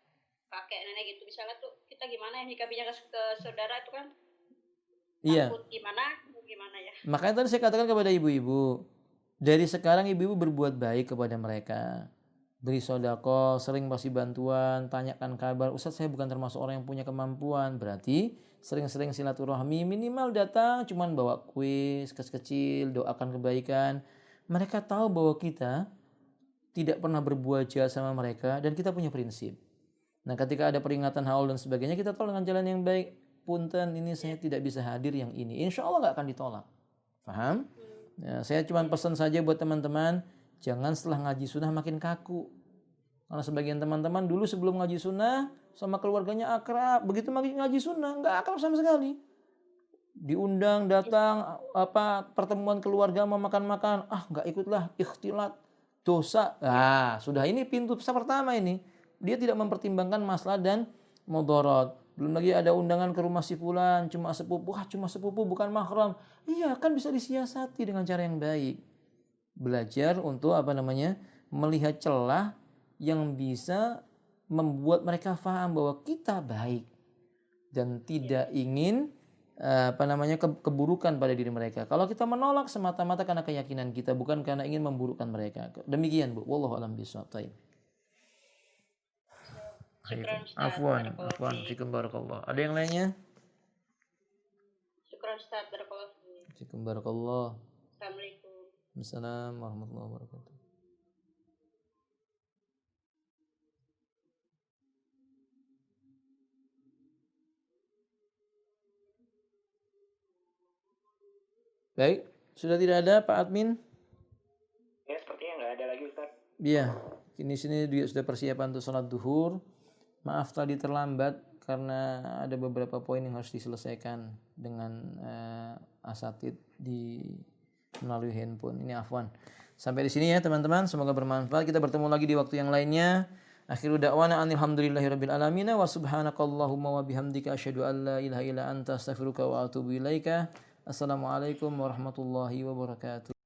kakek nenek gitu, misalnya tuh kita gimana ya nyikapinya ke saudara itu kan Iya. takut gimana ya. Makanya tadi saya katakan kepada ibu-ibu, dari sekarang ibu-ibu berbuat baik kepada mereka. Beri sodako, sering kasih bantuan, tanyakan kabar. Ustaz, saya bukan termasuk orang yang punya kemampuan. Berarti sering-sering silaturahmi, minimal datang cuman bawa kuis kecil, doakan kebaikan. Mereka tahu bahwa kita tidak pernah berbuat jahat sama mereka dan kita punya prinsip. Nah, ketika ada peringatan haul dan sebagainya, kita tolong dengan jalan yang baik. Punten, ini saya tidak bisa hadir yang ini. Insya Allah nggak akan ditolak. Paham? Ya, saya cuma pesan saja buat teman-teman, jangan setelah ngaji sunnah makin kaku. Karena sebagian teman-teman dulu sebelum ngaji sunnah sama keluarganya akrab, begitu ngaji sunnah nggak akrab sama sekali. Diundang datang pertemuan keluarga mau makan-makan, nggak ikutlah, ikhtilat, dosa. Sudah ini pintu pertama ini. Dia tidak mempertimbangkan masalah dan mudarat. Belum lagi ada undangan ke rumah si fulan, cuma sepupu bukan mahram. Iya, kan bisa disiasati dengan cara yang baik. Belajar untuk melihat celah yang bisa membuat mereka paham bahwa kita baik dan tidak ingin keburukan pada diri mereka. Kalau kita menolak semata-mata karena keyakinan kita, bukan karena ingin memburukkan mereka. Demikian, Bu. Wallahu a'lam bishawab. Afwan, fikum barakallah. Ada yang lainnya? Syukran Ustaz, barakallah. Fikum barakallah. Assalamualaikum. Assalamualaikum warahmatullahi wabarakatuh. Baik, sudah tidak ada Pak Admin? Ya, sepertinya nggak ada lagi Ustaz. Iya, sini juga sudah persiapan untuk sholat duhur. Maaf tadi terlambat karena ada beberapa poin yang harus diselesaikan dengan asatid melalui handphone. Ini afwan. Sampai di sini ya teman-teman, semoga bermanfaat. Kita bertemu lagi di waktu yang lainnya. Akhiru da'wana alhamdulillahirabbil alamin wa subhanakallahumma wa bihamdika asyhadu an la ilaha illa anta astaghfiruka wa atubu ilaika. Assalamualaikum warahmatullahi wabarakatuh.